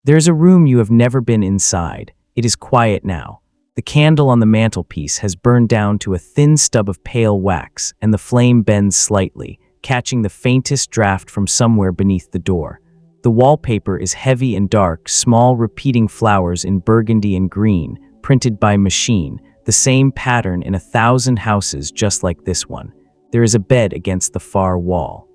There's a room you have never been inside. It is quiet now. The candle on the mantelpiece has burned down to a thin stub of pale wax, and the flame bends slightly, catching the faintest draft from somewhere beneath the door. The wallpaper is heavy and dark, small repeating flowers in burgundy and green, printed by machine, the same pattern in 1,000 houses just like this one. There is a bed against the far wall.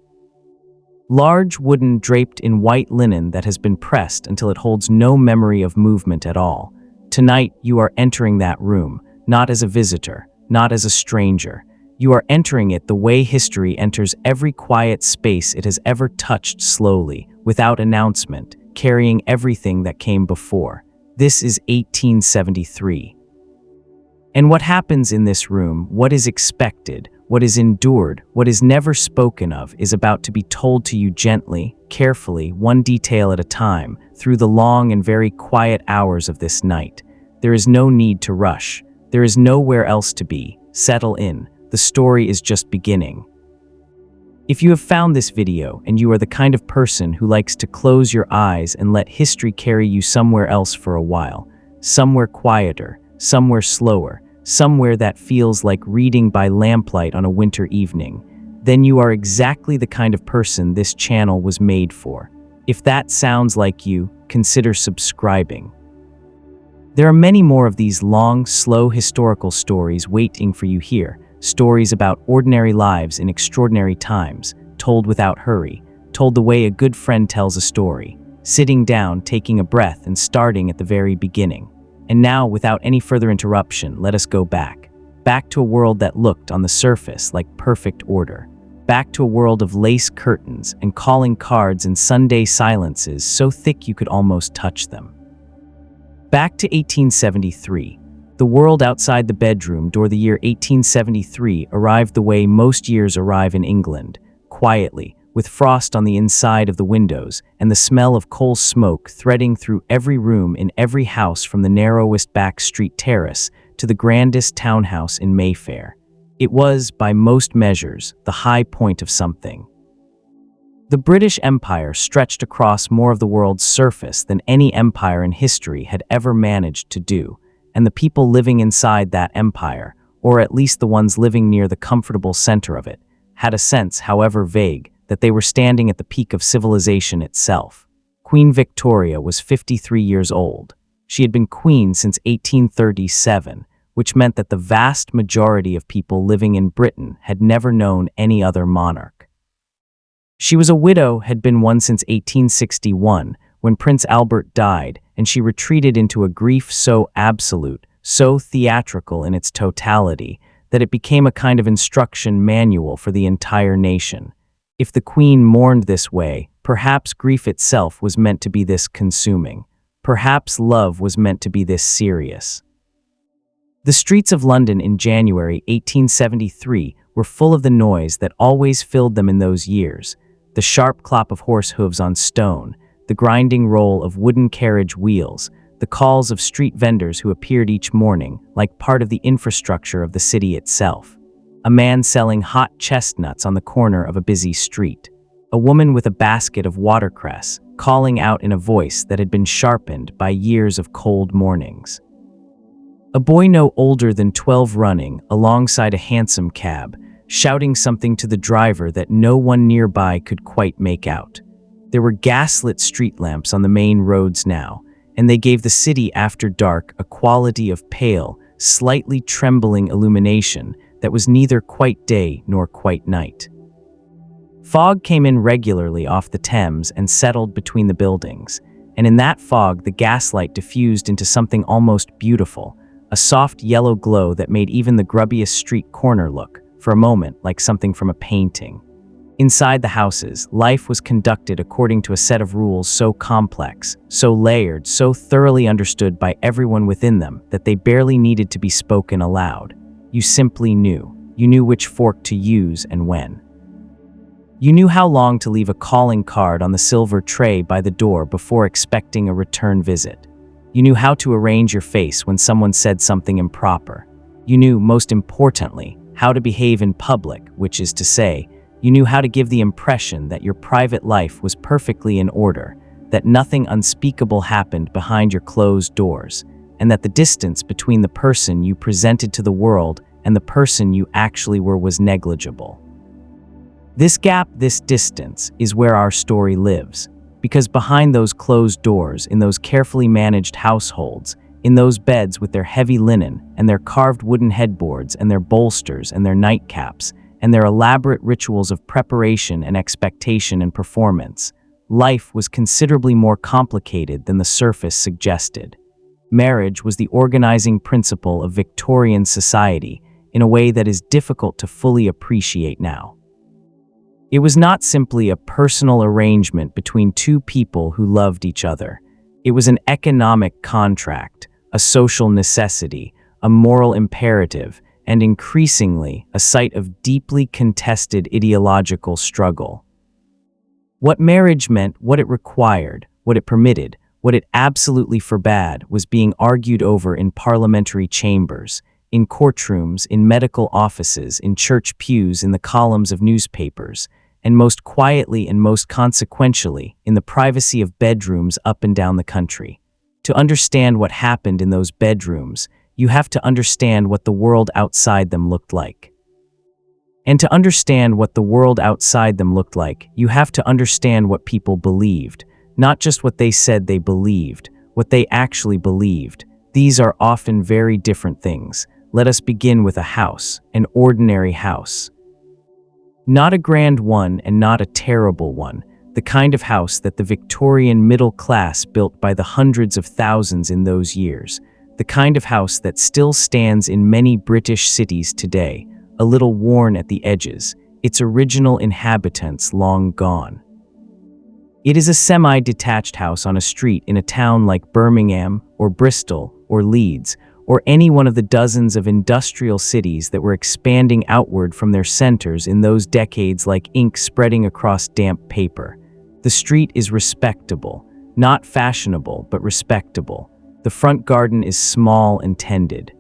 Large wooden draped in white linen that has been pressed until it holds no memory of movement at all. Tonight, you are entering that room, not as a visitor, not as a stranger. You are entering it the way history enters every quiet space it has ever touched, slowly, without announcement, carrying everything that came before. This is 1873. And what happens in this room, what is expected, what is endured, what is never spoken of, is about to be told to you gently, carefully, one detail at a time, through the long and very quiet hours of this night. There is no need to rush. There is nowhere else to be. Settle in. The story is just beginning. If you have found this video and you are the kind of person who likes to close your eyes and let history carry you somewhere else for a while, somewhere quieter, somewhere slower, somewhere that feels like reading by lamplight on a winter evening, then you are exactly the kind of person this channel was made for. If that sounds like you, consider subscribing. There are many more of these long, slow historical stories waiting for you here. Stories about ordinary lives in extraordinary times, told without hurry, told the way a good friend tells a story, sitting down, taking a breath, and starting at the very beginning. And now, without any further interruption, let us go back to a world that looked on the surface like perfect order, back to a world of lace curtains and calling cards and Sunday silences so thick you could almost touch them. Back to 1873. The world outside the bedroom door. The year 1873 arrived the way most years arrive in England, quietly, with frost on the inside of the windows and the smell of coal smoke threading through every room in every house, from the narrowest back street terrace to the grandest townhouse in Mayfair. It was, by most measures, the high point of something. The British Empire stretched across more of the world's surface than any empire in history had ever managed to do, and the people living inside that empire, or at least the ones living near the comfortable center of it, had a sense, however vague, that they were standing at the peak of civilization itself. Queen Victoria was 53 years old. She had been queen since 1837, which meant that the vast majority of people living in Britain had never known any other monarch. She was a widow, had been one since 1861, when Prince Albert died, and she retreated into a grief so absolute, so theatrical in its totality, that it became a kind of instruction manual for the entire nation. If the Queen mourned this way, perhaps grief itself was meant to be this consuming. Perhaps love was meant to be this serious. The streets of London in January 1873 were full of the noise that always filled them in those years, the sharp clop of horse hooves on stone, the grinding roll of wooden carriage wheels, the calls of street vendors who appeared each morning like part of the infrastructure of the city itself. A man selling hot chestnuts on the corner of a busy street. A woman with a basket of watercress, calling out in a voice that had been sharpened by years of cold mornings. A boy no older than 12 running alongside a hansom cab, shouting something to the driver that no one nearby could quite make out. There were gaslit street lamps on the main roads now, and they gave the city after dark a quality of pale, slightly trembling illumination that was neither quite day nor quite night. Fog came in regularly off the Thames and settled between the buildings, and in that fog the gaslight diffused into something almost beautiful, a soft yellow glow that made even the grubbiest street corner look, for a moment, like something from a painting. Inside the houses, life was conducted according to a set of rules so complex, so layered, so thoroughly understood by everyone within them that they barely needed to be spoken aloud. You simply knew. You knew which fork to use and when. You knew how long to leave a calling card on the silver tray by the door before expecting a return visit. You knew how to arrange your face when someone said something improper. You knew, most importantly, how to behave in public, which is to say, you knew how to give the impression that your private life was perfectly in order, that nothing unspeakable happened behind your closed doors, and that the distance between the person you presented to the world and the person you actually were was negligible. This gap, this distance, is where our story lives, because behind those closed doors, in those carefully managed households, in those beds with their heavy linen and their carved wooden headboards and their bolsters and their nightcaps and their elaborate rituals of preparation and expectation and performance, life was considerably more complicated than the surface suggested. Marriage was the organizing principle of Victorian society in a way that is difficult to fully appreciate now. It was not simply a personal arrangement between two people who loved each other. It was an economic contract, a social necessity, a moral imperative, and increasingly a site of deeply contested ideological struggle. What marriage meant, what it required, what it permitted, what it absolutely forbade was being argued over in parliamentary chambers, in courtrooms, in medical offices, in church pews, in the columns of newspapers, and most quietly and most consequentially in the privacy of bedrooms up and down the country. To understand what happened in those bedrooms, you have to understand what the world outside them looked like. And to understand what the world outside them looked like, you have to understand what people believed, not just what they said they believed, what they actually believed. These are often very different things. Let us begin with a house, an ordinary house. Not a grand one and not a terrible one, the kind of house that the Victorian middle class built by the hundreds of thousands in those years, the kind of house that still stands in many British cities today, a little worn at the edges, its original inhabitants long gone. It is a semi-detached house on a street in a town like Birmingham or Bristol or Leeds, or any one of the dozens of industrial cities that were expanding outward from their centers in those decades like ink spreading across damp paper. The street is respectable, not fashionable, but respectable. The front garden is small and tended.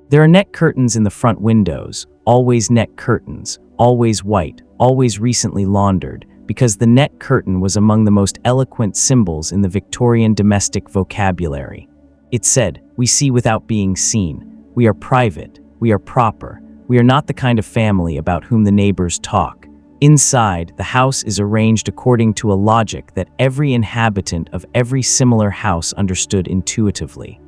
There are net curtains in the front windows, always net curtains, always white, always recently laundered, because the net curtain was among the most eloquent symbols in the Victorian domestic vocabulary. It said, "We see without being seen. We are private. We are proper. We are not the kind of family about whom the neighbors talk." Inside, the house is arranged according to a logic that every inhabitant of every similar house understood intuitively.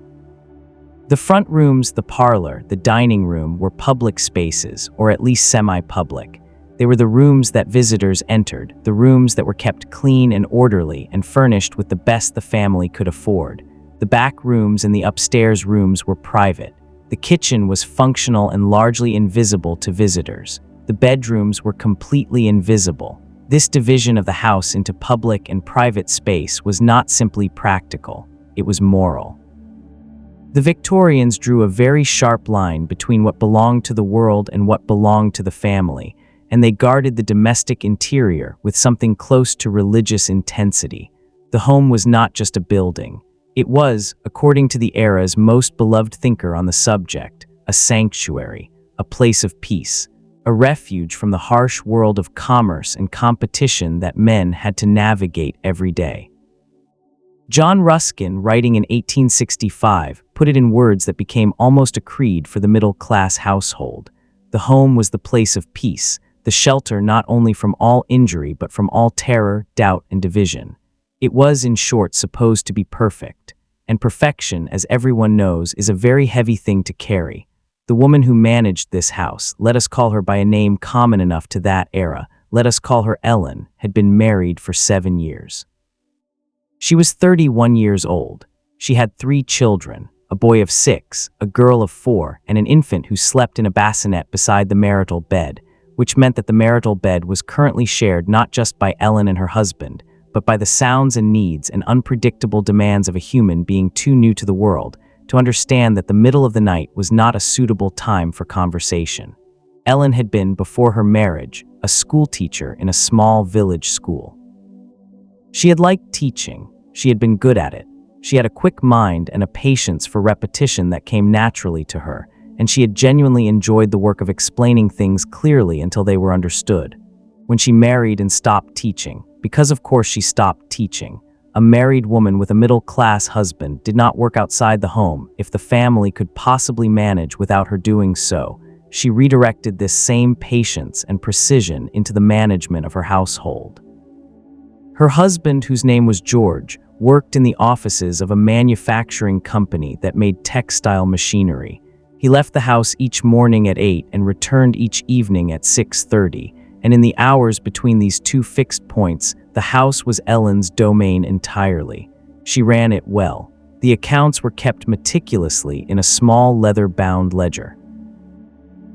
The front rooms, the parlor, the dining room were public spaces, or at least semi-public. They were the rooms that visitors entered, the rooms that were kept clean and orderly and furnished with the best the family could afford. The back rooms and the upstairs rooms were private. The kitchen was functional and largely invisible to visitors. The bedrooms were completely invisible. This division of the house into public and private space was not simply practical, it was moral. The Victorians drew a very sharp line between what belonged to the world and what belonged to the family, and they guarded the domestic interior with something close to religious intensity. The home was not just a building. It was, according to the era's most beloved thinker on the subject, a sanctuary, a place of peace, a refuge from the harsh world of commerce and competition that men had to navigate every day. John Ruskin, writing in 1865, put it in words that became almost a creed for the middle-class household. The home was the place of peace, the shelter not only from all injury but from all terror, doubt, and division. It was, in short, supposed to be perfect, and perfection, as everyone knows, is a very heavy thing to carry. The woman who managed this house, let us call her by a name common enough to that era, let us call her Ellen, had been married for 7 years. She was 31 years old. She had 3 children, a boy of 6, a girl of 4, and an infant who slept in a bassinet beside the marital bed, which meant that the marital bed was currently shared not just by Ellen and her husband, but by the sounds and needs and unpredictable demands of a human being too new to the world to understand that the middle of the night was not a suitable time for conversation. Ellen had been, before her marriage, a school teacher in a small village school. She had liked teaching. She had been good at it. She had a quick mind and a patience for repetition that came naturally to her, and she had genuinely enjoyed the work of explaining things clearly until they were understood. When she married and stopped teaching, because of course she stopped teaching, a married woman with a middle-class husband, did not work outside the home if the family could possibly manage without her doing so. She redirected this same patience and precision into the management of her household. Her husband, whose name was George, worked in the offices of a manufacturing company that made textile machinery. He left the house each morning at 8 and returned each evening at 6:30, and in the hours between these two fixed points, the house was Ellen's domain entirely. She ran it well. The accounts were kept meticulously in a small leather-bound ledger.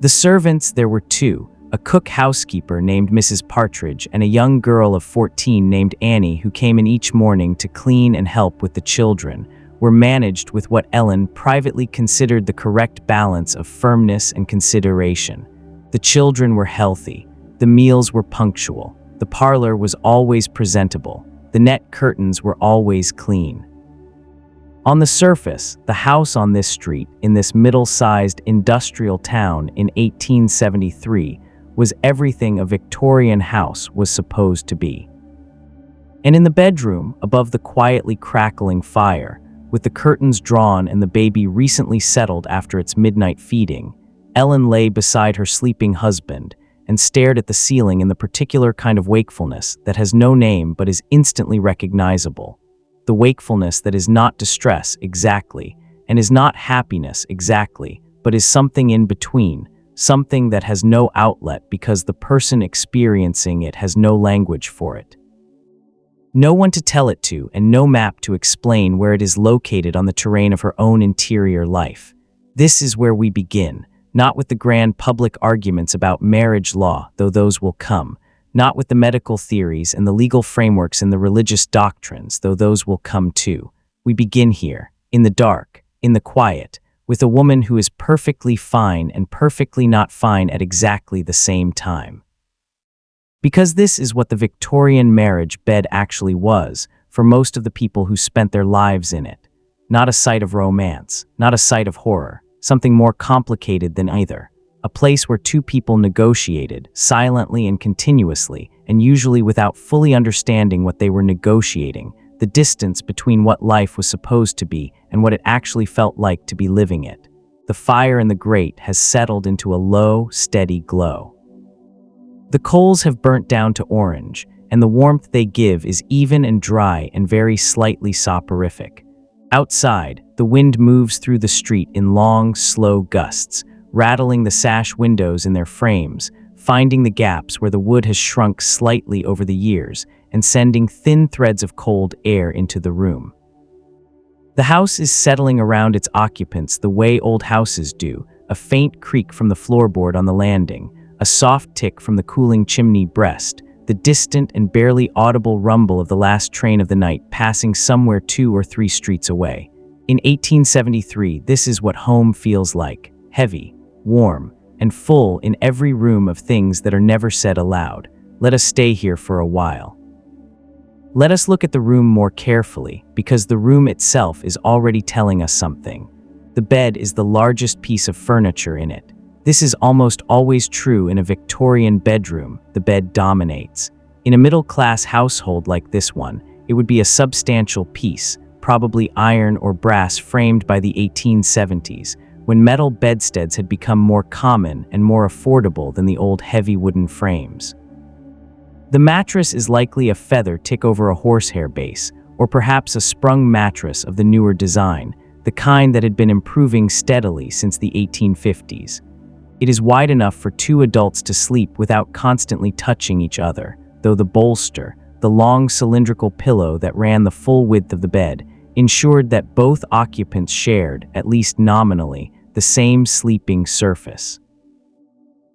The servants, there were two, a cook housekeeper named Mrs. Partridge and a young girl of 14 named Annie, who came in each morning to clean and help with the children, were managed with what Ellen privately considered the correct balance of firmness and consideration. The children were healthy. The meals were punctual. The parlor was always presentable. The net curtains were always clean. On the surface, the house on this street, in this middle-sized industrial town in 1873, was everything a Victorian house was supposed to be. And in the bedroom, above the quietly crackling fire, with the curtains drawn and the baby recently settled after its midnight feeding, Ellen lay beside her sleeping husband and stared at the ceiling in the particular kind of wakefulness that has no name but is instantly recognizable. The wakefulness that is not distress exactly, and is not happiness exactly, but is something in between, something that has no outlet because the person experiencing it has no language for it. No one to tell it to, and no map to explain where it is located on the terrain of her own interior life. This is where we begin, not with the grand public arguments about marriage law, though those will come, not with the medical theories and the legal frameworks and the religious doctrines, though those will come too. We begin here, in the dark, in the quiet, with a woman who is perfectly fine and perfectly not fine at exactly the same time. Because this is what the Victorian marriage bed actually was for most of the people who spent their lives in it. Not a site of romance, not a site of horror, something more complicated than either. A place where two people negotiated, silently and continuously, and usually without fully understanding what they were negotiating, the distance between what life was supposed to be and what it actually felt like to be living it. The fire in the grate has settled into a low, steady glow. The coals have burnt down to orange, and the warmth they give is even and dry and very slightly soporific. Outside, the wind moves through the street in long, slow gusts, rattling the sash windows in their frames, finding the gaps where the wood has shrunk slightly over the years, and sending thin threads of cold air into the room. The house is settling around its occupants the way old houses do, a faint creak from the floorboard on the landing, a soft tick from the cooling chimney breast, the distant and barely audible rumble of the last train of the night passing somewhere 2 or 3 streets away. In 1873, this is what home feels like, heavy, warm, and full in every room of things that are never said aloud. Let us stay here for a while. Let us look at the room more carefully, because the room itself is already telling us something. The bed is the largest piece of furniture in it. This is almost always true in a Victorian bedroom. The bed dominates. In a middle-class household like this one, it would be a substantial piece, probably iron or brass, framed by the 1870s, when metal bedsteads had become more common and more affordable than the old heavy wooden frames. The mattress is likely a feather tick over a horsehair base, or perhaps a sprung mattress of the newer design, the kind that had been improving steadily since the 1850s. It is wide enough for 2 adults to sleep without constantly touching each other, though the bolster, the long cylindrical pillow that ran the full width of the bed, ensured that both occupants shared, at least nominally, the same sleeping surface.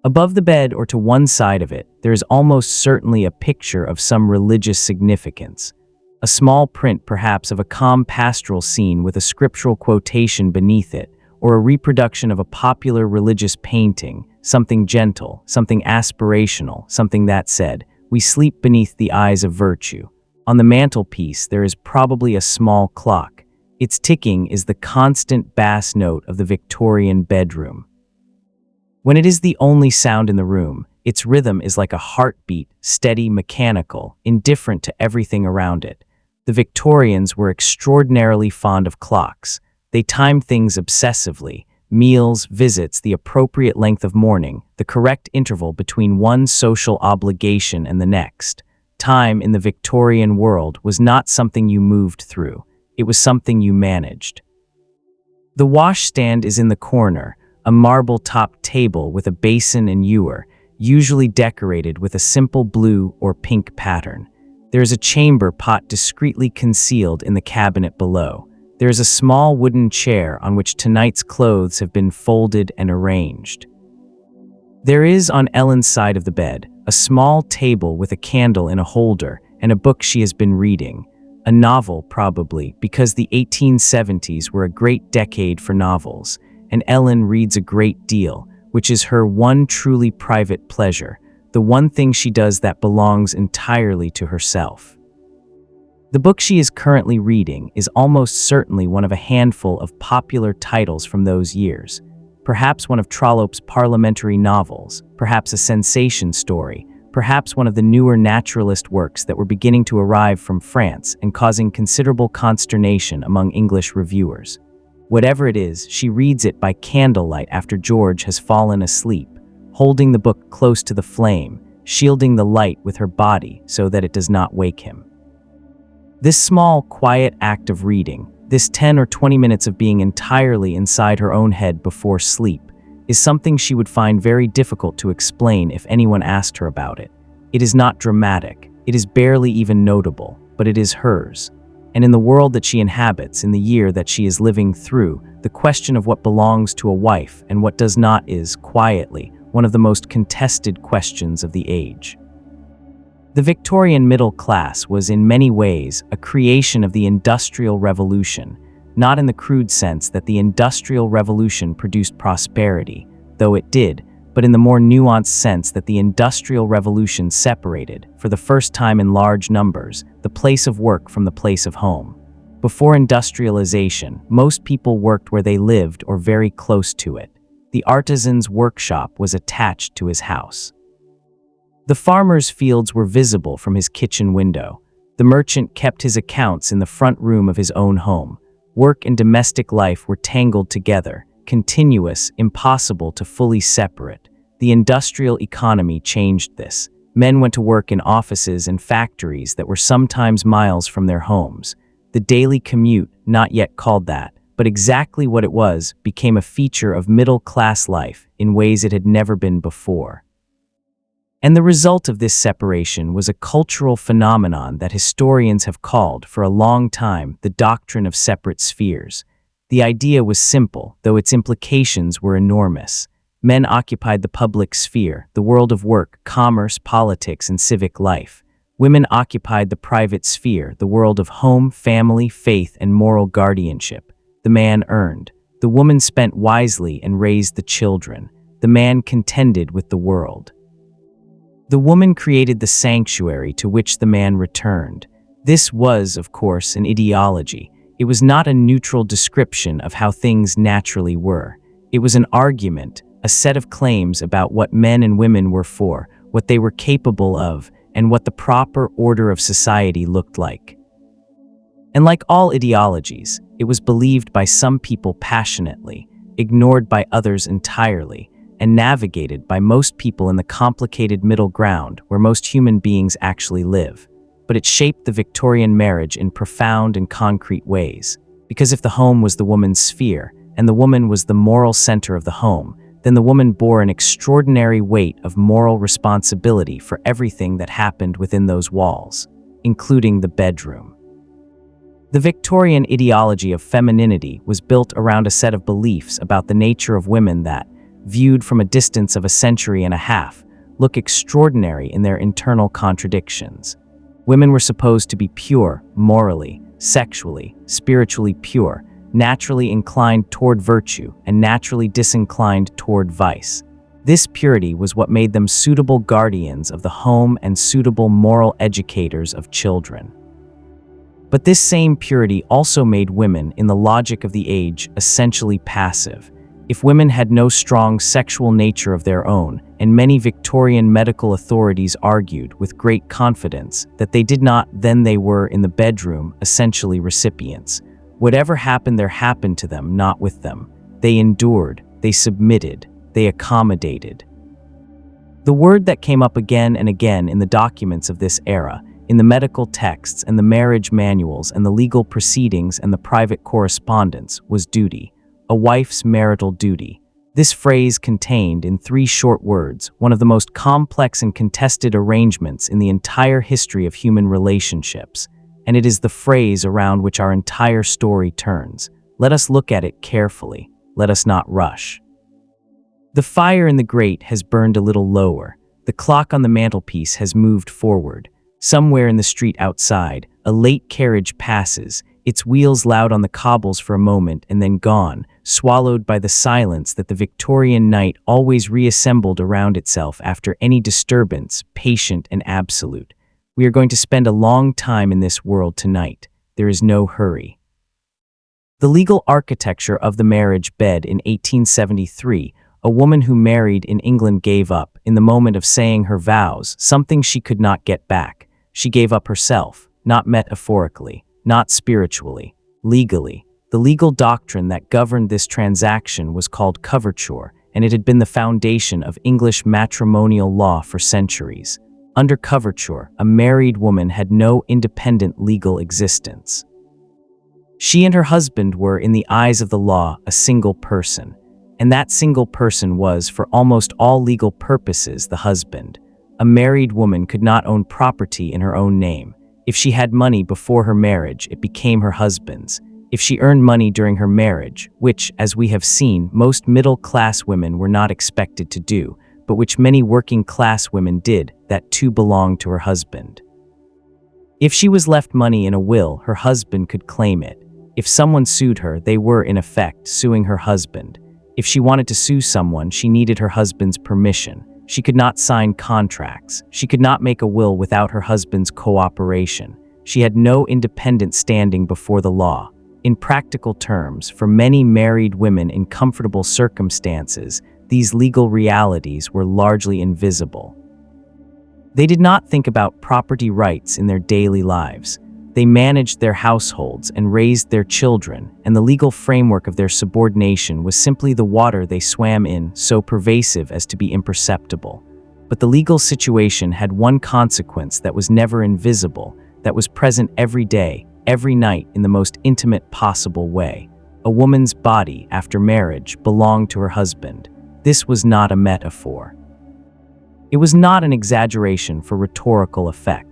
Above the bed, or to one side of it, there is almost certainly a picture of some religious significance. A small print perhaps of a calm pastoral scene with a scriptural quotation beneath it, or a reproduction of a popular religious painting, something gentle, something aspirational, something that said, "We sleep beneath the eyes of virtue." On the mantelpiece there is probably a small clock. Its ticking is the constant bass note of the Victorian bedroom. When it is the only sound in the room, its rhythm is like a heartbeat, steady, mechanical, indifferent to everything around it. The Victorians were extraordinarily fond of clocks. They timed things obsessively: meals, visits, the appropriate length of mourning, the correct interval between one social obligation and the next. Time in the Victorian world was not something you moved through. It was something you managed. The washstand is in the corner, a marble-topped table with a basin and ewer, usually decorated with a simple blue or pink pattern. There is a chamber pot discreetly concealed in the cabinet below. There is a small wooden chair on which tonight's clothes have been folded and arranged. There is, on Ellen's side of the bed, a small table with a candle in a holder and a book she has been reading. A novel, probably, because the 1870s were a great decade for novels, and Ellen reads a great deal, which is her one truly private pleasure, the one thing she does that belongs entirely to herself. The book she is currently reading is almost certainly one of a handful of popular titles from those years. Perhaps one of Trollope's parliamentary novels, perhaps a sensation story, perhaps one of the newer naturalist works that were beginning to arrive from France and causing considerable consternation among English reviewers. Whatever it is, she reads it by candlelight after George has fallen asleep, holding the book close to the flame, shielding the light with her body so that it does not wake him. This small, quiet act of reading, this 10 or 20 minutes of being entirely inside her own head before sleep, is something she would find very difficult to explain if anyone asked her about it. It is not dramatic, it is barely even notable, but it is hers. And in the world that she inhabits, in the year that she is living through, the question of what belongs to a wife and what does not is, quietly, one of the most contested questions of the age. The Victorian middle class was in many ways a creation of the Industrial Revolution, not in the crude sense that the Industrial Revolution produced prosperity, though it did, but in the more nuanced sense that the Industrial Revolution separated, for the first time in large numbers, the place of work from the place of home. Before industrialization, most people worked where they lived or very close to it. The artisan's workshop was attached to his house. The farmer's fields were visible from his kitchen window. The merchant kept his accounts in the front room of his own home. Work and domestic life were tangled together, continuous, impossible to fully separate. The industrial economy changed this. Men went to work in offices and factories that were sometimes miles from their homes. The daily commute, not yet called that, but exactly what it was, became a feature of middle-class life in ways it had never been before. And the result of this separation was a cultural phenomenon that historians have called, for a long time, the doctrine of separate spheres. The idea was simple, though its implications were enormous. Men occupied the public sphere, the world of work, commerce, politics, and civic life. Women occupied the private sphere, the world of home, family, faith, and moral guardianship. The man earned. The woman spent wisely and raised the children. The man contended with the world. The woman created the sanctuary to which the man returned. This was, of course, an ideology. It was not a neutral description of how things naturally were. It was an argument, a set of claims about what men and women were for, what they were capable of, and what the proper order of society looked like. And like all ideologies, it was believed by some people passionately, ignored by others entirely, and navigated by most people in the complicated middle ground where most human beings actually live. But it shaped the Victorian marriage in profound and concrete ways. Because if the home was the woman's sphere, and the woman was the moral center of the home, then the woman bore an extraordinary weight of moral responsibility for everything that happened within those walls, including the bedroom. The Victorian ideology of femininity was built around a set of beliefs about the nature of women that, viewed from a distance of a century and a half, look extraordinary in their internal contradictions. Women were supposed to be pure, morally, sexually, spiritually pure, naturally inclined toward virtue, and naturally disinclined toward vice. This purity was what made them suitable guardians of the home and suitable moral educators of children. But this same purity also made women, in the logic of the age, essentially passive. If women had no strong sexual nature of their own, and many Victorian medical authorities argued with great confidence that they did not, then they were in the bedroom, essentially recipients. Whatever happened there happened to them, not with them. They endured, they submitted, they accommodated. The word that came up again and again in the documents of this era, in the medical texts and the marriage manuals and the legal proceedings and the private correspondence, was duty, a wife's marital duty. This phrase contained, in 3 short words, one of the most complex and contested arrangements in the entire history of human relationships, and it is the phrase around which our entire story turns. Let us look at it carefully. Let us not rush. The fire in the grate has burned a little lower. The clock on the mantelpiece has moved forward. Somewhere in the street outside, a late carriage passes, its wheels loud on the cobbles for a moment and then gone, swallowed by the silence that the Victorian night always reassembled around itself after any disturbance, patient and absolute. We are going to spend a long time in this world tonight. There is no hurry. The legal architecture of the marriage bed in 1873, a woman who married in England gave up, in the moment of saying her vows, something she could not get back. She gave up herself, not metaphorically, not spiritually, legally. The legal doctrine that governed this transaction was called coverture, and it had been the foundation of English matrimonial law for centuries. Under coverture, a married woman had no independent legal existence. She and her husband were, in the eyes of the law, a single person. And that single person was, for almost all legal purposes, the husband. A married woman could not own property in her own name. If she had money before her marriage, it became her husband's. If she earned money during her marriage, which, as we have seen, most middle-class women were not expected to do, but which many working-class women did, that too belonged to her husband. If she was left money in a will, her husband could claim it. If someone sued her, they were, in effect, suing her husband. If she wanted to sue someone, she needed her husband's permission. She could not sign contracts. She could not make a will without her husband's cooperation. She had no independent standing before the law. In practical terms, for many married women in comfortable circumstances, these legal realities were largely invisible. They did not think about property rights in their daily lives. They managed their households and raised their children, and the legal framework of their subordination was simply the water they swam in, so pervasive as to be imperceptible. But the legal situation had one consequence that was never invisible, that was present every day, every night in the most intimate possible way. A woman's body, after marriage, belonged to her husband. This was not a metaphor. It was not an exaggeration for rhetorical effect.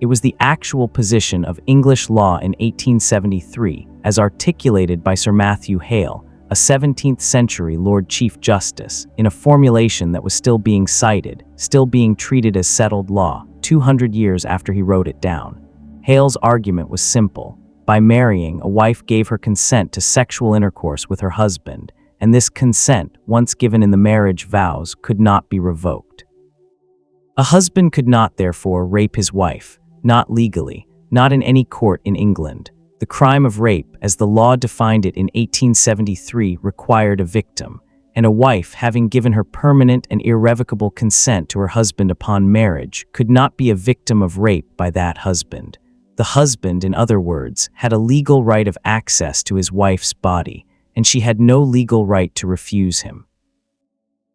It was the actual position of English law in 1873, as articulated by Sir Matthew Hale, a 17th-century Lord Chief Justice, in a formulation that was still being cited, still being treated as settled law, 200 years after he wrote it down. Hale's argument was simple. By marrying, a wife gave her consent to sexual intercourse with her husband, and this consent, once given in the marriage vows, could not be revoked. A husband could not, therefore, rape his wife. Not legally, not in any court in England. The crime of rape, as the law defined it in 1873, required a victim, and a wife, having given her permanent and irrevocable consent to her husband upon marriage, could not be a victim of rape by that husband. The husband, in other words, had a legal right of access to his wife's body, and she had no legal right to refuse him.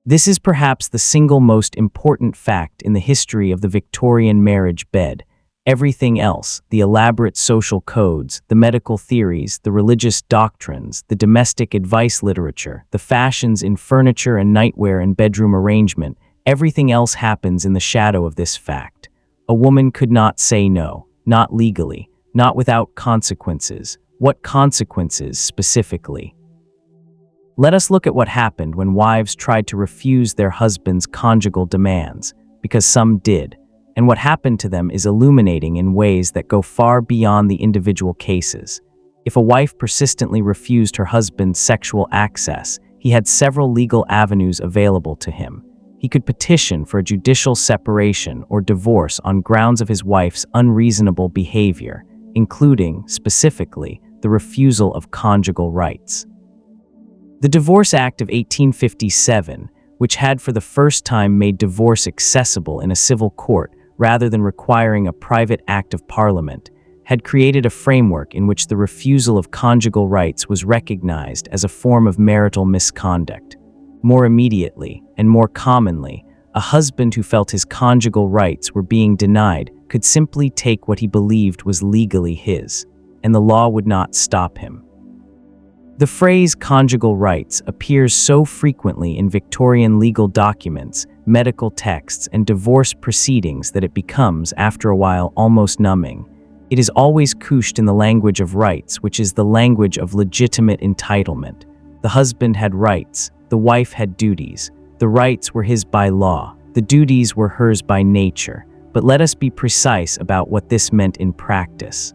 This is perhaps the single most important fact in the history of the Victorian marriage bed. Everything else, the elaborate social codes, the medical theories, the religious doctrines, the domestic advice literature, the fashions in furniture and nightwear and bedroom arrangement, everything else happens in the shadow of this fact. A woman could not say no, not legally, not without consequences. What consequences specifically? Let us look at what happened when wives tried to refuse their husbands' conjugal demands, because some did. And what happened to them is illuminating in ways that go far beyond the individual cases. If a wife persistently refused her husband's sexual access, he had several legal avenues available to him. He could petition for a judicial separation or divorce on grounds of his wife's unreasonable behavior, including, specifically, the refusal of conjugal rights. The Divorce Act of 1857, which had for the first time made divorce accessible in a civil court rather than requiring a private act of parliament, had created a framework in which the refusal of conjugal rights was recognized as a form of marital misconduct. More immediately, and more commonly, a husband who felt his conjugal rights were being denied could simply take what he believed was legally his, and the law would not stop him. The phrase conjugal rights appears so frequently in Victorian legal documents, medical texts, and divorce proceedings that it becomes, after a while, almost numbing. It is always couched in the language of rights, which is the language of legitimate entitlement. The husband had rights, the wife had duties. The rights were his by law, the duties were hers by nature. But let us be precise about what this meant in practice.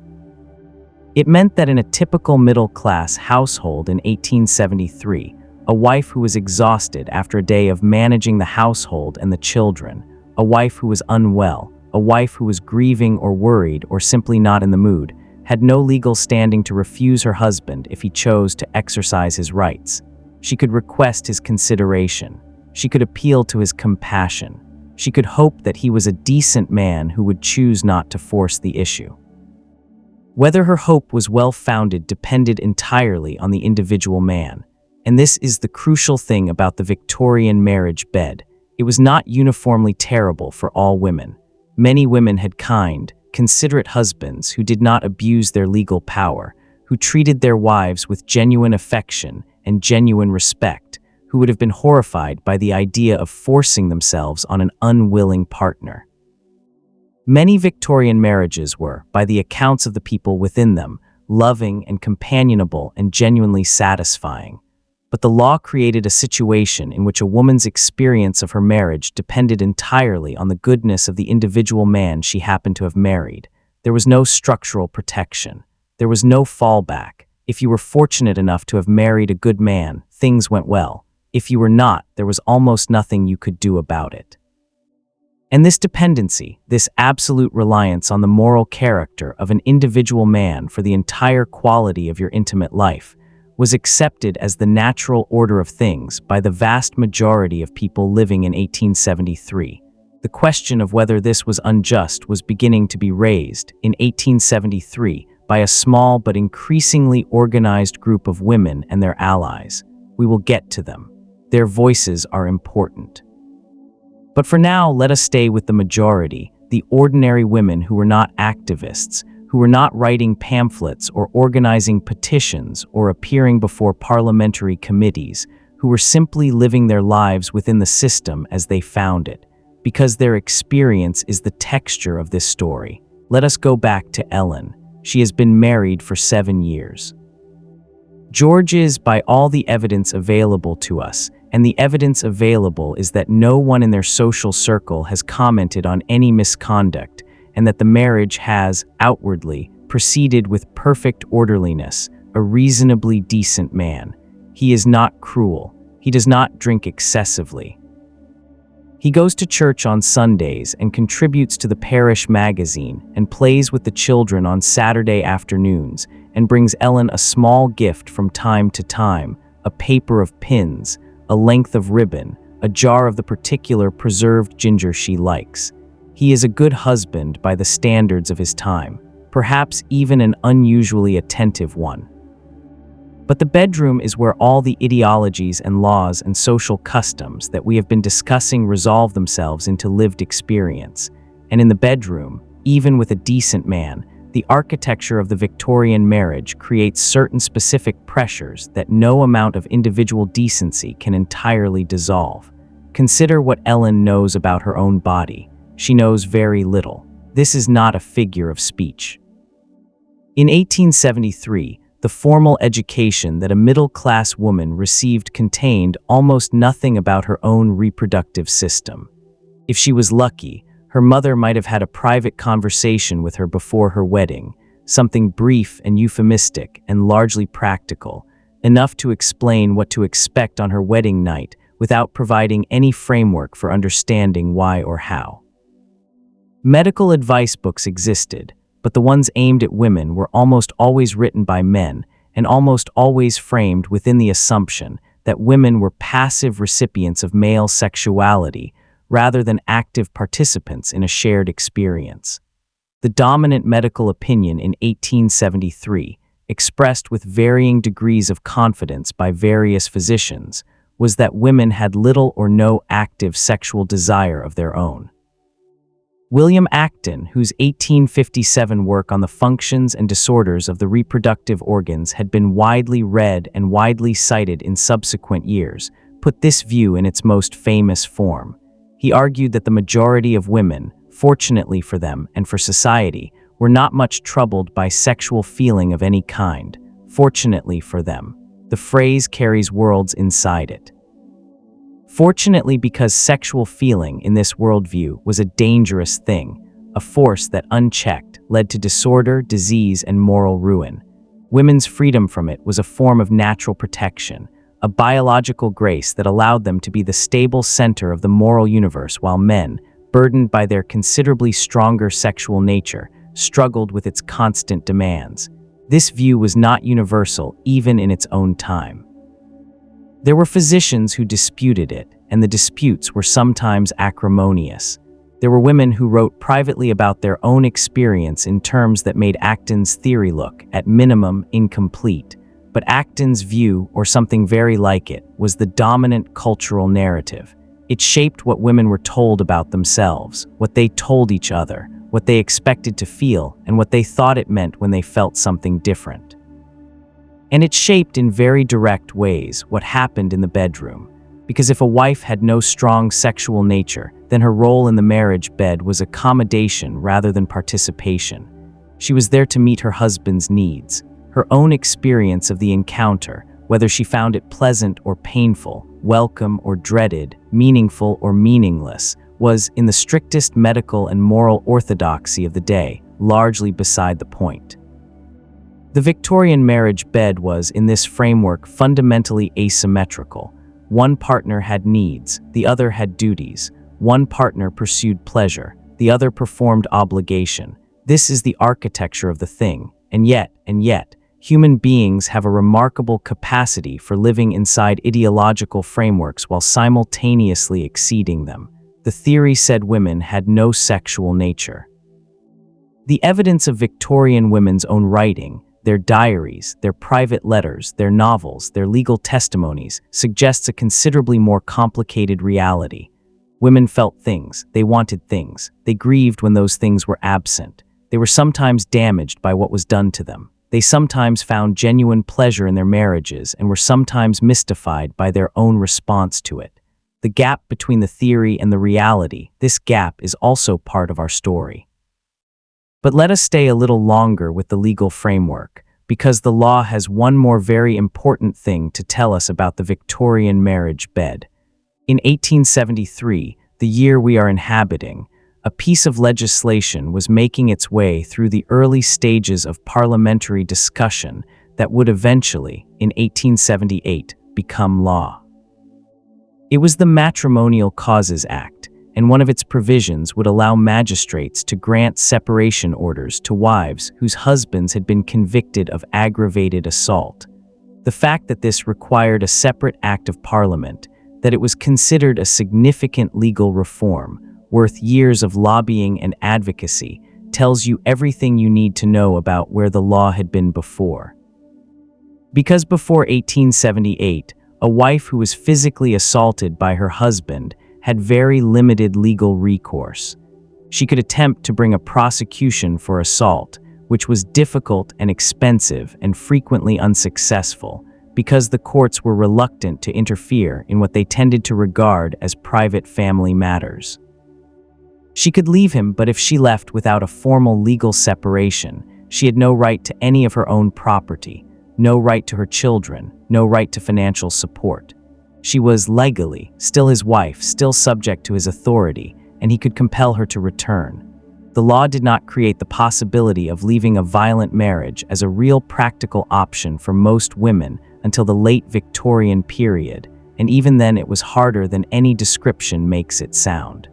It meant that in a typical middle-class household in 1873, a wife who was exhausted after a day of managing the household and the children, a wife who was unwell, a wife who was grieving or worried or simply not in the mood, had no legal standing to refuse her husband if he chose to exercise his rights. She could request his consideration. She could appeal to his compassion. She could hope that he was a decent man who would choose not to force the issue. Whether her hope was well-founded depended entirely on the individual man, and this is the crucial thing about the Victorian marriage bed. It was not uniformly terrible for all women. Many women had kind, considerate husbands who did not abuse their legal power, who treated their wives with genuine affection and genuine respect, who would have been horrified by the idea of forcing themselves on an unwilling partner. Many Victorian marriages were, by the accounts of the people within them, loving and companionable and genuinely satisfying. But the law created a situation in which a woman's experience of her marriage depended entirely on the goodness of the individual man she happened to have married. There was no structural protection. There was no fallback. If you were fortunate enough to have married a good man, things went well. If you were not, there was almost nothing you could do about it. And this dependency, this absolute reliance on the moral character of an individual man for the entire quality of your intimate life, was accepted as the natural order of things by the vast majority of people living in 1873. The question of whether this was unjust was beginning to be raised in 1873 by a small but increasingly organized group of women and their allies. We will get to them. Their voices are important. But for now, let us stay with the majority, the ordinary women who were not activists, who were not writing pamphlets or organizing petitions or appearing before parliamentary committees, who were simply living their lives within the system as they found it, because their experience is the texture of this story. Let us go back to Ellen. She has been married for 7 years. George is, by all the evidence available to us, and the evidence available is that no one in their social circle has commented on any misconduct, and that the marriage has, outwardly, proceeded with perfect orderliness, a reasonably decent man. He is not cruel. He does not drink excessively. He goes to church on Sundays and contributes to the parish magazine and plays with the children on Saturday afternoons and brings Ellen a small gift from time to time, a paper of pins, a length of ribbon, a jar of the particular preserved ginger she likes. He is a good husband by the standards of his time, perhaps even an unusually attentive one. But the bedroom is where all the ideologies and laws and social customs that we have been discussing resolve themselves into lived experience. And in the bedroom, even with a decent man, the architecture of the Victorian marriage creates certain specific pressures that no amount of individual decency can entirely dissolve. Consider what Ellen knows about her own body. She knows very little. This is not a figure of speech. In 1873, the formal education that a middle-class woman received contained almost nothing about her own reproductive system. If she was lucky, her mother might have had a private conversation with her before her wedding, something brief and euphemistic and largely practical, enough to explain what to expect on her wedding night without providing any framework for understanding why or how. Medical advice books existed, but the ones aimed at women were almost always written by men and almost always framed within the assumption that women were passive recipients of male sexuality rather than active participants in a shared experience. The dominant medical opinion in 1873, expressed with varying degrees of confidence by various physicians, was that women had little or no active sexual desire of their own. William Acton, whose 1857 work on the functions and disorders of the reproductive organs had been widely read and widely cited in subsequent years, put this view in its most famous form. He argued that the majority of women, fortunately for them and for society, were not much troubled by sexual feeling of any kind. Fortunately for them. The phrase carries worlds inside it. Fortunately, because sexual feeling in this worldview was a dangerous thing, a force that unchecked led to disorder, disease, and moral ruin. Women's freedom from it was a form of natural protection, a biological grace that allowed them to be the stable center of the moral universe, while men, burdened by their considerably stronger sexual nature, struggled with its constant demands. This view was not universal even in its own time. There were physicians who disputed it, and the disputes were sometimes acrimonious. There were women who wrote privately about their own experience in terms that made Acton's theory look, at minimum, incomplete. But Acton's view, or something very like it, was the dominant cultural narrative. It shaped what women were told about themselves, what they told each other, what they expected to feel, and what they thought it meant when they felt something different. And it shaped in very direct ways what happened in the bedroom, because if a wife had no strong sexual nature, then her role in the marriage bed was accommodation rather than participation. She was there to meet her husband's needs. Her own experience of the encounter, whether she found it pleasant or painful, welcome or dreaded, meaningful or meaningless, was, in the strictest medical and moral orthodoxy of the day, largely beside the point. The Victorian marriage bed was, in this framework, fundamentally asymmetrical. One partner had needs, the other had duties. One partner pursued pleasure, the other performed obligation. This is the architecture of the thing, and yet, human beings have a remarkable capacity for living inside ideological frameworks while simultaneously exceeding them. The theory said women had no sexual nature. The evidence of Victorian women's own writing, their diaries, their private letters, their novels, their legal testimonies, suggests a considerably more complicated reality. Women felt things, they wanted things, they grieved when those things were absent. They were sometimes damaged by what was done to them. They sometimes found genuine pleasure in their marriages and were sometimes mystified by their own response to it. The gap between the theory and the reality, this gap is also part of our story. But let us stay a little longer with the legal framework, because the law has one more very important thing to tell us about the Victorian marriage bed. In 1873, the year we are inhabiting, a piece of legislation was making its way through the early stages of parliamentary discussion that would eventually, in 1878, become law. It was the Matrimonial Causes Act, and one of its provisions would allow magistrates to grant separation orders to wives whose husbands had been convicted of aggravated assault. The fact that this required a separate act of Parliament, that it was considered a significant legal reform, worth years of lobbying and advocacy, tells you everything you need to know about where the law had been before. Because before 1878, a wife who was physically assaulted by her husband had very limited legal recourse. She could attempt to bring a prosecution for assault, which was difficult and expensive and frequently unsuccessful, because the courts were reluctant to interfere in what they tended to regard as private family matters. She could leave him, but if she left without a formal legal separation, she had no right to any of her own property, no right to her children, no right to financial support. She was legally still his wife, still subject to his authority, and he could compel her to return. The law did not create the possibility of leaving a violent marriage as a real practical option for most women until the late Victorian period, and even then it was harder than any description makes it sound.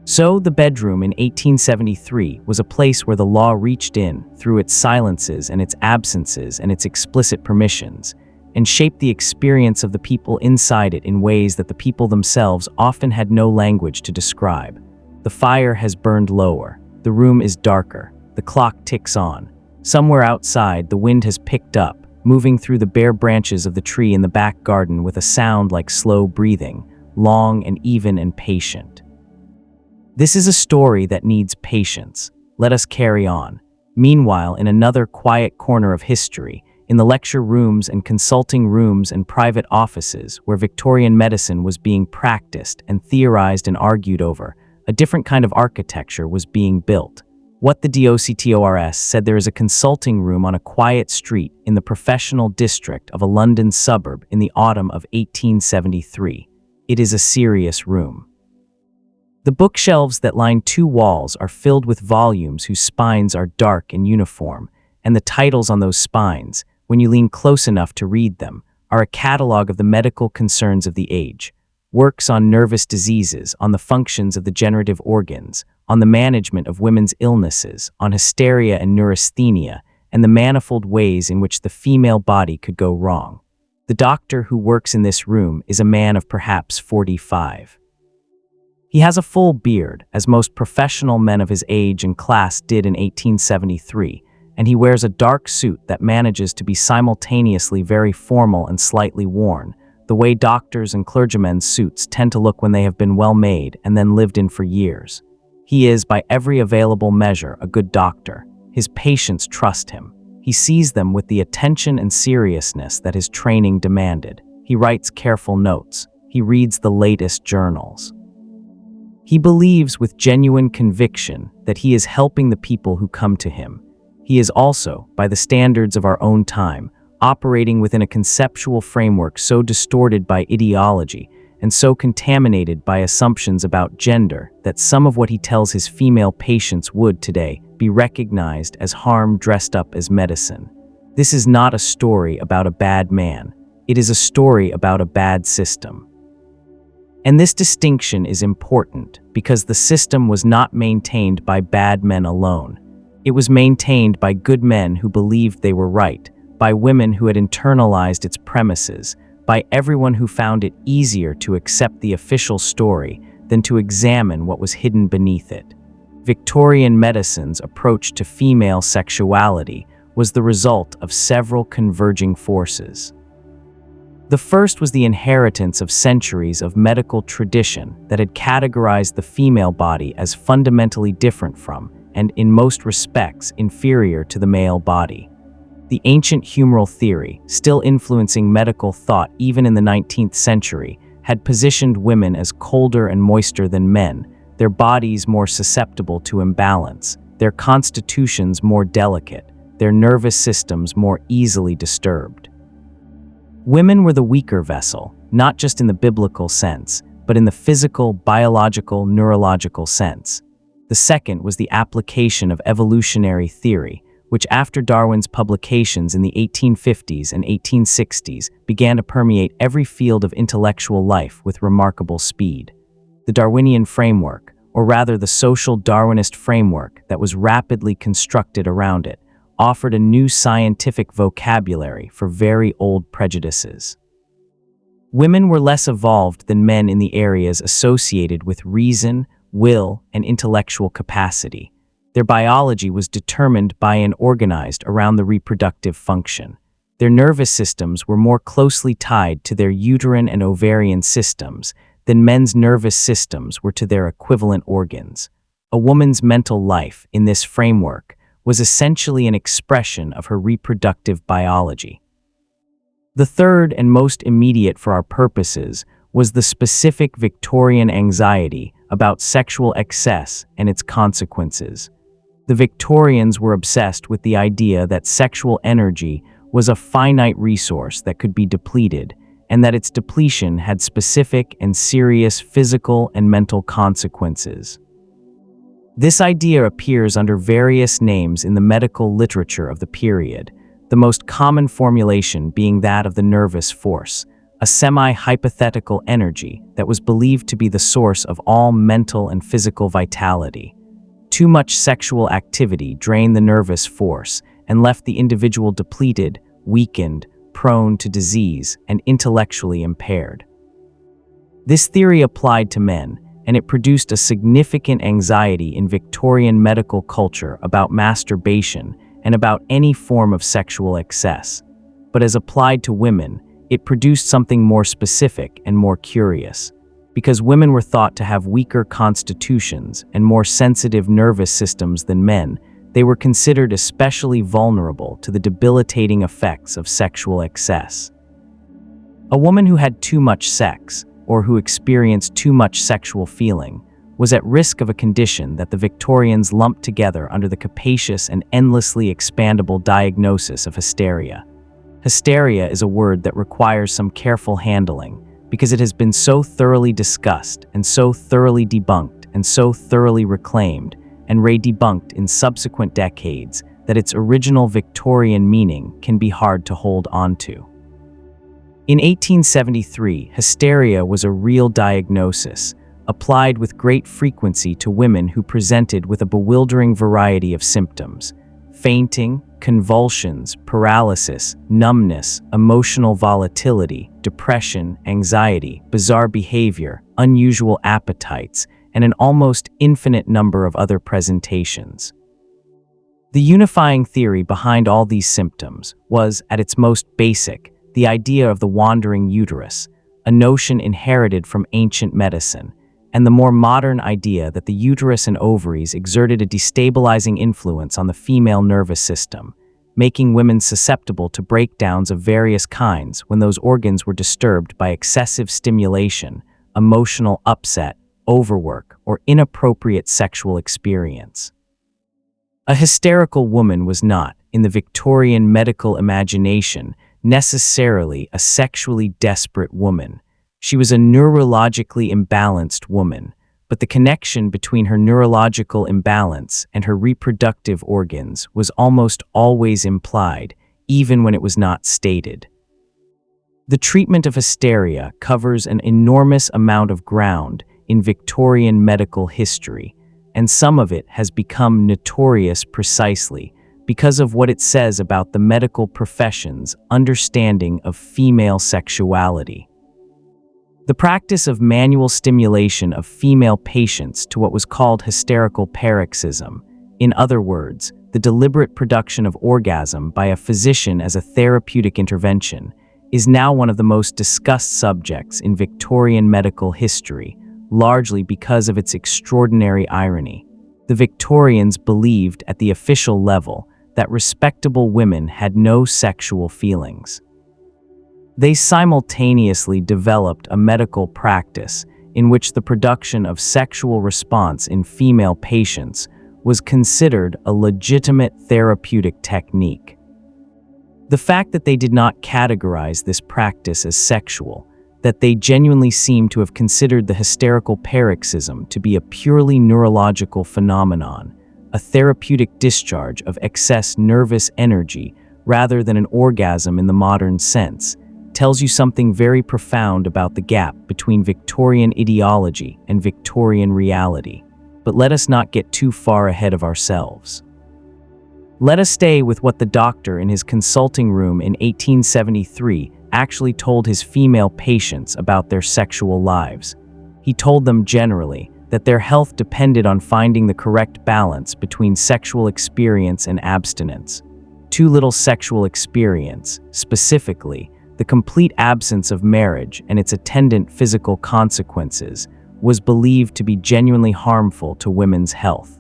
So, the bedroom in 1873 was a place where the law reached in, through its silences and its absences and its explicit permissions, and shaped the experience of the people inside it in ways that the people themselves often had no language to describe. The fire has burned lower. The room is darker. The clock ticks on. Somewhere outside, the wind has picked up, moving through the bare branches of the tree in the back garden with a sound like slow breathing, long and even and patient. This is a story that needs patience. Let us carry on. Meanwhile, in another quiet corner of history, in the lecture rooms and consulting rooms and private offices where Victorian medicine was being practiced and theorized and argued over, a different kind of architecture was being built. What the doctors said, there is a consulting room on a quiet street in the professional district of a London suburb in the autumn of 1873. It is a serious room. The bookshelves that line two walls are filled with volumes whose spines are dark and uniform, and the titles on those spines, when you lean close enough to read them, are a catalogue of the medical concerns of the age. Works on nervous diseases, on the functions of the generative organs, on the management of women's illnesses, on hysteria and neurasthenia, and the manifold ways in which the female body could go wrong. The doctor who works in this room is a man of perhaps 45. He has a full beard, as most professional men of his age and class did in 1873, and he wears a dark suit that manages to be simultaneously very formal and slightly worn, the way doctors' and clergymen's suits tend to look when they have been well made and then lived in for years. He is, by every available measure, a good doctor. His patients trust him. He sees them with the attention and seriousness that his training demanded. He writes careful notes. He reads the latest journals. He believes with genuine conviction that he is helping the people who come to him. He is also, by the standards of our own time, operating within a conceptual framework so distorted by ideology and so contaminated by assumptions about gender that some of what he tells his female patients would today be recognized as harm dressed up as medicine. This is not a story about a bad man. It is a story about a bad system. And this distinction is important because the system was not maintained by bad men alone. It was maintained by good men who believed they were right, by women who had internalized its premises, by everyone who found it easier to accept the official story than to examine what was hidden beneath it. Victorian medicine's approach to female sexuality was the result of several converging forces. The first was the inheritance of centuries of medical tradition that had categorized the female body as fundamentally different from, and in most respects inferior to the male body. The ancient humoral theory, still influencing medical thought even in the 19th century, had positioned women as colder and moister than men, their bodies more susceptible to imbalance, their constitutions more delicate, their nervous systems more easily disturbed. Women were the weaker vessel, not just in the biblical sense, but in the physical, biological, neurological sense. The second was the application of evolutionary theory, which after Darwin's publications in the 1850s and 1860s began to permeate every field of intellectual life with remarkable speed. The Darwinian framework, or rather the social Darwinist framework that was rapidly constructed around it, offered a new scientific vocabulary for very old prejudices. Women were less evolved than men in the areas associated with reason, will, and intellectual capacity. Their biology was determined by and organized around the reproductive function. Their nervous systems were more closely tied to their uterine and ovarian systems than men's nervous systems were to their equivalent organs. A woman's mental life, in this framework, was essentially an expression of her reproductive biology. The third and most immediate for our purposes was the specific Victorian anxiety about sexual excess and its consequences. The Victorians were obsessed with the idea that sexual energy was a finite resource that could be depleted, and that its depletion had specific and serious physical and mental consequences. This idea appears under various names in the medical literature of the period, the most common formulation being that of the nervous force, a semi-hypothetical energy that was believed to be the source of all mental and physical vitality. Too much sexual activity drained the nervous force and left the individual depleted, weakened, prone to disease and intellectually impaired. This theory applied to men, and it produced a significant anxiety in Victorian medical culture about masturbation and about any form of sexual excess. But as applied to women, it produced something more specific and more curious. Because women were thought to have weaker constitutions and more sensitive nervous systems than men, they were considered especially vulnerable to the debilitating effects of sexual excess. A woman who had too much sex, or who experienced too much sexual feeling, was at risk of a condition that the Victorians lumped together under the capacious and endlessly expandable diagnosis of hysteria. Hysteria is a word that requires some careful handling because it has been so thoroughly discussed and so thoroughly debunked and so thoroughly reclaimed and re-debunked in subsequent decades that its original Victorian meaning can be hard to hold onto. In 1873, hysteria was a real diagnosis, applied with great frequency to women who presented with a bewildering variety of symptoms: fainting, convulsions, paralysis, numbness, emotional volatility, depression, anxiety, bizarre behavior, unusual appetites, and an almost infinite number of other presentations. The unifying theory behind all these symptoms was, at its most basic, the idea of the wandering uterus, a notion inherited from ancient medicine, and the more modern idea that the uterus and ovaries exerted a destabilizing influence on the female nervous system, making women susceptible to breakdowns of various kinds when those organs were disturbed by excessive stimulation, emotional upset, overwork, or inappropriate sexual experience. A hysterical woman was not, in the Victorian medical imagination, necessarily a sexually desperate woman. She was a neurologically imbalanced woman, but the connection between her neurological imbalance and her reproductive organs was almost always implied, even when it was not stated. The treatment of hysteria covers an enormous amount of ground in Victorian medical history, and some of it has become notorious precisely because of what it says about the medical profession's understanding of female sexuality. The practice of manual stimulation of female patients to what was called hysterical paroxysm, in other words, the deliberate production of orgasm by a physician as a therapeutic intervention, is now one of the most discussed subjects in Victorian medical history, largely because of its extraordinary irony. The Victorians believed at the official level that respectable women had no sexual feelings. They simultaneously developed a medical practice in which the production of sexual response in female patients was considered a legitimate therapeutic technique. The fact that they did not categorize this practice as sexual, that they genuinely seem to have considered the hysterical paroxysm to be a purely neurological phenomenon, a therapeutic discharge of excess nervous energy rather than an orgasm in the modern sense, tells you something very profound about the gap between Victorian ideology and Victorian reality. But let us not get too far ahead of ourselves. Let us stay with what the doctor in his consulting room in 1873 actually told his female patients about their sexual lives. He told them generally that their health depended on finding the correct balance between sexual experience and abstinence. Too little sexual experience, specifically, the complete absence of marriage and its attendant physical consequences, was believed to be genuinely harmful to women's health.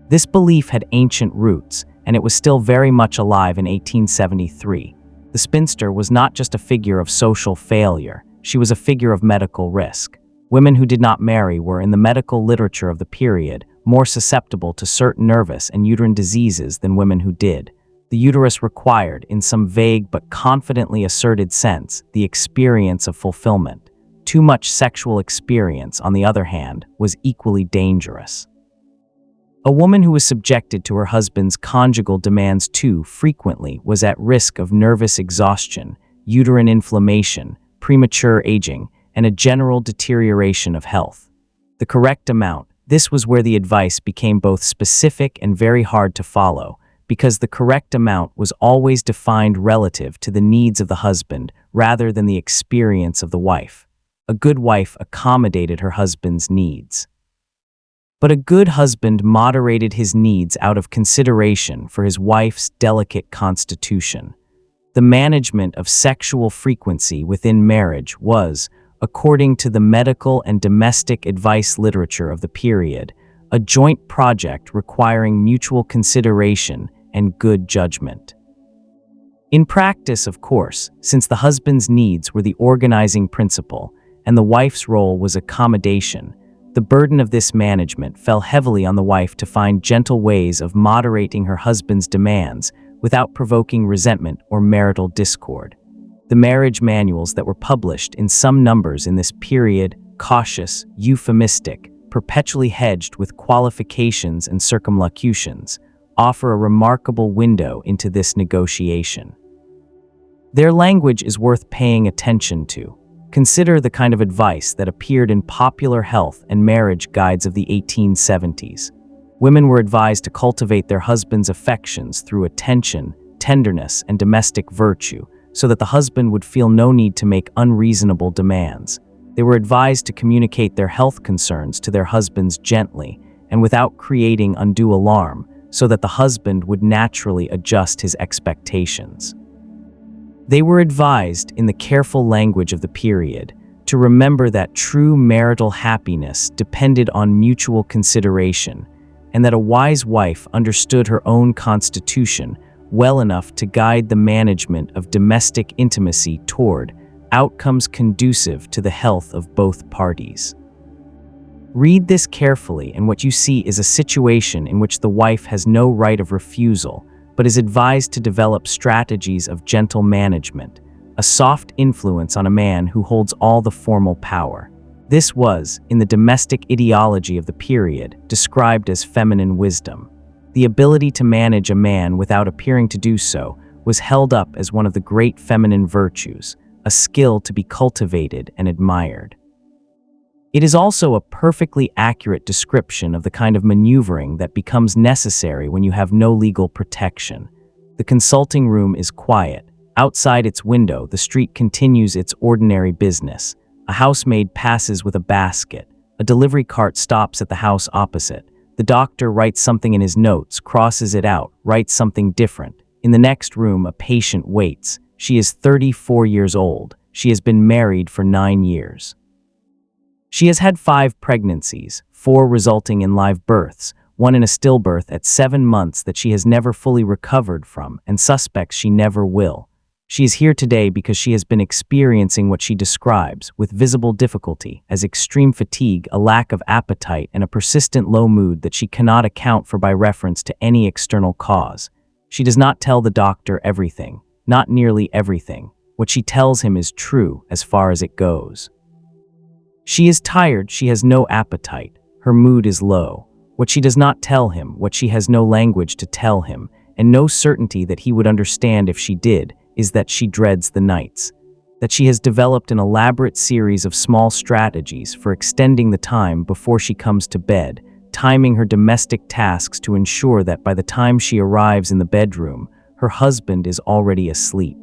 This belief had ancient roots, and it was still very much alive in 1873. The spinster was not just a figure of social failure, she was a figure of medical risk. Women who did not marry were, in the medical literature of the period, more susceptible to certain nervous and uterine diseases than women who did. The uterus required, in some vague but confidently asserted sense, the experience of fulfillment. Too much sexual experience, on the other hand, was equally dangerous. A woman who was subjected to her husband's conjugal demands too frequently was at risk of nervous exhaustion, uterine inflammation, premature aging, and a general deterioration of health. The correct amount, this was where the advice became both specific and very hard to follow, because the correct amount was always defined relative to the needs of the husband rather than the experience of the wife. A good wife accommodated her husband's needs. But a good husband moderated his needs out of consideration for his wife's delicate constitution. The management of sexual frequency within marriage was, according to the medical and domestic advice literature of the period, a joint project requiring mutual consideration and good judgment. In practice, of course, since the husband's needs were the organizing principle and the wife's role was accommodation, the burden of this management fell heavily on the wife to find gentle ways of moderating her husband's demands without provoking resentment or marital discord. The marriage manuals that were published in some numbers in this period, cautious, euphemistic, perpetually hedged with qualifications and circumlocutions, offer a remarkable window into this negotiation. Their language is worth paying attention to. Consider the kind of advice that appeared in popular health and marriage guides of the 1870s. Women were advised to cultivate their husband's affections through attention, tenderness, and domestic virtue, so that the husband would feel no need to make unreasonable demands. They were advised to communicate their health concerns to their husbands gently and without creating undue alarm, so that the husband would naturally adjust his expectations. They were advised, in the careful language of the period, to remember that true marital happiness depended on mutual consideration, and that a wise wife understood her own constitution well enough to guide the management of domestic intimacy toward outcomes conducive to the health of both parties. Read this carefully, and what you see is a situation in which the wife has no right of refusal, but is advised to develop strategies of gentle management, a soft influence on a man who holds all the formal power. This was, in the domestic ideology of the period, described as feminine wisdom. The ability to manage a man without appearing to do so was held up as one of the great feminine virtues, a skill to be cultivated and admired. It is also a perfectly accurate description of the kind of maneuvering that becomes necessary when you have no legal protection. The consulting room is quiet. Outside its window, the street continues its ordinary business. A housemaid passes with a basket. A delivery cart stops at the house opposite. The doctor writes something in his notes, crosses it out, writes something different. In the next room, a patient waits. She is 34 years old. She has been married for 9 years. She has had 5 pregnancies, 4 resulting in live births, 1 in a stillbirth at 7 months that she has never fully recovered from and suspects she never will. She is here today because she has been experiencing what she describes, with visible difficulty, as extreme fatigue, a lack of appetite, and a persistent low mood that she cannot account for by reference to any external cause. She does not tell the doctor everything, not nearly everything. What she tells him is true as far as it goes. She is tired, she has no appetite, her mood is low. What she does not tell him, what she has no language to tell him, and no certainty that he would understand if she did, is that she dreads the nights. That she has developed an elaborate series of small strategies for extending the time before she comes to bed, timing her domestic tasks to ensure that by the time she arrives in the bedroom, her husband is already asleep.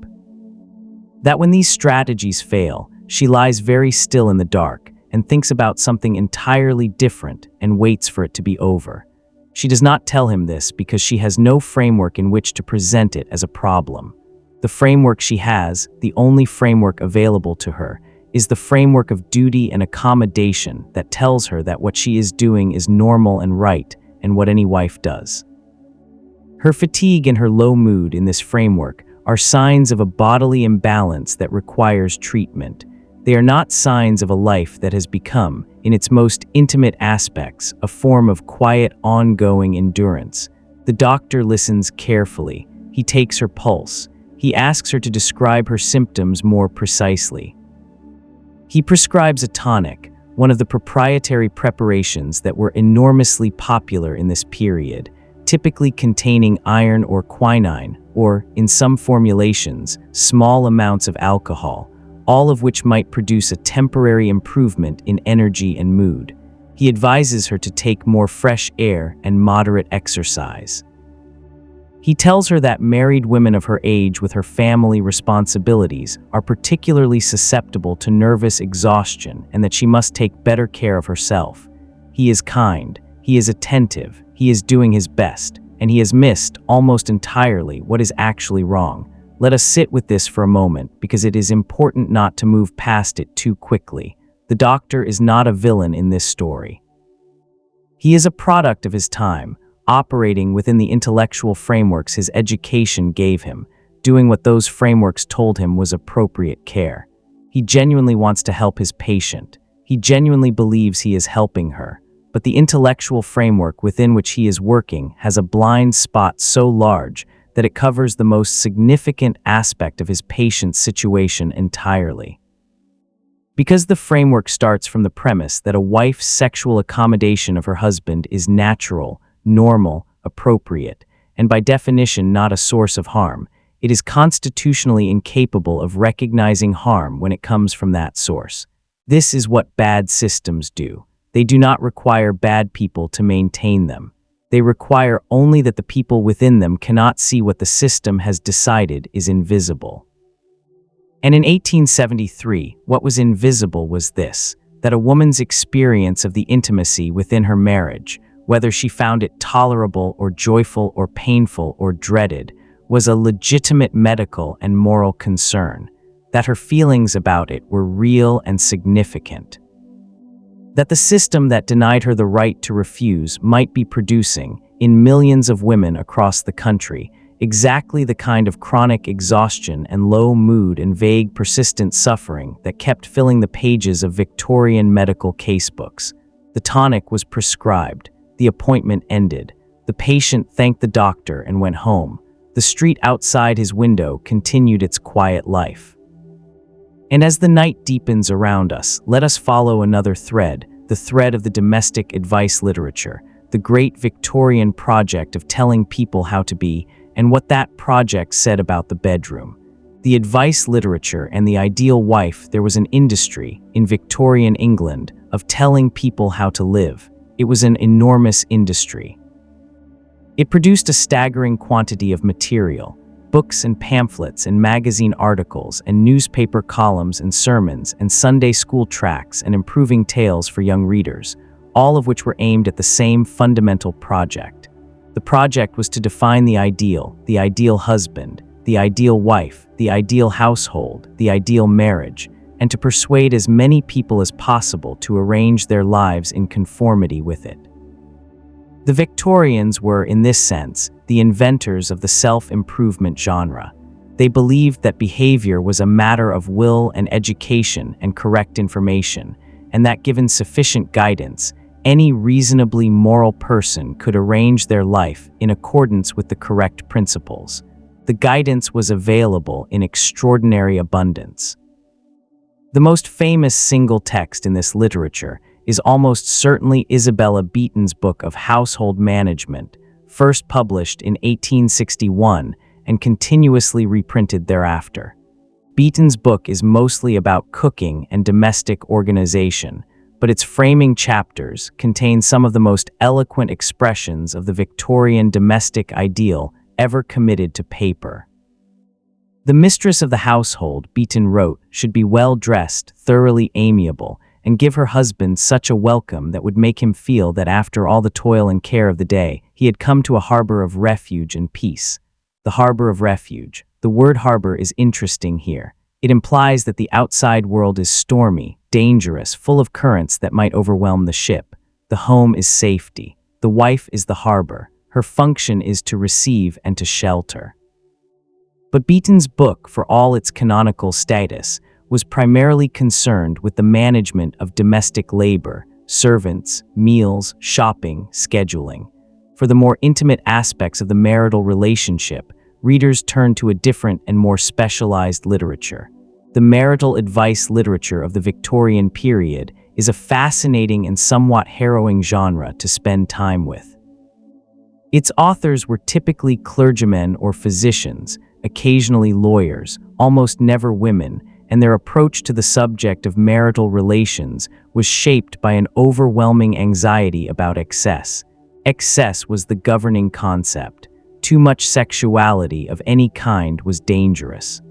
That when these strategies fail, she lies very still in the dark, and thinks about something entirely different and waits for it to be over. She does not tell him this because she has no framework in which to present it as a problem. The framework she has, the only framework available to her, is the framework of duty and accommodation that tells her that what she is doing is normal and right, and what any wife does. Her fatigue and her low mood in this framework are signs of a bodily imbalance that requires treatment. They are not signs of a life that has become, in its most intimate aspects, a form of quiet, ongoing endurance. The doctor listens carefully. He takes her pulse. He asks her to describe her symptoms more precisely. He prescribes a tonic, one of the proprietary preparations that were enormously popular in this period, typically containing iron or quinine, or, in some formulations, small amounts of alcohol, all of which might produce a temporary improvement in energy and mood. He advises her to take more fresh air and moderate exercise. He tells her that married women of her age with her family responsibilities are particularly susceptible to nervous exhaustion and that she must take better care of herself. He is kind, he is attentive, he is doing his best, and he has missed almost entirely what is actually wrong. Let us sit with this for a moment because it is important not to move past it too quickly. The doctor is not a villain in this story. He is a product of his time, operating within the intellectual frameworks his education gave him, doing what those frameworks told him was appropriate care. He genuinely wants to help his patient. He genuinely believes he is helping her. But the intellectual framework within which he is working has a blind spot so large that it covers the most significant aspect of his patient's situation entirely. Because the framework starts from the premise that a wife's sexual accommodation of her husband is natural, normal, appropriate, and by definition not a source of harm, it is constitutionally incapable of recognizing harm when it comes from that source. This is what bad systems do. They do not require bad people to maintain them. They require only that the people within them cannot see what the system has decided is invisible. And in 1873, what was invisible was this, that a woman's experience of the intimacy within her marriage, whether she found it tolerable or joyful or painful or dreaded, was a legitimate medical and moral concern, that her feelings about it were real and significant. That the system that denied her the right to refuse might be producing, in millions of women across the country, exactly the kind of chronic exhaustion and low mood and vague persistent suffering that kept filling the pages of Victorian medical casebooks. The tonic was prescribed, the appointment ended, the patient thanked the doctor and went home. The street outside his window continued its quiet life. And as the night deepens around us, let us follow another thread, the thread of the domestic advice literature, the great Victorian project of telling people how to be, and what that project said about the bedroom. The advice literature and the ideal wife, there was an industry, in Victorian England, of telling people how to live. It was an enormous industry. It produced a staggering quantity of material, books and pamphlets and magazine articles and newspaper columns and sermons and Sunday school tracts and improving tales for young readers, all of which were aimed at the same fundamental project. The project was to define the ideal husband, the ideal wife, the ideal household, the ideal marriage, and to persuade as many people as possible to arrange their lives in conformity with it. The Victorians were, in this sense, the inventors of the self-improvement genre. They believed that behavior was a matter of will and education and correct information, and that given sufficient guidance, any reasonably moral person could arrange their life in accordance with the correct principles. The guidance was available in extraordinary abundance. The most famous single text in this literature is almost certainly Isabella Beeton's book of household management, first published in 1861 and continuously reprinted thereafter. Beeton's book is mostly about cooking and domestic organization, but its framing chapters contain some of the most eloquent expressions of the Victorian domestic ideal ever committed to paper. The mistress of the household, Beeton wrote, should be well-dressed, thoroughly amiable, and give her husband such a welcome that would make him feel that after all the toil and care of the day, he had come to a harbor of refuge and peace. The harbor of refuge. The word harbor is interesting here. It implies that the outside world is stormy, dangerous, full of currents that might overwhelm the ship. The home is safety. The wife is the harbor. Her function is to receive and to shelter. But Beeton's book, for all its canonical status, was primarily concerned with the management of domestic labor, servants, meals, shopping, scheduling. For the more intimate aspects of the marital relationship, readers turn to a different and more specialized literature. The marital advice literature of the Victorian period is a fascinating and somewhat harrowing genre to spend time with. Its authors were typically clergymen or physicians, occasionally lawyers, almost never women, and their approach to the subject of marital relations was shaped by an overwhelming anxiety about excess. Excess was the governing concept. too much sexuality of any kind was dangerous.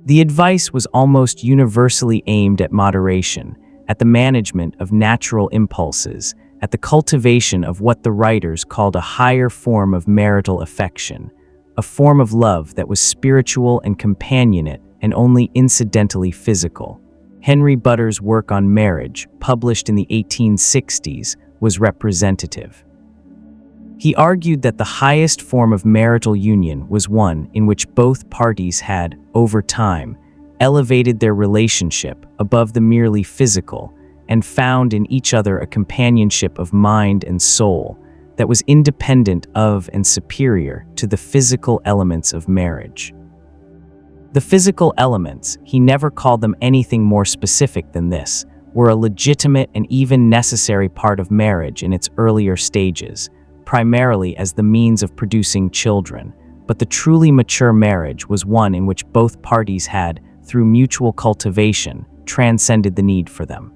The advice was almost universally aimed at moderation, at the management of natural impulses, at the cultivation of what the writers called a higher form of marital affection, a form of love that was spiritual and companionate and only incidentally physical. Henry Butter's work on marriage, published in the 1860s, was representative. He argued that the highest form of marital union was one in which both parties had, over time, elevated their relationship above the merely physical and found in each other a companionship of mind and soul that was independent of and superior to the physical elements of marriage. The physical elements, he never called them anything more specific than this, were a legitimate and even necessary part of marriage in its earlier stages, primarily as the means of producing children, but the truly mature marriage was one in which both parties had, through mutual cultivation, transcended the need for them.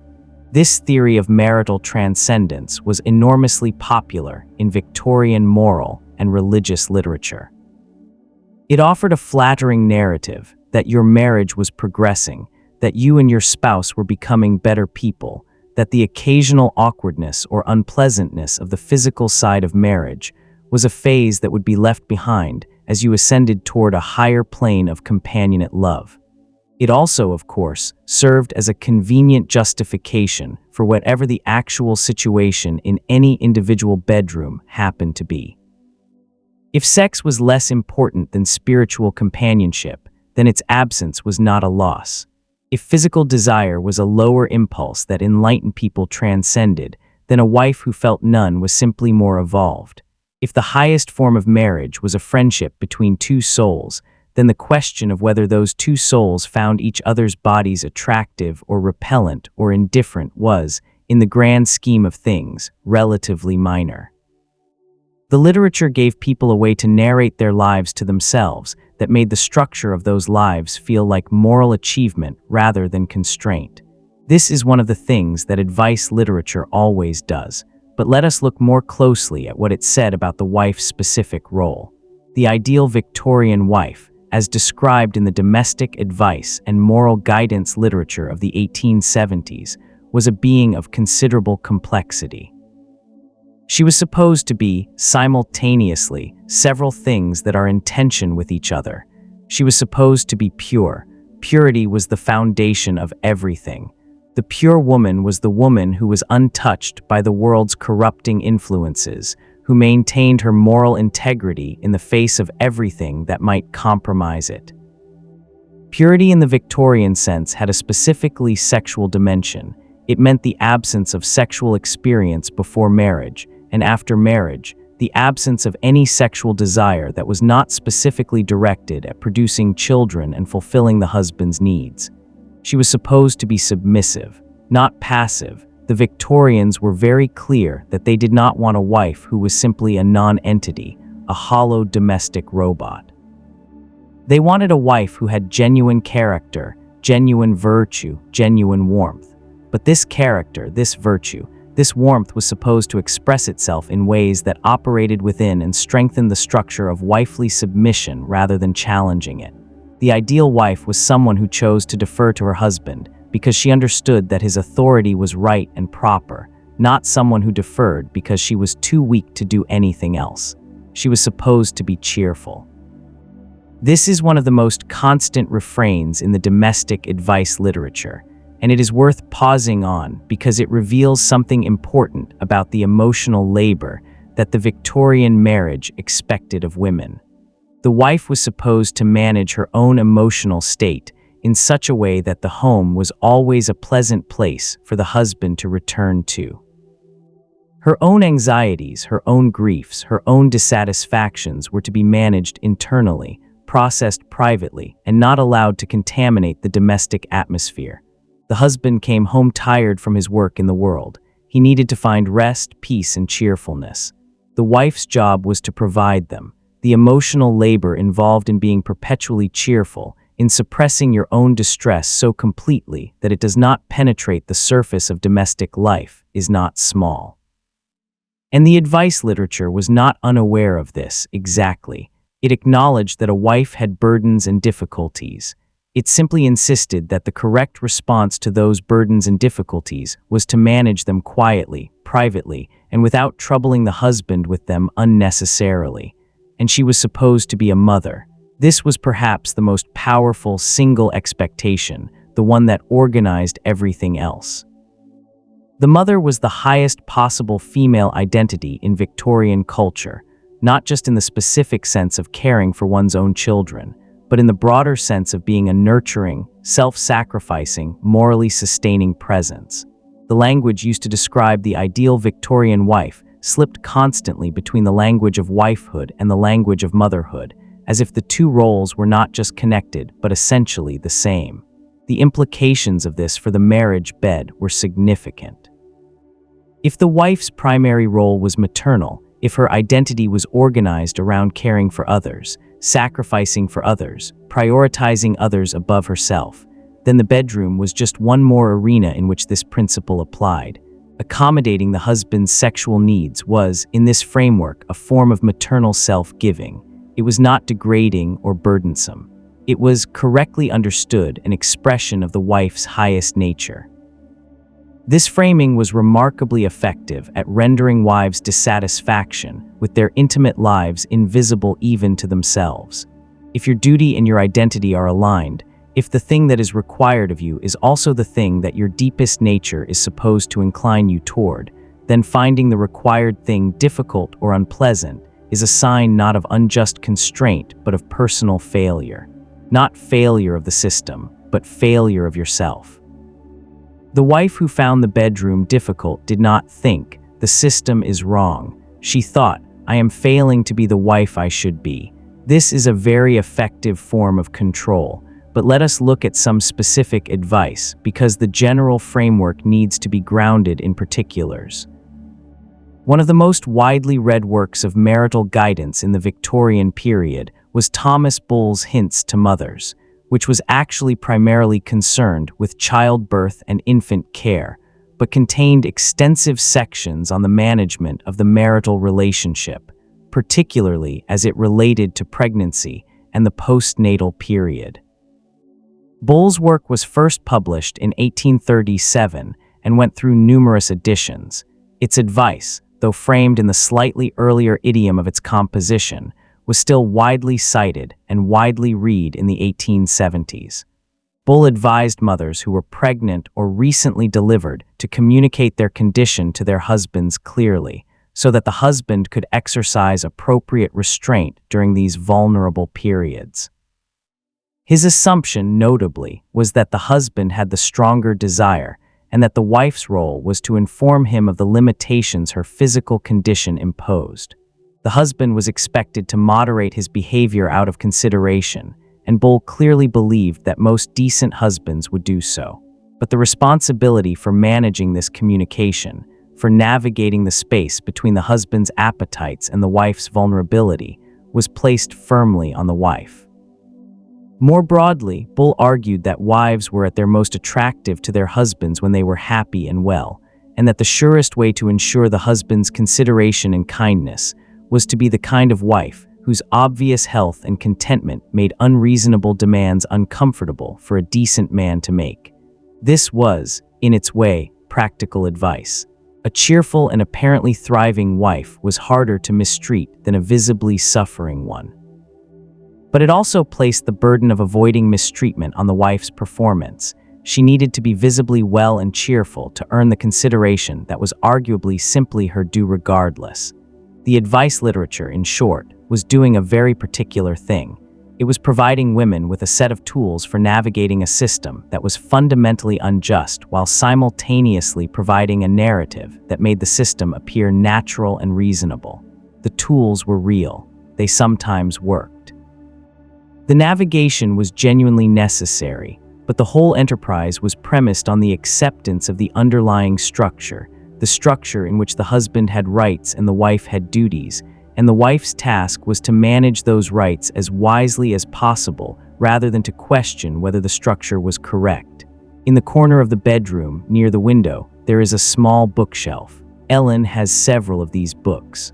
This theory of marital transcendence was enormously popular in Victorian moral and religious literature. It offered a flattering narrative that your marriage was progressing, that you and your spouse were becoming better people, that the occasional awkwardness or unpleasantness of the physical side of marriage was a phase that would be left behind as you ascended toward a higher plane of companionate love. It also, of course, served as a convenient justification for whatever the actual situation in any individual bedroom happened to be. If sex was less important than spiritual companionship, then its absence was not a loss. If physical desire was a lower impulse that enlightened people transcended, then a wife who felt none was simply more evolved. If the highest form of marriage was a friendship between two souls, then the question of whether those two souls found each other's bodies attractive or repellent or indifferent was, in the grand scheme of things, relatively minor. The literature gave people a way to narrate their lives to themselves that made the structure of those lives feel like moral achievement rather than constraint. This is one of the things that advice literature always does, but let us look more closely at what it said about the wife's specific role. The ideal Victorian wife, as described in the domestic advice and moral guidance literature of the 1870s, was a being of considerable complexity. She was supposed to be, simultaneously, several things that are in tension with each other. She was supposed to be pure. Purity was the foundation of everything. The pure woman was the woman who was untouched by the world's corrupting influences, who maintained her moral integrity in the face of everything that might compromise it. Purity in the Victorian sense had a specifically sexual dimension. It meant the absence of sexual experience before marriage, and after marriage, the absence of any sexual desire that was not specifically directed at producing children and fulfilling the husband's needs. She was supposed to be submissive, not passive. The Victorians were very clear that they did not want a wife who was simply a non-entity, a hollow domestic robot. They wanted a wife who had genuine character, genuine virtue, genuine warmth. But this character, this virtue, this warmth was supposed to express itself in ways that operated within and strengthened the structure of wifely submission rather than challenging it. The ideal wife was someone who chose to defer to her husband because she understood that his authority was right and proper, not someone who deferred because she was too weak to do anything else. She was supposed to be cheerful. This is one of the most constant refrains in the domestic advice literature, and it is worth pausing on because it reveals something important about the emotional labor that the Victorian marriage expected of women. The wife was supposed to manage her own emotional state in such a way that the home was always a pleasant place for the husband to return to. Her own anxieties, her own griefs, her own dissatisfactions were to be managed internally, processed privately, and not allowed to contaminate the domestic atmosphere. The husband came home tired from his work in the world. He needed to find rest, peace, and cheerfulness. The wife's job was to provide them. The emotional labor involved in being perpetually cheerful, in suppressing your own distress so completely that it does not penetrate the surface of domestic life, is not small. And the advice literature was not unaware of this exactly. It acknowledged that a wife had burdens and difficulties. It simply insisted that the correct response to those burdens and difficulties was to manage them quietly, privately, and without troubling the husband with them unnecessarily. And she was supposed to be a mother. This was perhaps the most powerful single expectation, the one that organized everything else. The mother was the highest possible female identity in Victorian culture, not just in the specific sense of caring for one's own children, but in the broader sense of being a nurturing, self-sacrificing, morally sustaining presence. The language used to describe the ideal Victorian wife slipped constantly between the language of wifehood and the language of motherhood, as if the two roles were not just connected, but essentially the same. The implications of this for the marriage bed were significant. If the wife's primary role was maternal, if her identity was organized around caring for others, sacrificing for others, prioritizing others above herself, then the bedroom was just one more arena in which this principle applied. Accommodating the husband's sexual needs was, in this framework, a form of maternal self-giving. It was not degrading or burdensome. It was, correctly understood, an expression of the wife's highest nature. This framing was remarkably effective at rendering wives' dissatisfaction with their intimate lives invisible even to themselves. If your duty and your identity are aligned, if the thing that is required of you is also the thing that your deepest nature is supposed to incline you toward, then finding the required thing difficult or unpleasant is a sign not of unjust constraint but of personal failure. Not failure of the system, but failure of yourself. The wife who found the bedroom difficult did not think, "The system is wrong." She thought, "I am failing to be the wife I should be." This is a very effective form of control, but let us look at some specific advice, because the general framework needs to be grounded in particulars. One of the most widely read works of marital guidance in the Victorian period was Thomas Bull's Hints to Mothers, which was actually primarily concerned with childbirth and infant care, but contained extensive sections on the management of the marital relationship, particularly as it related to pregnancy and the postnatal period. Bull's work was first published in 1837 and went through numerous editions. Its advice, though framed in the slightly earlier idiom of its composition, was still widely cited and widely read in the 1870s. Bull advised mothers who were pregnant or recently delivered to communicate their condition to their husbands clearly, so that the husband could exercise appropriate restraint during these vulnerable periods. His assumption, notably, was that the husband had the stronger desire, and that the wife's role was to inform him of the limitations her physical condition imposed. The husband was expected to moderate his behavior out of consideration, and Bull clearly believed that most decent husbands would do so. But the responsibility for managing this communication, for navigating the space between the husband's appetites and the wife's vulnerability, was placed firmly on the wife. More broadly, Bull argued that wives were at their most attractive to their husbands when they were happy and well, and that the surest way to ensure the husband's consideration and kindness was to be the kind of wife whose obvious health and contentment made unreasonable demands uncomfortable for a decent man to make. This was, in its way, practical advice. A cheerful and apparently thriving wife was harder to mistreat than a visibly suffering one. But it also placed the burden of avoiding mistreatment on the wife's performance. She needed to be visibly well and cheerful to earn the consideration that was arguably simply her due regardless. The advice literature, in short, was doing a very particular thing. It was providing women with a set of tools for navigating a system that was fundamentally unjust while simultaneously providing a narrative that made the system appear natural and reasonable. The tools were real. They sometimes worked. The navigation was genuinely necessary, but the whole enterprise was premised on the acceptance of the underlying structure, the structure in which the husband had rights and the wife had duties, and the wife's task was to manage those rights as wisely as possible rather than to question whether the structure was correct. In the corner of the bedroom, near the window, there is a small bookshelf. Ellen has several of these books.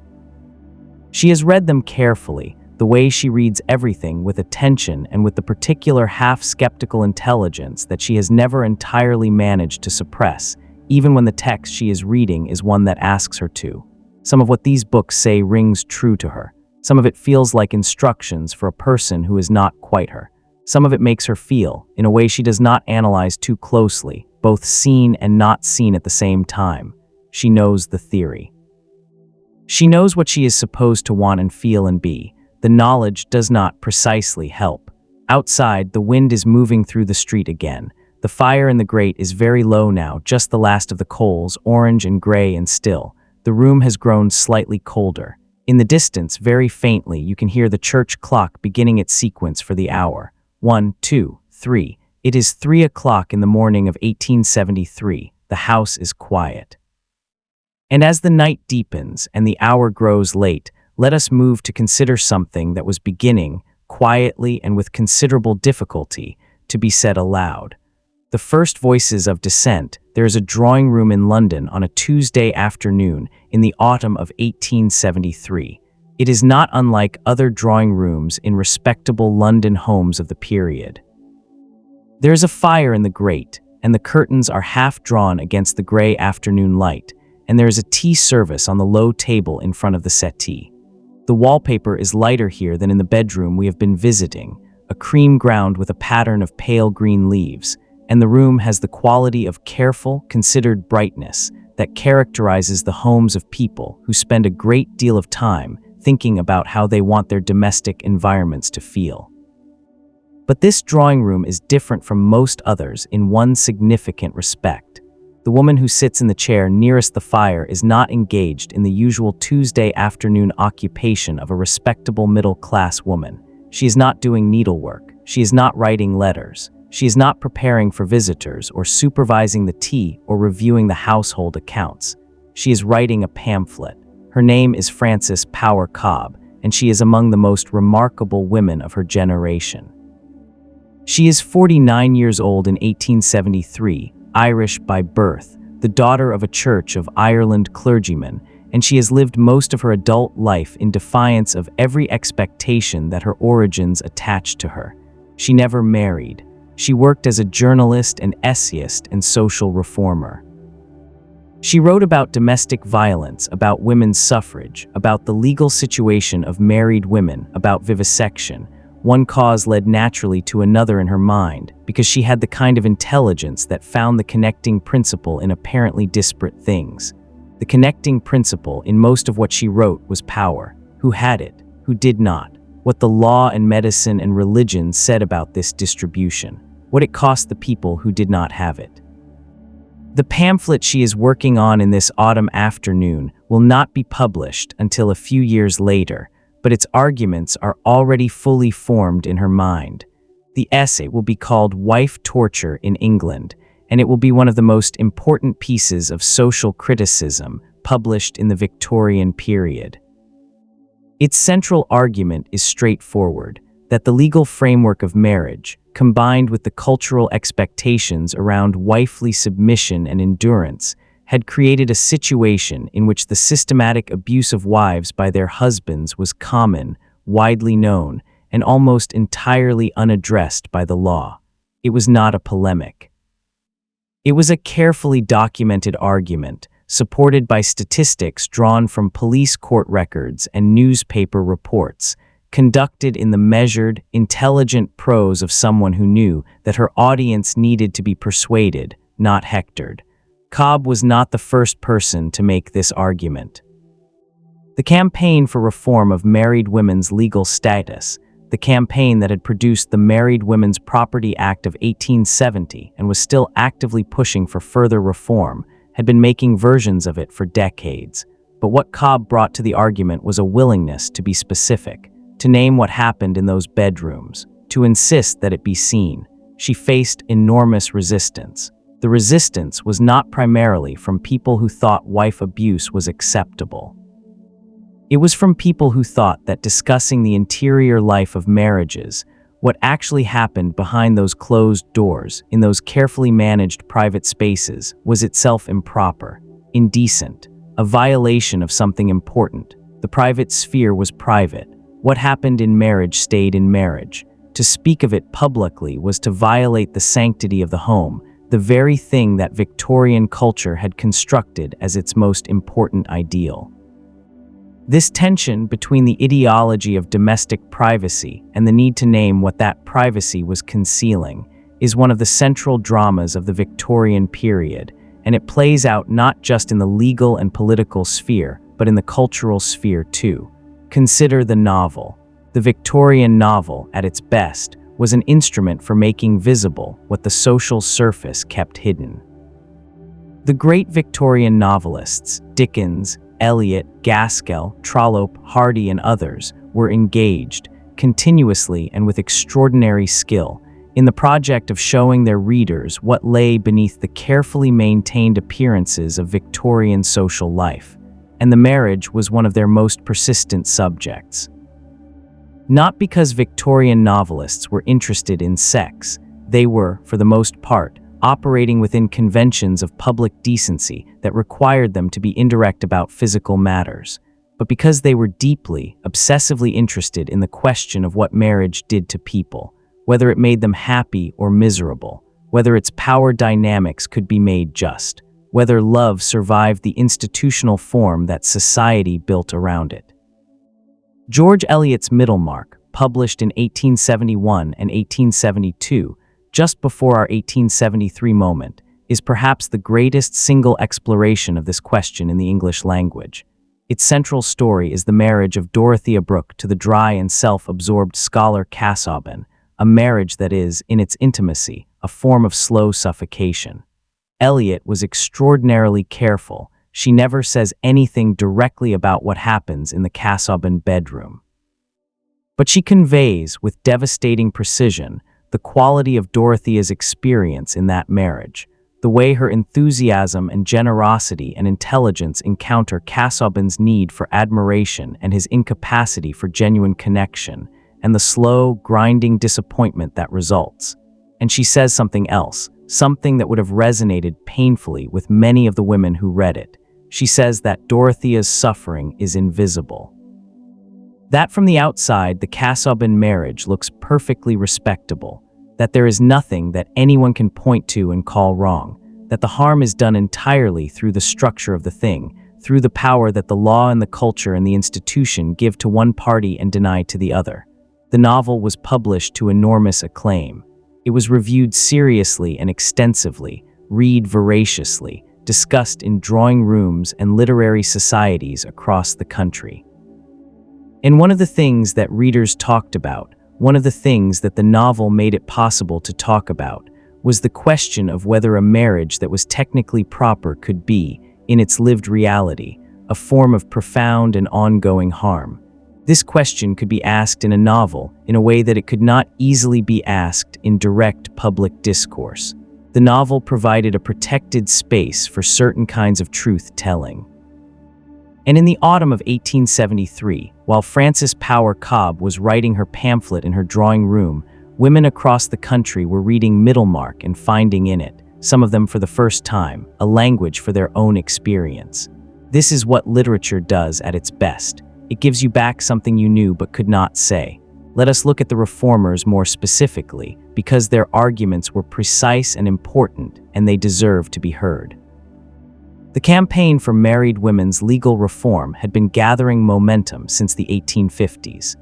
She has read them carefully, the way she reads everything with attention and with the particular half-skeptical intelligence that she has never entirely managed to suppress, even when the text she is reading is one that asks her to. Some of what these books say rings true to her. Some of it feels like instructions for a person who is not quite her. Some of it makes her feel, in a way she does not analyze too closely, both seen and not seen at the same time. She knows the theory. She knows what she is supposed to want and feel and be. The knowledge does not precisely help. Outside, the wind is moving through the street again. The fire in the grate is very low now, just the last of the coals, orange and gray and still. The room has grown slightly colder. In the distance, very faintly, you can hear the church clock beginning its sequence for the hour. 1, 2, 3. It is 3 o'clock in the morning of 1873. The house is quiet. And as the night deepens and the hour grows late, let us move to consider something that was beginning, quietly and with considerable difficulty, to be said aloud. The first voices of dissent. There is a drawing room in London on a Tuesday afternoon in the autumn of 1873. It is not unlike other drawing rooms in respectable London homes of the period. There is a fire in the grate, and the curtains are half drawn against the gray afternoon light, and there is a tea service on the low table in front of the settee. The wallpaper is lighter here than in the bedroom we have been visiting, a cream ground with a pattern of pale green leaves, and the room has the quality of careful, considered brightness that characterizes the homes of people who spend a great deal of time thinking about how they want their domestic environments to feel. But this drawing room is different from most others in one significant respect. The woman who sits in the chair nearest the fire is not engaged in the usual Tuesday afternoon occupation of a respectable middle-class woman. She is not doing needlework. She is not writing letters. She is not preparing for visitors or supervising the tea or reviewing the household accounts. She is writing a pamphlet. Her name is Frances Power Cobb, and she is among the most remarkable women of her generation. She is 49 years old in 1873, Irish by birth, the daughter of a Church of Ireland clergyman, and she has lived most of her adult life in defiance of every expectation that her origins attached to her. She never married. She worked as a journalist and essayist and social reformer. She wrote about domestic violence, about women's suffrage, about the legal situation of married women, about vivisection. One cause led naturally to another in her mind, because she had the kind of intelligence that found the connecting principle in apparently disparate things. The connecting principle in most of what she wrote was power. Who had it? Who did not? What the law and medicine and religion said about this distribution. What it cost the people who did not have it. The pamphlet she is working on in this autumn afternoon will not be published until a few years later, but its arguments are already fully formed in her mind. The essay will be called Wife Torture in England, and it will be one of the most important pieces of social criticism published in the Victorian period. Its central argument is straightforward, that the legal framework of marriage, combined with the cultural expectations around wifely submission and endurance, had created a situation in which the systematic abuse of wives by their husbands was common, widely known, and almost entirely unaddressed by the law. It was not a polemic. It was a carefully documented argument, supported by statistics drawn from police court records and newspaper reports, conducted in the measured, intelligent prose of someone who knew that her audience needed to be persuaded, not hectored. Cobb was not the first person to make this argument. The campaign for reform of married women's legal status, the campaign that had produced the Married Women's Property Act of 1870 and was still actively pushing for further reform, had been making versions of it for decades. But what Cobb brought to the argument was a willingness to be specific, to name what happened in those bedrooms, to insist that it be seen. She faced enormous resistance. The resistance was not primarily from people who thought wife abuse was acceptable. It was from people who thought that discussing the interior life of marriages, what actually happened behind those closed doors, in those carefully managed private spaces, was itself improper, indecent, a violation of something important. The private sphere was private. What happened in marriage stayed in marriage. To speak of it publicly was to violate the sanctity of the home, the very thing that Victorian culture had constructed as its most important ideal. This tension between the ideology of domestic privacy and the need to name what that privacy was concealing is one of the central dramas of the Victorian period, and it plays out not just in the legal and political sphere, but in the cultural sphere too. Consider the novel. The Victorian novel, at its best, was an instrument for making visible what the social surface kept hidden. The great Victorian novelists, Dickens, Eliot, Gaskell, Trollope, Hardy, and others, were engaged, continuously and with extraordinary skill, in the project of showing their readers what lay beneath the carefully maintained appearances of Victorian social life, and the marriage was one of their most persistent subjects. Not because Victorian novelists were interested in sex, they were, for the most part, operating within conventions of public decency that required them to be indirect about physical matters, but because they were deeply, obsessively interested in the question of what marriage did to people, whether it made them happy or miserable, whether its power dynamics could be made just, whether love survived the institutional form that society built around it. George Eliot's Middlemarch, published in 1871 and 1872, just before our 1873 moment, is perhaps the greatest single exploration of this question in the English language. Its central story is the marriage of Dorothea Brooke to the dry and self-absorbed scholar Casaubon, a marriage that is, in its intimacy, a form of slow suffocation. Eliot was extraordinarily careful. She never says anything directly about what happens in the Casaubon bedroom. But she conveys, with devastating precision, the quality of Dorothea's experience in that marriage, the way her enthusiasm and generosity and intelligence encounter Casaubon's need for admiration and his incapacity for genuine connection, and the slow, grinding disappointment that results. And she says something else, something that would have resonated painfully with many of the women who read it. She says that Dorothea's suffering is invisible. That from the outside, the Casaubon marriage looks perfectly respectable, that there is nothing that anyone can point to and call wrong, that the harm is done entirely through the structure of the thing, through the power that the law and the culture and the institution give to one party and deny to the other. The novel was published to enormous acclaim. It was reviewed seriously and extensively, read voraciously, discussed in drawing rooms and literary societies across the country. And one of the things that readers talked about, one of the things that the novel made it possible to talk about, was the question of whether a marriage that was technically proper could be, in its lived reality, a form of profound and ongoing harm. This question could be asked in a novel in a way that it could not easily be asked in direct public discourse. The novel provided a protected space for certain kinds of truth-telling. And in the autumn of 1873, while Frances Power Cobbe was writing her pamphlet in her drawing room, women across the country were reading Middlemarch and finding in it, some of them for the first time, a language for their own experience. This is what literature does at its best. It gives you back something you knew but could not say. Let us look at the reformers more specifically, because their arguments were precise and important, and they deserve to be heard. The campaign for married women's legal reform had been gathering momentum since the 1850s.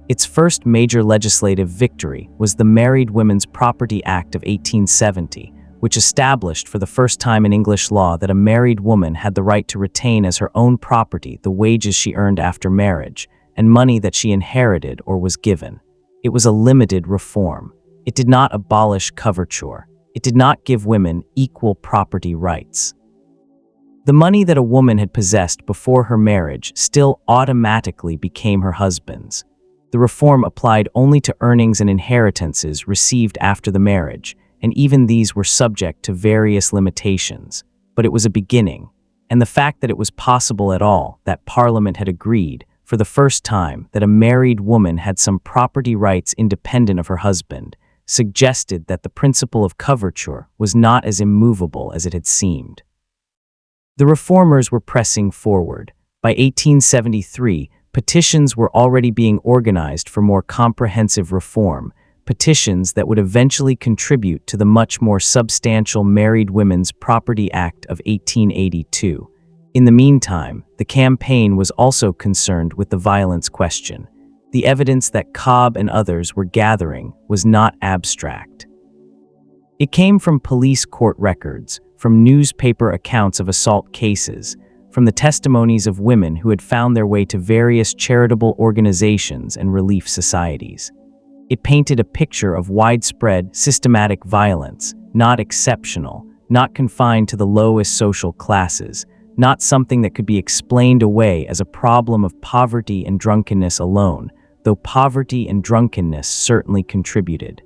Its first major legislative victory was the Married Women's Property Act of 1870, which established for the first time in English law that a married woman had the right to retain as her own property the wages she earned after marriage and money that she inherited or was given. It was a limited reform. It did not abolish coverture. It did not give women equal property rights. The money that a woman had possessed before her marriage still automatically became her husband's. The reform applied only to earnings and inheritances received after the marriage, and even these were subject to various limitations. But it was a beginning, and the fact that it was possible at all, that Parliament had agreed, for the first time, that a married woman had some property rights independent of her husband, suggested that the principle of coverture was not as immovable as it had seemed. The reformers were pressing forward. By 1873, petitions were already being organized for more comprehensive reform, petitions that would eventually contribute to the much more substantial Married Women's Property Act of 1882. In the meantime, the campaign was also concerned with the violence question. The evidence that Cobb and others were gathering was not abstract. It came from police court records, from newspaper accounts of assault cases, from the testimonies of women who had found their way to various charitable organizations and relief societies. It painted a picture of widespread, systematic violence, not exceptional, not confined to the lowest social classes, not something that could be explained away as a problem of poverty and drunkenness alone, though poverty and drunkenness certainly contributed.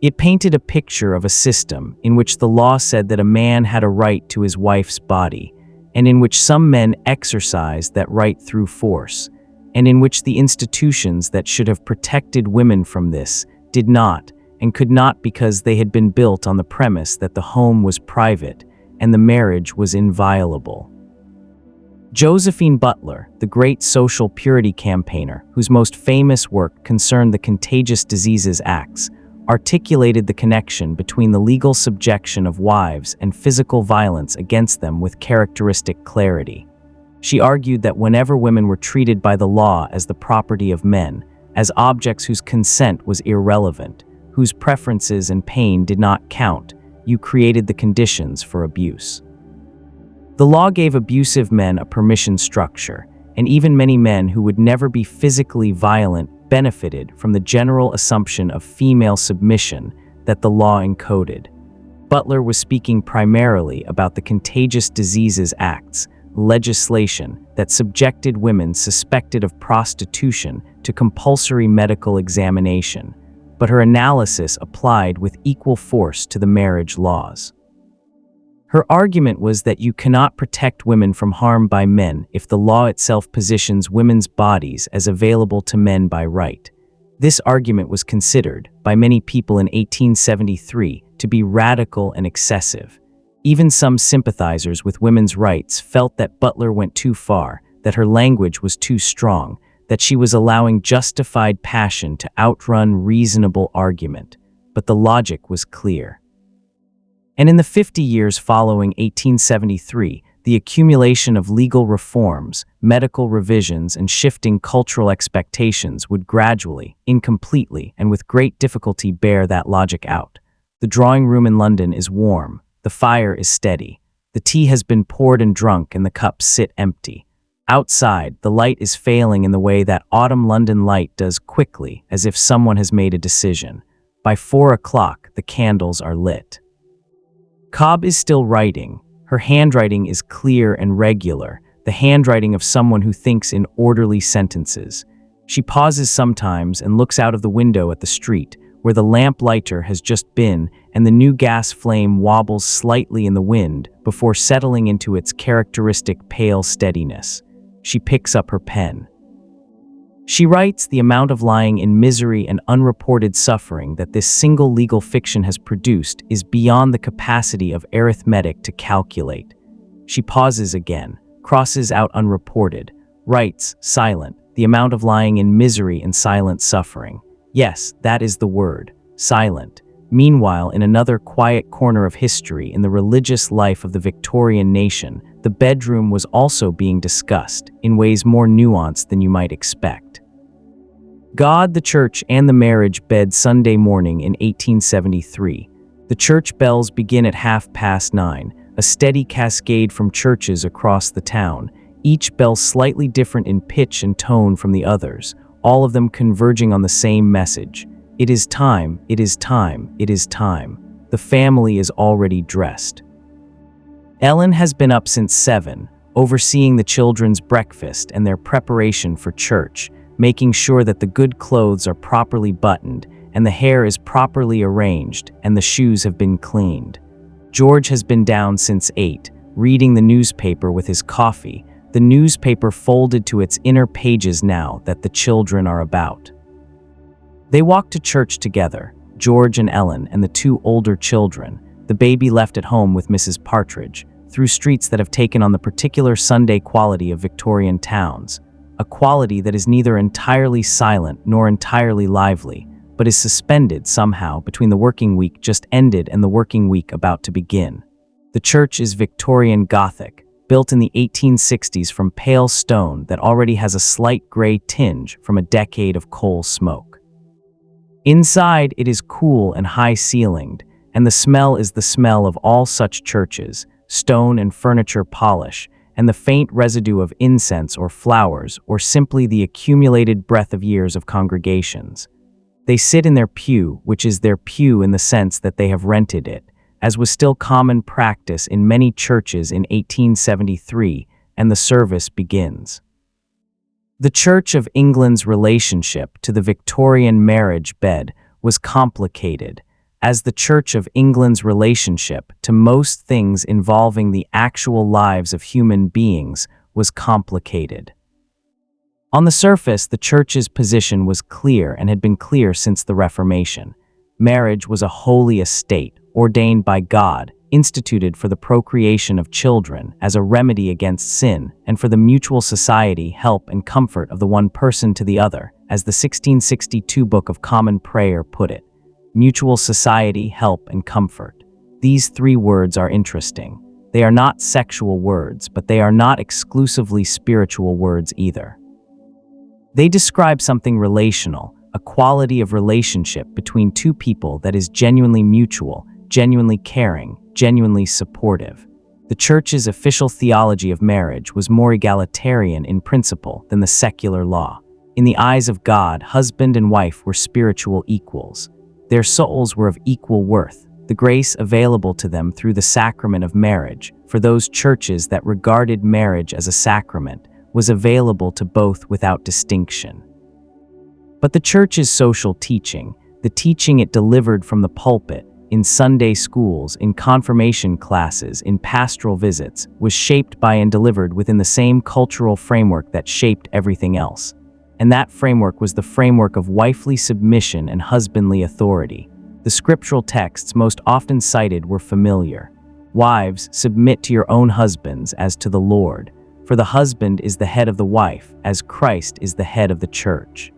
It painted a picture of a system in which the law said that a man had a right to his wife's body, and in which some men exercised that right through force, and in which the institutions that should have protected women from this did not, and could not because they had been built on the premise that the home was private and the marriage was inviolable. Josephine Butler, the great social purity campaigner, whose most famous work concerned the Contagious Diseases Acts, articulated the connection between the legal subjection of wives and physical violence against them with characteristic clarity. She argued that whenever women were treated by the law as the property of men, as objects whose consent was irrelevant, whose preferences and pain did not count, you created the conditions for abuse. The law gave abusive men a permission structure, and even many men who would never be physically violent benefited from the general assumption of female submission that the law encoded. Butler was speaking primarily about the Contagious Diseases Acts, legislation that subjected women suspected of prostitution to compulsory medical examination, but her analysis applied with equal force to the marriage laws. Her argument was that you cannot protect women from harm by men if the law itself positions women's bodies as available to men by right. This argument was considered, by many people in 1873, to be radical and excessive. Even some sympathizers with women's rights felt that Butler went too far, that her language was too strong, that she was allowing justified passion to outrun reasonable argument. But the logic was clear. And in the 50 years following 1873, the accumulation of legal reforms, medical revisions, and shifting cultural expectations would gradually, incompletely, and with great difficulty bear that logic out. The drawing room in London is warm, the fire is steady, the tea has been poured and drunk, and the cups sit empty. Outside, the light is failing in the way that autumn London light does quickly, as if someone has made a decision. By 4 o'clock, the candles are lit. Cobb is still writing. Her handwriting is clear and regular, the handwriting of someone who thinks in orderly sentences. She pauses sometimes and looks out of the window at the street, where the lamplighter has just been, and the new gas flame wobbles slightly in the wind before settling into its characteristic pale steadiness. She picks up her pen. She writes the amount of lying in misery and unreported suffering that this single legal fiction has produced is beyond the capacity of arithmetic to calculate. She pauses again, crosses out unreported, writes, silent, the amount of lying in misery and silent suffering. Yes, that is the word, silent. Meanwhile, in another quiet corner of history in the religious life of the Victorian nation, the bedroom was also being discussed, in ways more nuanced than you might expect. God, the Church, and the Marriage bed Sunday morning in 1873. The church bells begin at 9:30, a steady cascade from churches across the town, each bell slightly different in pitch and tone from the others, all of them converging on the same message. It is time, it is time, it is time. The family is already dressed. Ellen has been up since 7, overseeing the children's breakfast and their preparation for church, making sure that the good clothes are properly buttoned and the hair is properly arranged and the shoes have been cleaned. George has been down since 8, reading the newspaper with his coffee, the newspaper folded to its inner pages now that the children are about. They walk to church together, George and Ellen and the 2 older children, the baby left at home with Mrs. Partridge, through streets that have taken on the particular Sunday quality of Victorian towns, a quality that is neither entirely silent nor entirely lively, but is suspended somehow between the working week just ended and the working week about to begin. The church is Victorian Gothic, built in the 1860s from pale stone that already has a slight gray tinge from a decade of coal smoke. Inside, it is cool and high-ceilinged, and the smell is the smell of all such churches, stone and furniture polish, and the faint residue of incense or flowers, or simply the accumulated breath of years of congregations. They sit in their pew, which is their pew in the sense that they have rented it, as was still common practice in many churches in 1873, and the service begins. The Church of England's relationship to the Victorian marriage bed was complicated, as the Church of England's relationship to most things involving the actual lives of human beings was complicated. On the surface, the Church's position was clear and had been clear since the Reformation. Marriage was a holy estate, ordained by God, instituted for the procreation of children as a remedy against sin and for the mutual society, help, and comfort of the one person to the other, as the 1662 Book of Common Prayer put it. Mutual society, help, and comfort. These three words are interesting. They are not sexual words, but they are not exclusively spiritual words either. They describe something relational, a quality of relationship between two people that is genuinely mutual, genuinely caring, genuinely supportive. The Church's official theology of marriage was more egalitarian in principle than the secular law. In the eyes of God, husband and wife were spiritual equals. Their souls were of equal worth. The grace available to them through the sacrament of marriage, for those churches that regarded marriage as a sacrament, was available to both without distinction. But the Church's social teaching, the teaching it delivered from the pulpit, in Sunday schools, in confirmation classes, in pastoral visits, was shaped by and delivered within the same cultural framework that shaped everything else. And that framework was the framework of wifely submission and husbandly authority. The scriptural texts most often cited were familiar. Wives, submit to your own husbands as to the Lord, for the husband is the head of the wife, as Christ is the head of the church.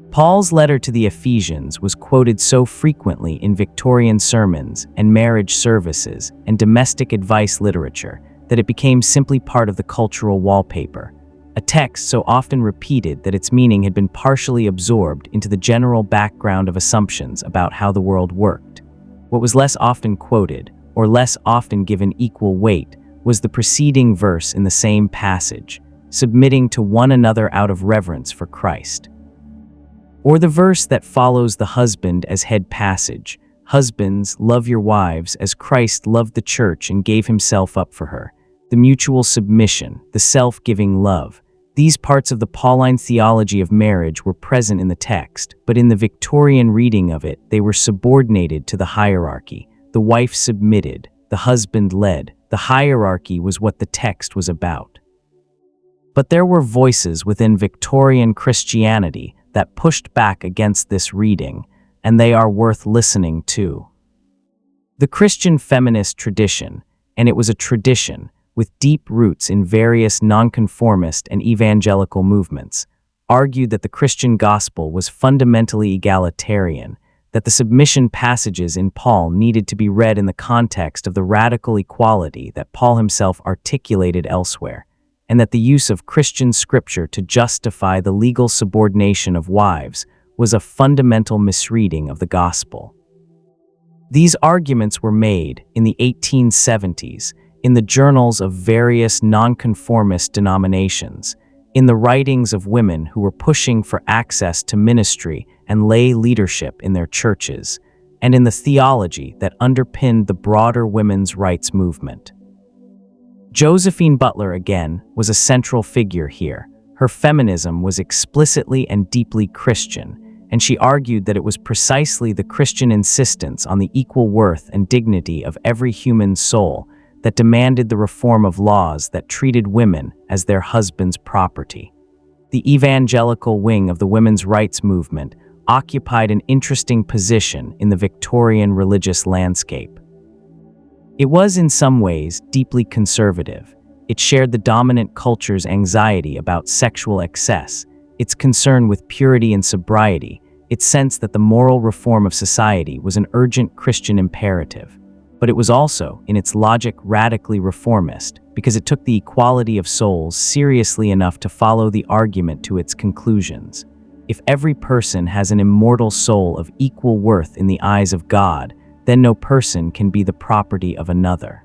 Paul's letter to the Ephesians was quoted so frequently in Victorian sermons and marriage services and domestic advice literature that it became simply part of the cultural wallpaper, a text so often repeated that its meaning had been partially absorbed into the general background of assumptions about how the world worked. What was less often quoted, or less often given equal weight, was the preceding verse in the same passage, submitting to one another out of reverence for Christ. Or the verse that follows the husband as head passage, husbands, love your wives as Christ loved the church and gave himself up for her. The mutual submission, the self-giving love. These parts of the Pauline theology of marriage were present in the text, but in the Victorian reading of it, they were subordinated to the hierarchy. The wife submitted, the husband led. The hierarchy was what the text was about. But there were voices within Victorian Christianity that pushed back against this reading, and they are worth listening to. The Christian feminist tradition, and it was a tradition with deep roots in various nonconformist and evangelical movements, argued that the Christian gospel was fundamentally egalitarian, that the submission passages in Paul needed to be read in the context of the radical equality that Paul himself articulated elsewhere, and that the use of Christian scripture to justify the legal subordination of wives was a fundamental misreading of the gospel. These arguments were made in the 1870s in the journals of various nonconformist denominations, in the writings of women who were pushing for access to ministry and lay leadership in their churches, and in the theology that underpinned the broader women's rights movement. Josephine Butler, again, was a central figure here. Her feminism was explicitly and deeply Christian, and she argued that it was precisely the Christian insistence on the equal worth and dignity of every human soul that demanded the reform of laws that treated women as their husbands' property. The evangelical wing of the women's rights movement occupied an interesting position in the Victorian religious landscape. It was, in some ways, deeply conservative. It shared the dominant culture's anxiety about sexual excess, its concern with purity and sobriety, its sense that the moral reform of society was an urgent Christian imperative. But it was also, in its logic, radically reformist, because it took the equality of souls seriously enough to follow the argument to its conclusions. If every person has an immortal soul of equal worth in the eyes of God, then no person can be the property of another.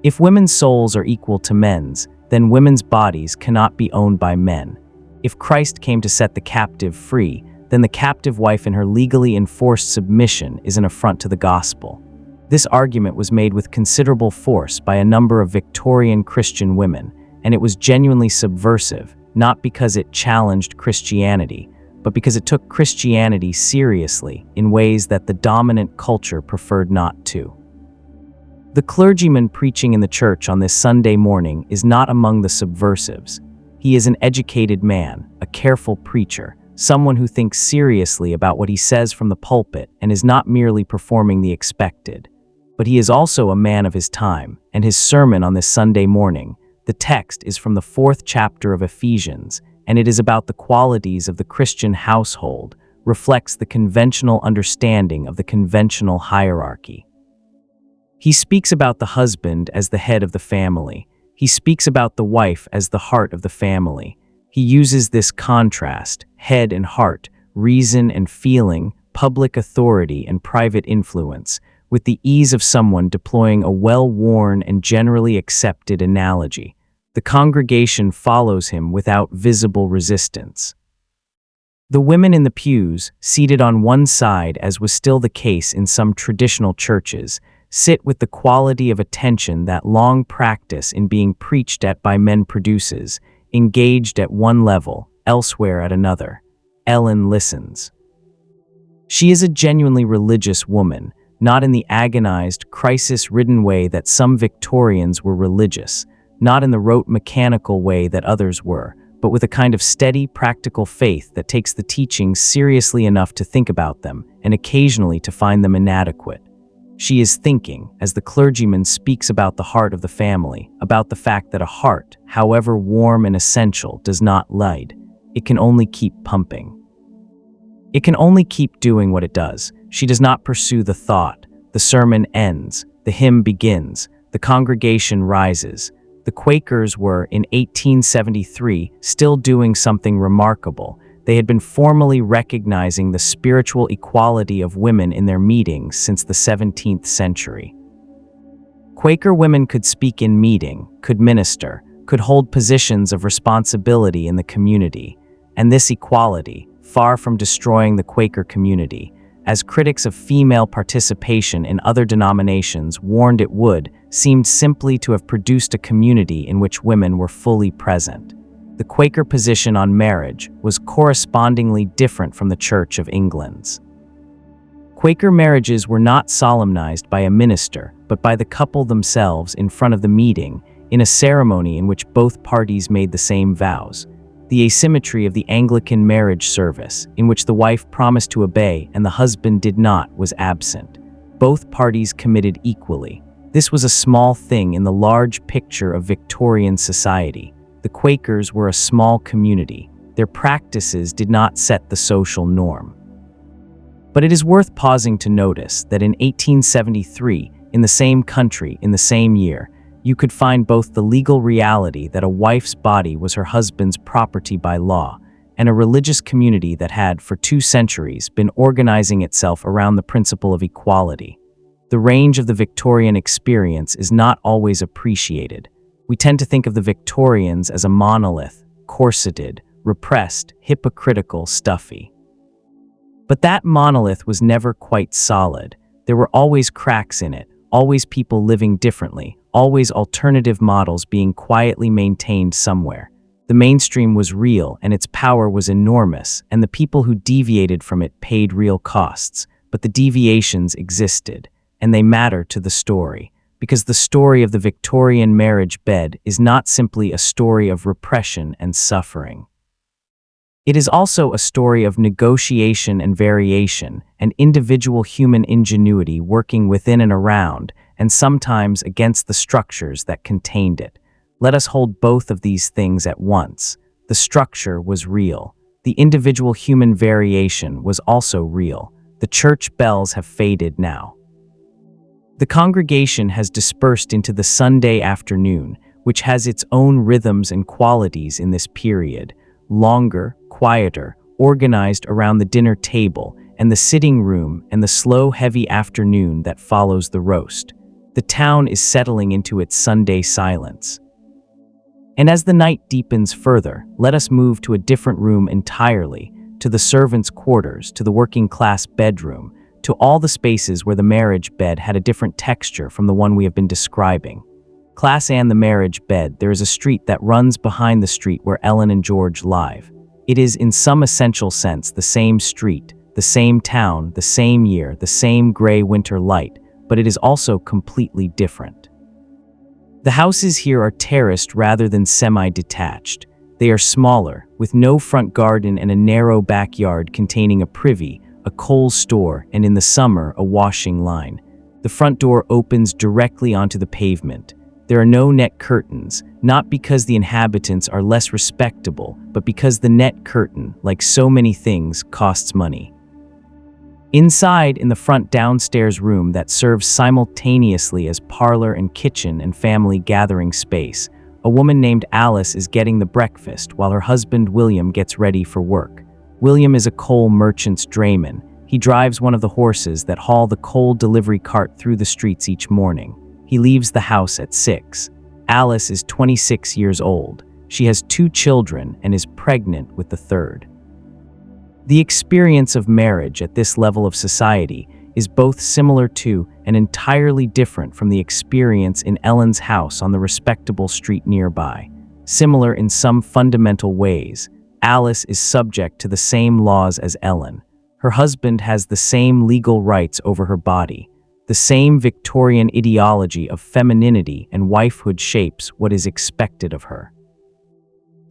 If women's souls are equal to men's, then women's bodies cannot be owned by men. If Christ came to set the captive free, then the captive wife in her legally enforced submission is an affront to the gospel. This argument was made with considerable force by a number of Victorian Christian women, and it was genuinely subversive, not because it challenged Christianity, but because it took Christianity seriously in ways that the dominant culture preferred not to. The clergyman preaching in the church on this Sunday morning is not among the subversives. He is an educated man, a careful preacher, someone who thinks seriously about what he says from the pulpit and is not merely performing the expected. But he is also a man of his time, and his sermon on this Sunday morning, the text is from the 4th chapter of Ephesians, and it is about the qualities of the Christian household, reflects the conventional understanding of the conventional hierarchy. He speaks about the husband as the head of the family. He speaks about the wife as the heart of the family. He uses this contrast, head and heart, reason and feeling, public authority and private influence, with the ease of someone deploying a well-worn and generally accepted analogy. The congregation follows him without visible resistance. The women in the pews, seated on one side as was still the case in some traditional churches, sit with the quality of attention that long practice in being preached at by men produces, engaged at one level, elsewhere at another. Ellen listens. She is a genuinely religious woman, not in the agonized, crisis-ridden way that some Victorians were religious, not in the rote mechanical way that others were, but with a kind of steady, practical faith that takes the teachings seriously enough to think about them, and occasionally to find them inadequate. She is thinking, as the clergyman speaks about the heart of the family, about the fact that a heart, however warm and essential, does not lead. It can only keep pumping. It can only keep doing what it does. She does not pursue the thought. The sermon ends. The hymn begins. The congregation rises. The Quakers were, in 1873, still doing something remarkable. They had been formally recognizing the spiritual equality of women in their meetings since the 17th century. Quaker women could speak in meeting, could minister, could hold positions of responsibility in the community, and this equality, far from destroying the Quaker community, as critics of female participation in other denominations warned it would, seemed simply to have produced a community in which women were fully present. The Quaker position on marriage was correspondingly different from the Church of England's. Quaker marriages were not solemnized by a minister, but by the couple themselves in front of the meeting, in a ceremony in which both parties made the same vows. The asymmetry of the Anglican marriage service, in which the wife promised to obey and the husband did not, was absent. Both parties committed equally. This was a small thing in the large picture of Victorian society. The Quakers were a small community. Their practices did not set the social norm. But it is worth pausing to notice that in 1873, in the same country, in the same year, you could find both the legal reality that a wife's body was her husband's property by law, and a religious community that had, for 2 centuries, been organizing itself around the principle of equality. The range of the Victorian experience is not always appreciated. We tend to think of the Victorians as a monolith, corseted, repressed, hypocritical, stuffy. But that monolith was never quite solid. There were always cracks in it, always people living differently, always alternative models being quietly maintained somewhere. The mainstream was real and its power was enormous, and the people who deviated from it paid real costs. But the deviations existed, and they matter to the story, because the story of the Victorian marriage bed is not simply a story of repression and suffering. It is also a story of negotiation and variation, and individual human ingenuity working within and around, and sometimes against the structures that contained it. Let us hold both of these things at once. The structure was real. The individual human variation was also real. The church bells have faded now. The congregation has dispersed into the Sunday afternoon, which has its own rhythms and qualities in this period, longer, quieter, organized around the dinner table and the sitting room and the slow, heavy afternoon that follows the roast. The town is settling into its Sunday silence. And as the night deepens further, let us move to a different room entirely, to the servants' quarters, to the working-class bedroom, to all the spaces where the marriage bed had a different texture from the one we have been describing. Class and the marriage bed, there is a street that runs behind the street where Ellen and George live. It is in some essential sense the same street, the same town, the same year, the same gray winter light, but it is also completely different. The houses here are terraced rather than semi-detached. They are smaller, with no front garden and a narrow backyard containing a privy, a coal store, and in the summer, a washing line. The front door opens directly onto the pavement. There are no net curtains, not because the inhabitants are less respectable, but because the net curtain, like so many things, costs money. Inside, in the front downstairs room that serves simultaneously as parlor and kitchen and family gathering space, a woman named Alice is getting the breakfast while her husband William gets ready for work. William is a coal merchant's drayman. He drives one of the horses that haul the coal delivery cart through the streets each morning. He leaves the house at 6. Alice is 26 years old. She has 2 children and is pregnant with the third. The experience of marriage at this level of society is both similar to and entirely different from the experience in Ellen's house on the respectable street nearby. Similar in some fundamental ways, Alice is subject to the same laws as Ellen. Her husband has the same legal rights over her body. The same Victorian ideology of femininity and wifehood shapes what is expected of her.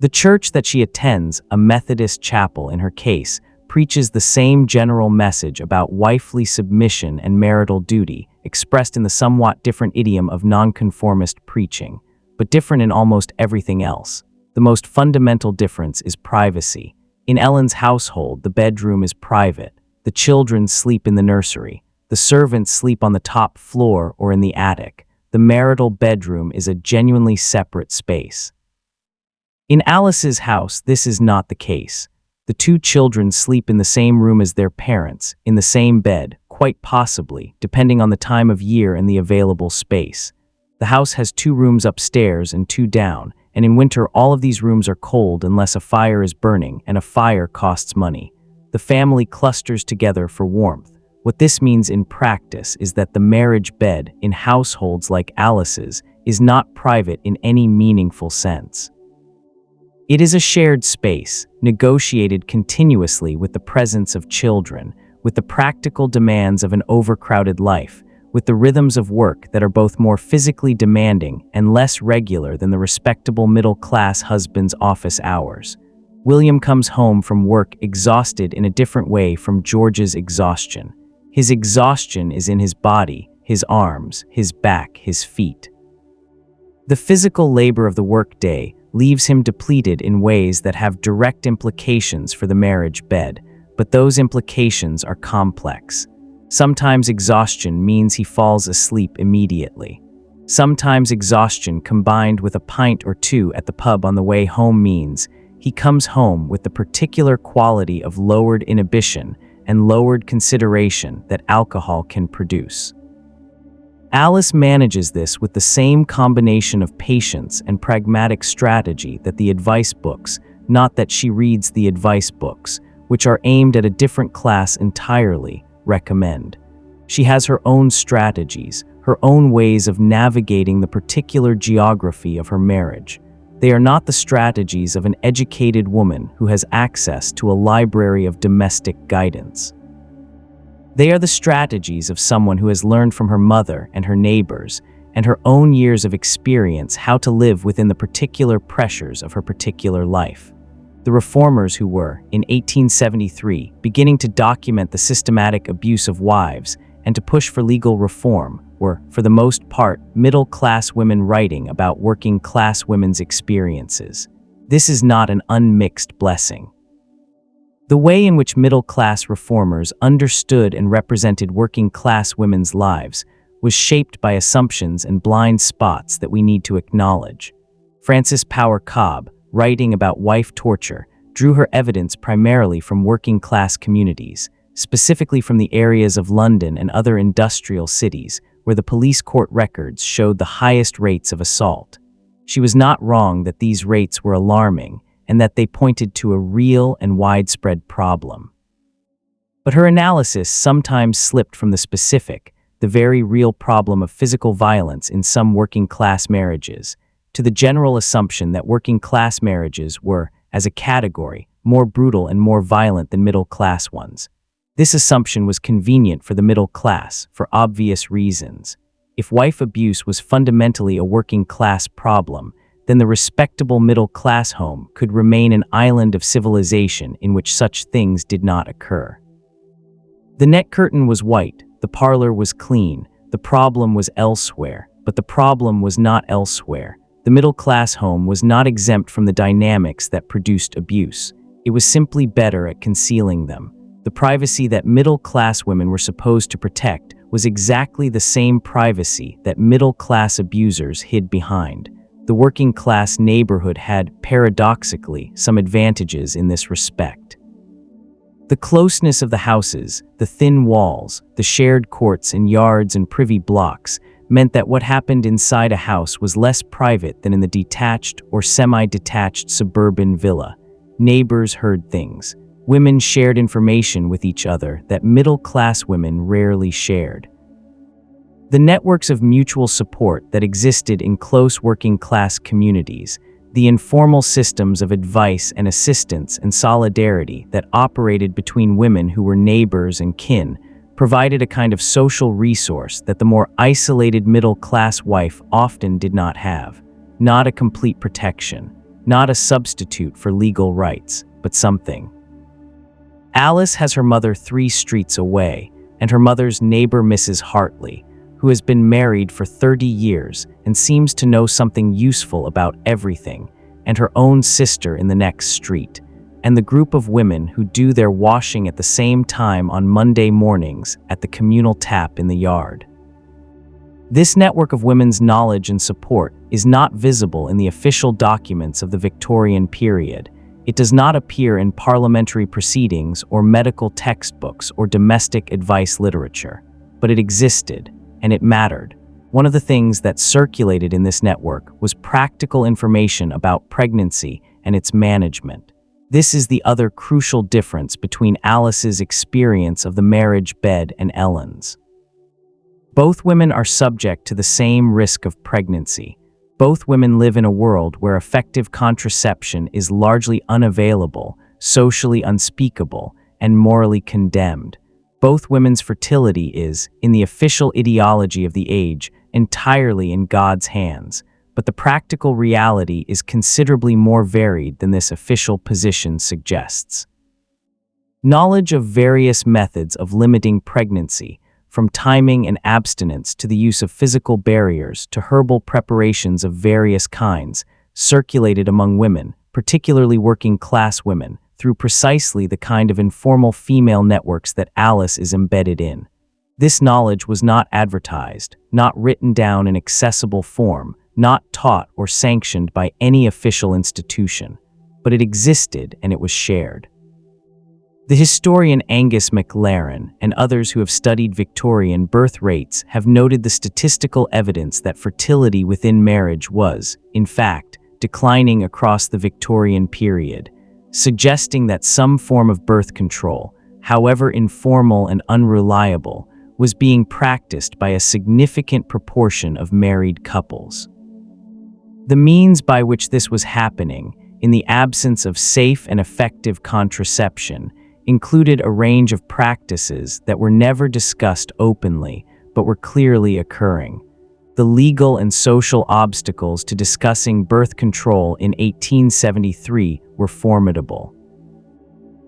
The church that she attends, a Methodist chapel in her case, preaches the same general message about wifely submission and marital duty, expressed in the somewhat different idiom of nonconformist preaching, but different in almost everything else. The most fundamental difference is privacy. In Ellen's household, the bedroom is private. The children sleep in the nursery. The servants sleep on the top floor or in the attic. The marital bedroom is a genuinely separate space. In Alice's house, this is not the case. The 2 children sleep in the same room as their parents, in the same bed, quite possibly, depending on the time of year and the available space. The house has 2 rooms upstairs and 2 down, and in winter all of these rooms are cold unless a fire is burning, and a fire costs money. The family clusters together for warmth. What this means in practice is that the marriage bed, in households like Alice's, is not private in any meaningful sense. It is a shared space, negotiated continuously with the presence of children, with the practical demands of an overcrowded life, with the rhythms of work that are both more physically demanding and less regular than the respectable middle-class husband's office hours. William comes home from work exhausted in a different way from George's exhaustion. His exhaustion is in his body, his arms, his back, his feet. The physical labor of the workday leaves him depleted in ways that have direct implications for the marriage bed, but those implications are complex. Sometimes exhaustion means he falls asleep immediately. Sometimes exhaustion combined with a pint or 2 at the pub on the way home means he comes home with the particular quality of lowered inhibition and lowered consideration that alcohol can produce. Alice manages this with the same combination of patience and pragmatic strategy that the advice books, not that she reads the advice books, which are aimed at a different class entirely, recommend. She has her own strategies, her own ways of navigating the particular geography of her marriage. They are not the strategies of an educated woman who has access to a library of domestic guidance. They are the strategies of someone who has learned from her mother and her neighbors and her own years of experience how to live within the particular pressures of her particular life. The reformers who were, in 1873, beginning to document the systematic abuse of wives and to push for legal reform were, for the most part, middle-class women writing about working-class women's experiences. This is not an unmixed blessing. The way in which middle-class reformers understood and represented working-class women's lives was shaped by assumptions and blind spots that we need to acknowledge. Frances Power Cobbe, writing about wife torture, drew her evidence primarily from working-class communities, specifically from the areas of London and other industrial cities where the police court records showed the highest rates of assault. She was not wrong that these rates were alarming and that they pointed to a real and widespread problem. But her analysis sometimes slipped from the specific, the very real problem of physical violence in some working-class marriages, to the general assumption that working-class marriages were, as a category, more brutal and more violent than middle-class ones. This assumption was convenient for the middle class, for obvious reasons. If wife abuse was fundamentally a working-class problem, then the respectable middle-class home could remain an island of civilization in which such things did not occur. The net curtain was white, the parlor was clean, the problem was elsewhere, but the problem was not elsewhere. The middle-class home was not exempt from the dynamics that produced abuse. It was simply better at concealing them. The privacy that middle-class women were supposed to protect was exactly the same privacy that middle-class abusers hid behind. The working-class neighborhood had, paradoxically, some advantages in this respect. The closeness of the houses, the thin walls, the shared courts and yards and privy blocks meant that what happened inside a house was less private than in the detached or semi-detached suburban villa. Neighbors heard things. Women shared information with each other that middle-class women rarely shared. The networks of mutual support that existed in close working-class communities, the informal systems of advice and assistance and solidarity that operated between women who were neighbors and kin, provided a kind of social resource that the more isolated middle-class wife often did not have. Not a complete protection, not a substitute for legal rights, but something. Alice has her mother 3 streets away, and her mother's neighbor Mrs. Hartley, who has been married for 30 years and seems to know something useful about everything, and her own sister in the next street, and the group of women who do their washing at the same time on Monday mornings at the communal tap in the yard. This network of women's knowledge and support is not visible in the official documents of the Victorian period. It does not appear in parliamentary proceedings or medical textbooks or domestic advice literature, but it existed, and it mattered. One of the things that circulated in this network was practical information about pregnancy and its management. This is the other crucial difference between Alice's experience of the marriage bed and Ellen's. Both women are subject to the same risk of pregnancy. Both women live in a world where effective contraception is largely unavailable, socially unspeakable, and morally condemned. Both women's fertility is, in the official ideology of the age, entirely in God's hands, but the practical reality is considerably more varied than this official position suggests. Knowledge of various methods of limiting pregnancy, from timing and abstinence to the use of physical barriers to herbal preparations of various kinds, circulated among women, particularly working-class women, through precisely the kind of informal female networks that Alice is embedded in. This knowledge was not advertised, not written down in accessible form, not taught or sanctioned by any official institution, but it existed and it was shared. The historian Angus MacLaren and others who have studied Victorian birth rates have noted the statistical evidence that fertility within marriage was, in fact, declining across the Victorian period, suggesting that some form of birth control, however informal and unreliable, was being practiced by a significant proportion of married couples. The means by which this was happening, in the absence of safe and effective contraception, included a range of practices that were never discussed openly, but were clearly occurring. The legal and social obstacles to discussing birth control in 1873 were formidable.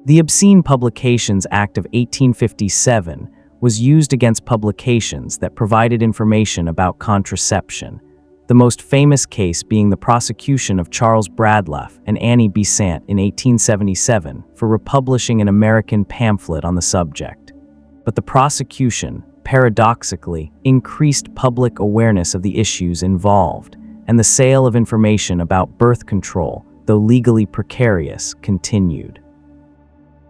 The Obscene Publications Act of 1857 was used against publications that provided information about contraception, the most famous case being the prosecution of Charles Bradlaugh and Annie Besant in 1877 for republishing an American pamphlet on the subject. But the prosecution, paradoxically, increased public awareness of the issues involved, and the sale of information about birth control, though legally precarious, continued.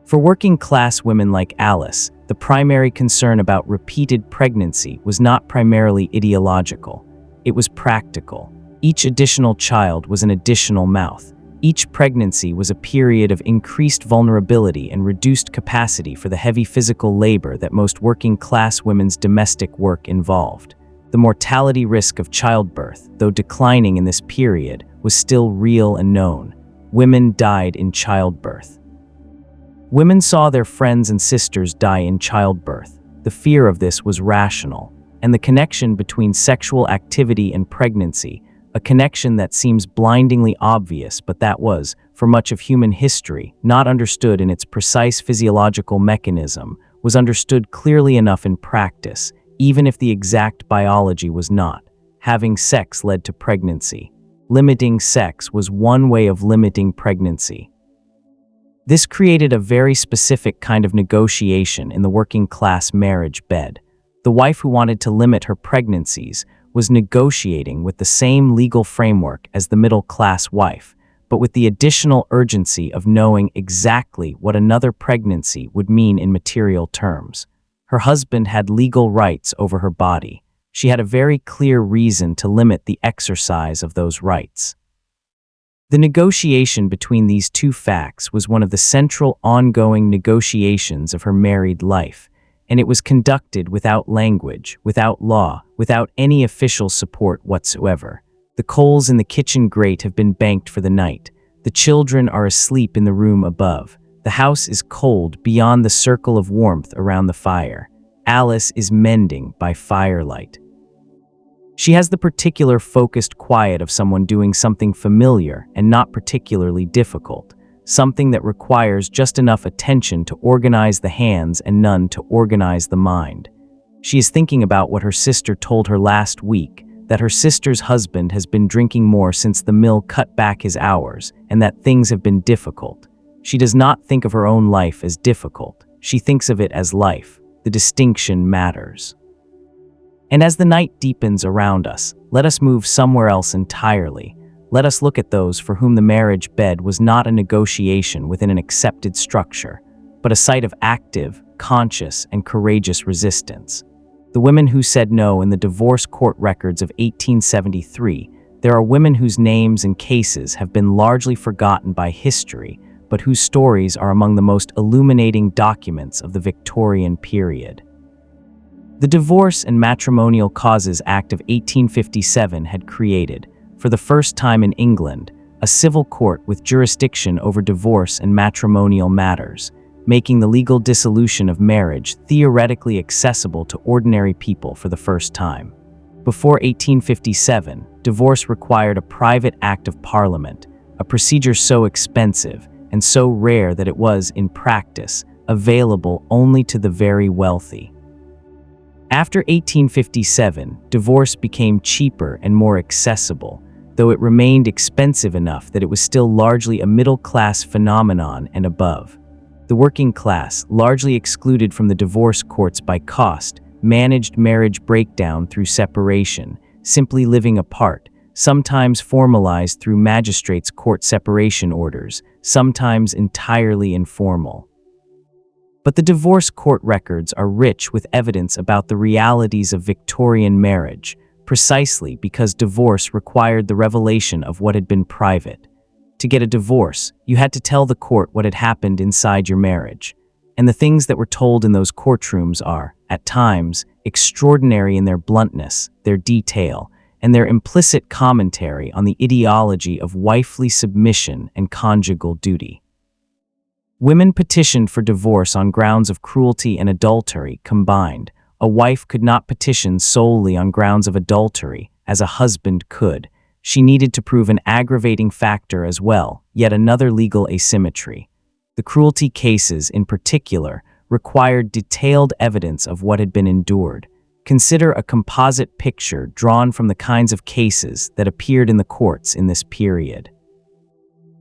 For working-class women like Alice, the primary concern about repeated pregnancy was not primarily ideological. It was practical. Each additional child was an additional mouth. Each pregnancy was a period of increased vulnerability and reduced capacity for the heavy physical labor that most working-class women's domestic work involved. The mortality risk of childbirth, though declining in this period, was still real and known. Women died in childbirth. Women saw their friends and sisters die in childbirth. The fear of this was rational, and the connection between sexual activity and pregnancy, a connection that seems blindingly obvious but that was, for much of human history, not understood in its precise physiological mechanism, was understood clearly enough in practice, even if the exact biology was not. Having sex led to pregnancy. Limiting sex was one way of limiting pregnancy. This created a very specific kind of negotiation in the working-class marriage bed. The wife who wanted to limit her pregnancies was negotiating with the same legal framework as the middle-class wife, but with the additional urgency of knowing exactly what another pregnancy would mean in material terms. Her husband had legal rights over her body. She had a very clear reason to limit the exercise of those rights. The negotiation between these two facts was one of the central ongoing negotiations of her married life, and it was conducted without language, without law, without any official support whatsoever. The coals in the kitchen grate have been banked for the night. The children are asleep in the room above. The house is cold beyond the circle of warmth around the fire. Alice is mending by firelight. She has the particular focused quiet of someone doing something familiar and not particularly difficult, something that requires just enough attention to organize the hands and none to organize the mind. She is thinking about what her sister told her last week, that her sister's husband has been drinking more since the mill cut back his hours, and that things have been difficult. She does not think of her own life as difficult. She thinks of it as life. The distinction matters. And as the night deepens around us, let us move somewhere else entirely. Let us look at those for whom the marriage bed was not a negotiation within an accepted structure, but a site of active, conscious, and courageous resistance. The women who said no in the divorce court records of 1873, there are women whose names and cases have been largely forgotten by history, but whose stories are among the most illuminating documents of the Victorian period. The Divorce and Matrimonial Causes Act of 1857 had created, for the first time in England, a civil court with jurisdiction over divorce and matrimonial matters, making the legal dissolution of marriage theoretically accessible to ordinary people for the first time. Before 1857, divorce required a private act of Parliament, a procedure so expensive and so rare that it was, in practice, available only to the very wealthy. After 1857, divorce became cheaper and more accessible, though it remained expensive enough that it was still largely a middle-class phenomenon and above. The working class, largely excluded from the divorce courts by cost, managed marriage breakdown through separation, simply living apart, sometimes formalized through magistrates' court separation orders, sometimes entirely informal. But the divorce court records are rich with evidence about the realities of Victorian marriage, precisely because divorce required the revelation of what had been private. To get a divorce, you had to tell the court what had happened inside your marriage. And the things that were told in those courtrooms are, at times, extraordinary in their bluntness, their detail, and their implicit commentary on the ideology of wifely submission and conjugal duty. Women petitioned for divorce on grounds of cruelty and adultery combined, A wife could not petition solely on grounds of adultery, as a husband could. She needed to prove an aggravating factor as well, yet another legal asymmetry. The cruelty cases, in particular, required detailed evidence of what had been endured. Consider a composite picture drawn from the kinds of cases that appeared in the courts in this period.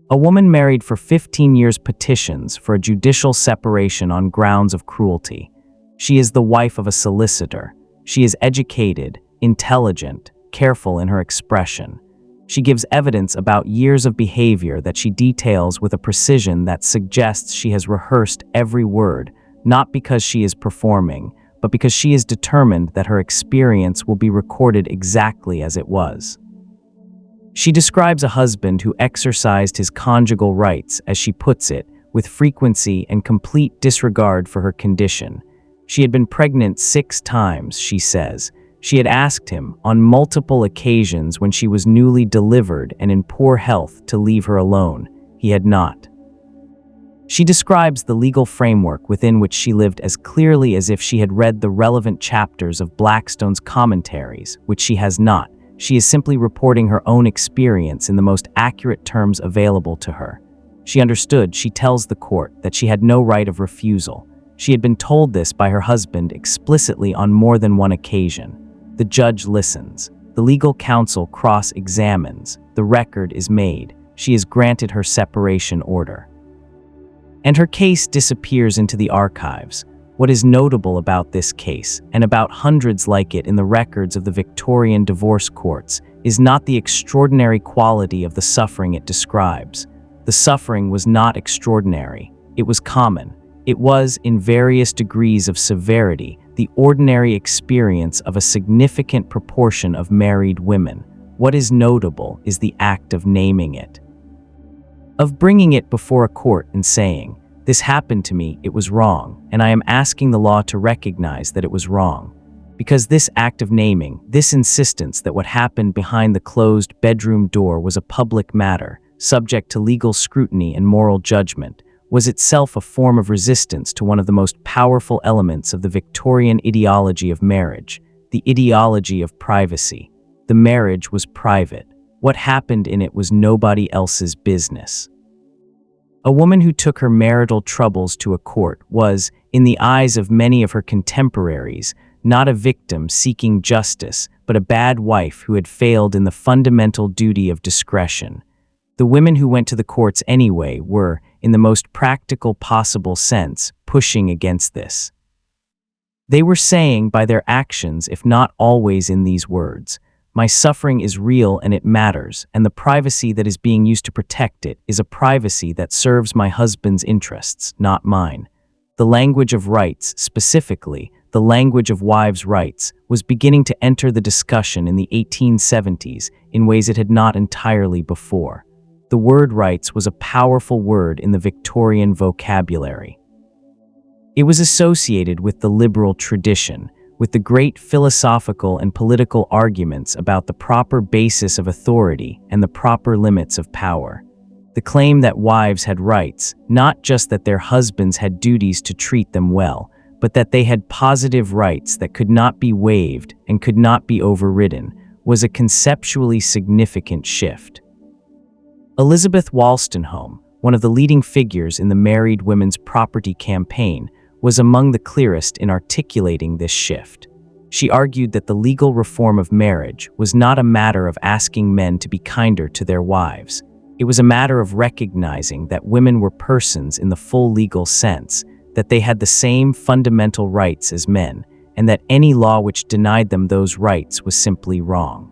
A woman married for 15 years petitions for a judicial separation on grounds of cruelty. She is the wife of a solicitor. She is educated, intelligent, careful in her expression. She gives evidence about years of behavior that she details with a precision that suggests she has rehearsed every word, not because she is performing, but because she is determined that her experience will be recorded exactly as it was. She describes a husband who exercised his conjugal rights, as she puts it, with frequency and complete disregard for her condition. She had been pregnant 6 times, she says. She had asked him, on multiple occasions when she was newly delivered and in poor health, to leave her alone. He had not. She describes the legal framework within which she lived as clearly as if she had read the relevant chapters of Blackstone's commentaries, which she has not. She is simply reporting her own experience in the most accurate terms available to her. She understood, she tells the court, that she had no right of refusal. She had been told this by her husband explicitly on more than one occasion. The judge listens. The legal counsel cross-examines. The record is made. She is granted her separation order. And her case disappears into the archives. What is notable about this case, and about hundreds like it in the records of the Victorian divorce courts, is not the extraordinary quality of the suffering it describes. The suffering was not extraordinary. It was common. It was, in various degrees of severity, the ordinary experience of a significant proportion of married women. What is notable is the act of naming it, of bringing it before a court and saying, "This happened to me, it was wrong, and I am asking the law to recognize that it was wrong." Because this act of naming, this insistence that what happened behind the closed bedroom door was a public matter, subject to legal scrutiny and moral judgment, was itself a form of resistance to one of the most powerful elements of the Victorian ideology of marriage, the ideology of privacy. The marriage was private. What happened in it was nobody else's business. A woman who took her marital troubles to a court was, in the eyes of many of her contemporaries, not a victim seeking justice, but a bad wife who had failed in the fundamental duty of discretion. The women who went to the courts anyway were, in the most practical possible sense, pushing against this. They were saying by their actions, if not always in these words, "My suffering is real and it matters, and the privacy that is being used to protect it is a privacy that serves my husband's interests, not mine." The language of rights, specifically, the language of wives' rights, was beginning to enter the discussion in the 1870s in ways it had not entirely before. The word rights was a powerful word in the Victorian vocabulary. It was associated with the liberal tradition, with the great philosophical and political arguments about the proper basis of authority and the proper limits of power. The claim that wives had rights, not just that their husbands had duties to treat them well, but that they had positive rights that could not be waived and could not be overridden, was a conceptually significant shift. Elizabeth Wolstenholme, one of the leading figures in the Married Women's Property campaign, was among the clearest in articulating this shift. She argued that the legal reform of marriage was not a matter of asking men to be kinder to their wives. It was a matter of recognizing that women were persons in the full legal sense, that they had the same fundamental rights as men, and that any law which denied them those rights was simply wrong.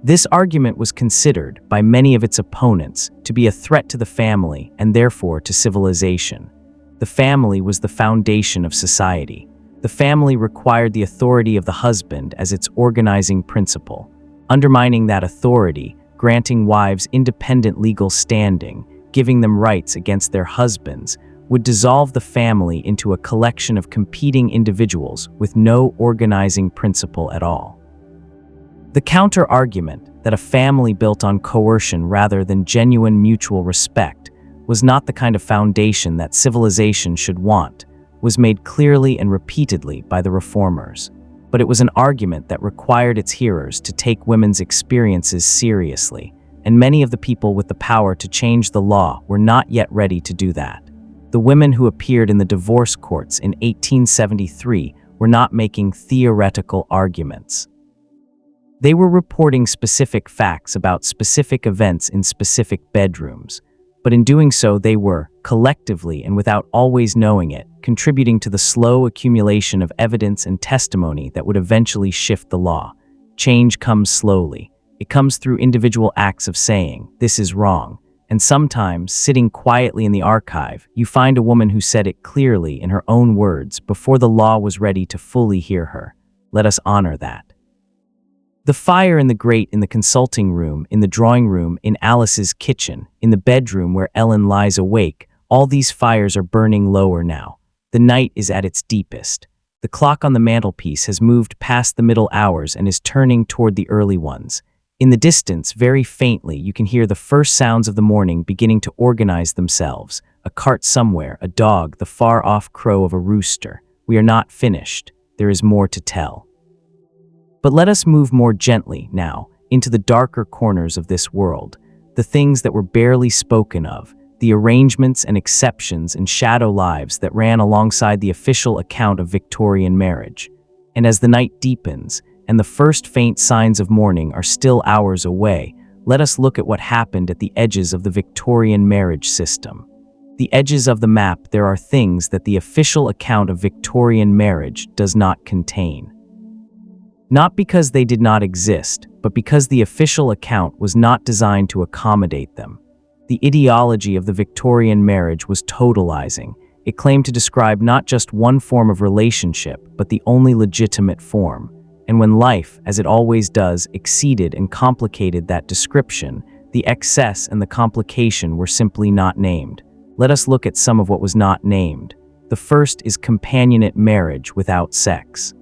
This argument was considered, by many of its opponents, to be a threat to the family and therefore to civilization. The family was the foundation of society. The family required the authority of the husband as its organizing principle. Undermining that authority, granting wives independent legal standing, giving them rights against their husbands, would dissolve the family into a collection of competing individuals with no organizing principle at all. The counter-argument that a family built on coercion rather than genuine mutual respect was not the kind of foundation that civilization should want, was made clearly and repeatedly by the reformers. But it was an argument that required its hearers to take women's experiences seriously, and many of the people with the power to change the law were not yet ready to do that. The women who appeared in the divorce courts in 1873 were not making theoretical arguments. They were reporting specific facts about specific events in specific bedrooms, but in doing so they were, collectively and without always knowing it, contributing to the slow accumulation of evidence and testimony that would eventually shift the law. Change comes slowly. It comes through individual acts of saying, "This is wrong." And sometimes, sitting quietly in the archive, you find a woman who said it clearly in her own words before the law was ready to fully hear her. Let us honor that. The fire in the grate in the consulting room, in the drawing room, in Alice's kitchen, in the bedroom where Ellen lies awake, all these fires are burning lower now. The night is at its deepest. The clock on the mantelpiece has moved past the middle hours and is turning toward the early ones. In the distance, very faintly, you can hear the first sounds of the morning beginning to organize themselves. A cart somewhere, a dog, the far-off crow of a rooster. We are not finished. There is more to tell. But let us move more gently, now, into the darker corners of this world, the things that were barely spoken of, the arrangements and exceptions and shadow lives that ran alongside the official account of Victorian marriage. And as the night deepens, and the first faint signs of morning are still hours away, let us look at what happened at the edges of the Victorian marriage system. The edges of the map, there are things that the official account of Victorian marriage does not contain. Not because they did not exist, but because the official account was not designed to accommodate them. The ideology of the Victorian marriage was totalizing. It claimed to describe not just one form of relationship, but the only legitimate form. And when life, as it always does, exceeded and complicated that description, the excess and the complication were simply not named. Let us look at some of what was not named. The first is companionate marriage without sex.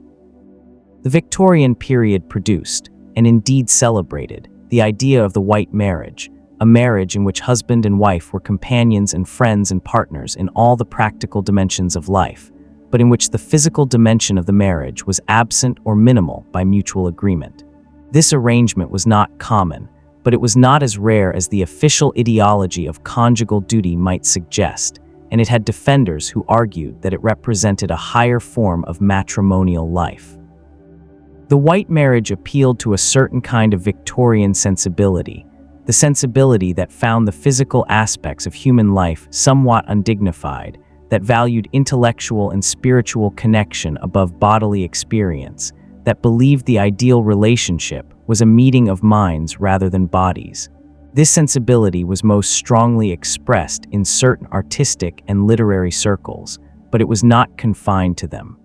The Victorian period produced, and indeed celebrated, the idea of the white marriage, a marriage in which husband and wife were companions and friends and partners in all the practical dimensions of life, but in which the physical dimension of the marriage was absent or minimal by mutual agreement. This arrangement was not common, but it was not as rare as the official ideology of conjugal duty might suggest, and it had defenders who argued that it represented a higher form of matrimonial life. The white marriage appealed to a certain kind of Victorian sensibility, the sensibility that found the physical aspects of human life somewhat undignified, that valued intellectual and spiritual connection above bodily experience, that believed the ideal relationship was a meeting of minds rather than bodies. This sensibility was most strongly expressed in certain artistic and literary circles, but it was not confined to them.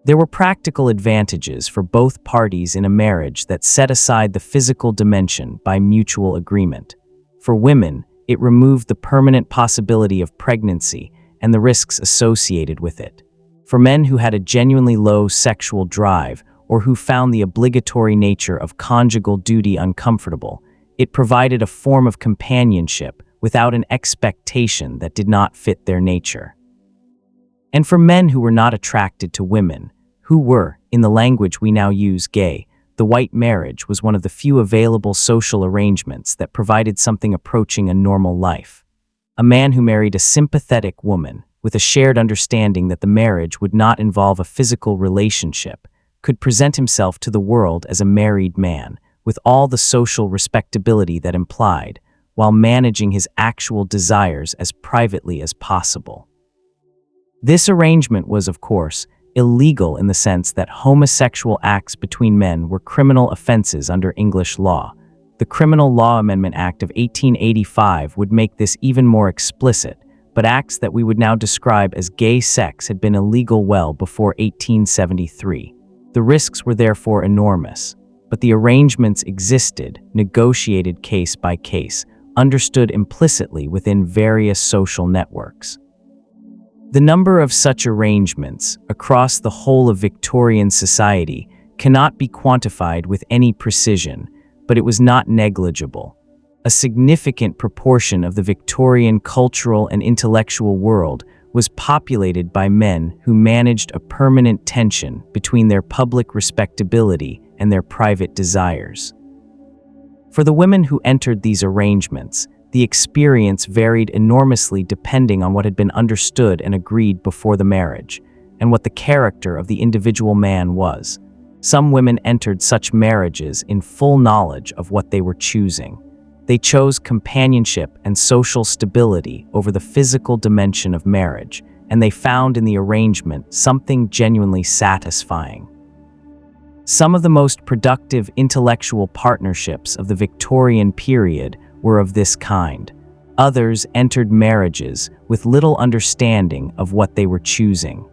There were practical advantages for both parties in a marriage that set aside the physical dimension by mutual agreement. For women, it removed the permanent possibility of pregnancy and the risks associated with it. For men who had a genuinely low sexual drive or who found the obligatory nature of conjugal duty uncomfortable, it provided a form of companionship without an expectation that did not fit their nature. And for men who were not attracted to women, who were, in the language we now use, gay, the white marriage was one of the few available social arrangements that provided something approaching a normal life. A man who married a sympathetic woman, with a shared understanding that the marriage would not involve a physical relationship, could present himself to the world as a married man, with all the social respectability that implied, while managing his actual desires as privately as possible. This arrangement was, of course, illegal in the sense that homosexual acts between men were criminal offenses under English law. The Criminal Law Amendment Act of 1885 would make this even more explicit, but acts that we would now describe as gay sex had been illegal well before 1873. The risks were therefore enormous, but the arrangements existed, negotiated case by case, understood implicitly within various social networks. The number of such arrangements across the whole of Victorian society cannot be quantified with any precision, but it was not negligible. A significant proportion of the Victorian cultural and intellectual world was populated by men who managed a permanent tension between their public respectability and their private desires. For the women who entered these arrangements, the experience varied enormously depending on what had been understood and agreed before the marriage, and what the character of the individual man was. Some women entered such marriages in full knowledge of what they were choosing. They chose companionship and social stability over the physical dimension of marriage, and they found in the arrangement something genuinely satisfying. Some of the most productive intellectual partnerships of the Victorian period were of this kind. Others entered marriages with little understanding of what they were choosing.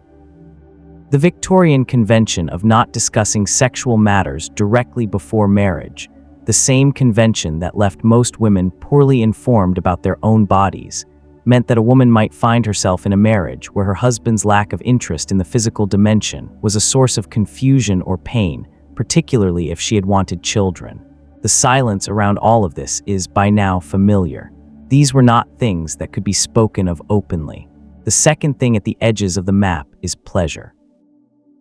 The Victorian convention of not discussing sexual matters directly before marriage, the same convention that left most women poorly informed about their own bodies, meant that a woman might find herself in a marriage where her husband's lack of interest in the physical dimension was a source of confusion or pain, particularly if she had wanted children. The silence around all of this is by now familiar. These were not things that could be spoken of openly. The second thing at the edges of the map is pleasure.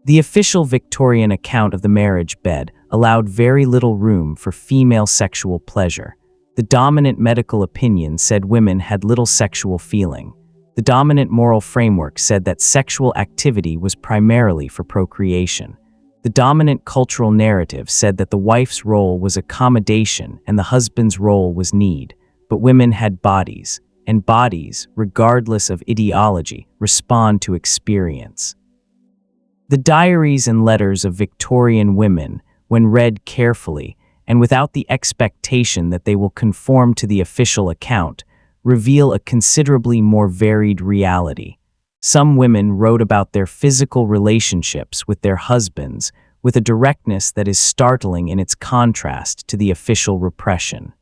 The official Victorian account of the marriage bed allowed very little room for female sexual pleasure. The dominant medical opinion said women had little sexual feeling. The dominant moral framework said that sexual activity was primarily for procreation. The dominant cultural narrative said that the wife's role was accommodation and the husband's role was need. But women had bodies, and bodies, regardless of ideology, respond to experience. The diaries and letters of Victorian women, when read carefully and without the expectation that they will conform to the official account, reveal a considerably more varied reality. Some women wrote about their physical relationships with their husbands with a directness that is startling in its contrast to the official repression.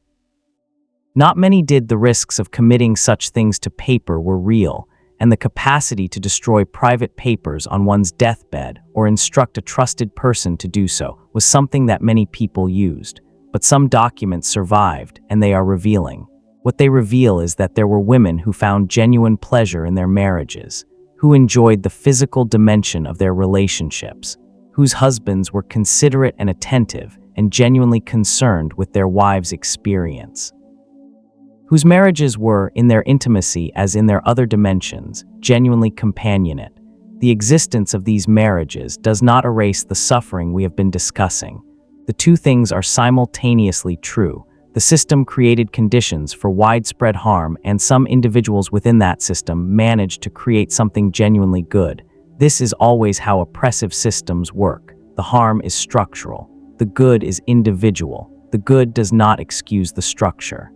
Not many did. The risks of committing such things to paper were real, and the capacity to destroy private papers on one's deathbed or instruct a trusted person to do so was something that many people used. But some documents survived, and they are revealing. What they reveal is that there were women who found genuine pleasure in their marriages, who enjoyed the physical dimension of their relationships, whose husbands were considerate and attentive and genuinely concerned with their wives' experience, whose marriages were, in their intimacy as in their other dimensions, genuinely companionate. The existence of these marriages does not erase the suffering we have been discussing. The two things are simultaneously true. The system created conditions for widespread harm, and some individuals within that system managed to create something genuinely good. This is always how oppressive systems work. The harm is structural. The good is individual. The good does not excuse the structure.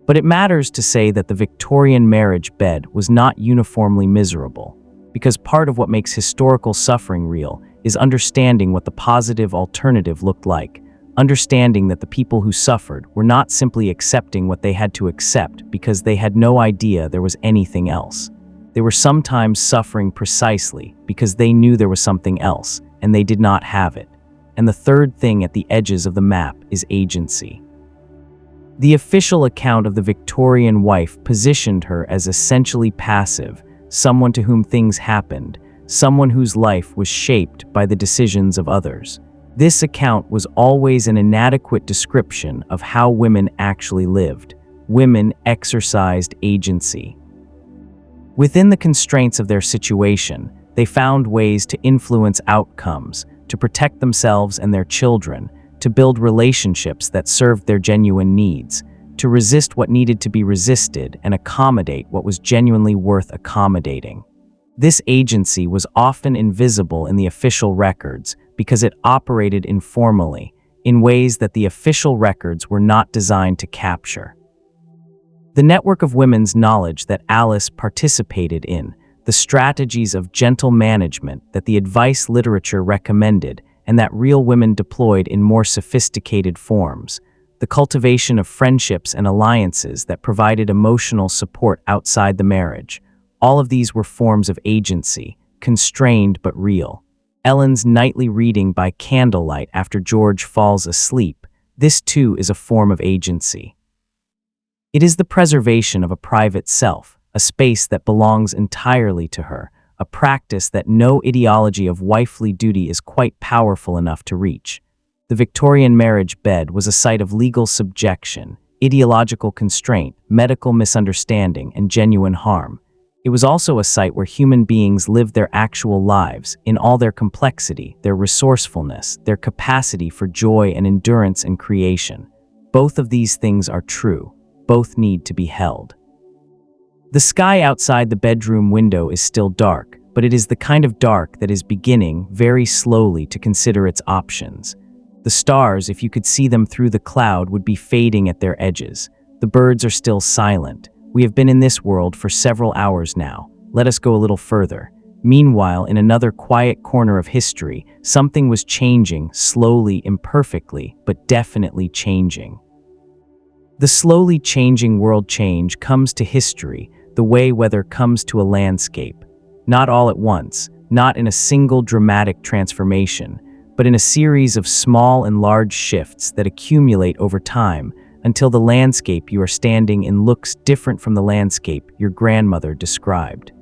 But it matters to say that the Victorian marriage bed was not uniformly miserable, because part of what makes historical suffering real is understanding what the positive alternative looked like, understanding that the people who suffered were not simply accepting what they had to accept because they had no idea there was anything else. They were sometimes suffering precisely because they knew there was something else, and they did not have it. And the third thing at the edges of the map is agency. The official account of the Victorian wife positioned her as essentially passive, someone to whom things happened, someone whose life was shaped by the decisions of others. This account was always an inadequate description of how women actually lived. Women exercised agency. Within the constraints of their situation, they found ways to influence outcomes, to protect themselves and their children, to build relationships that served their genuine needs, to resist what needed to be resisted and accommodate what was genuinely worth accommodating. This agency was often invisible in the official records because it operated informally, in ways that the official records were not designed to capture. The network of women's knowledge that Alice participated in, the strategies of gentle management that the advice literature recommended, and that real women deployed in more sophisticated forms, the cultivation of friendships and alliances that provided emotional support outside the marriage. All of these were forms of agency, constrained but real. Ellen's nightly reading by candlelight after George falls asleep, this too is a form of agency. It is the preservation of a private self, a space that belongs entirely to her, a practice that no ideology of wifely duty is quite powerful enough to reach. The Victorian marriage bed was a site of legal subjection, ideological constraint, medical misunderstanding, and genuine harm. It was also a site where human beings lived their actual lives, in all their complexity, their resourcefulness, their capacity for joy and endurance and creation. Both of these things are true. Both need to be held. The sky outside the bedroom window is still dark, but it is the kind of dark that is beginning, very slowly, to consider its options. The stars, if you could see them through the cloud, would be fading at their edges. The birds are still silent. We have been in this world for several hours now. Let us go a little further. Meanwhile, in another quiet corner of history, something was changing, slowly, imperfectly, but definitely changing. The slowly changing world change comes to history the way weather comes to a landscape. Not all at once, not in a single dramatic transformation, but in a series of small and large shifts that accumulate over time until the landscape you are standing in looks different from the landscape your grandmother described.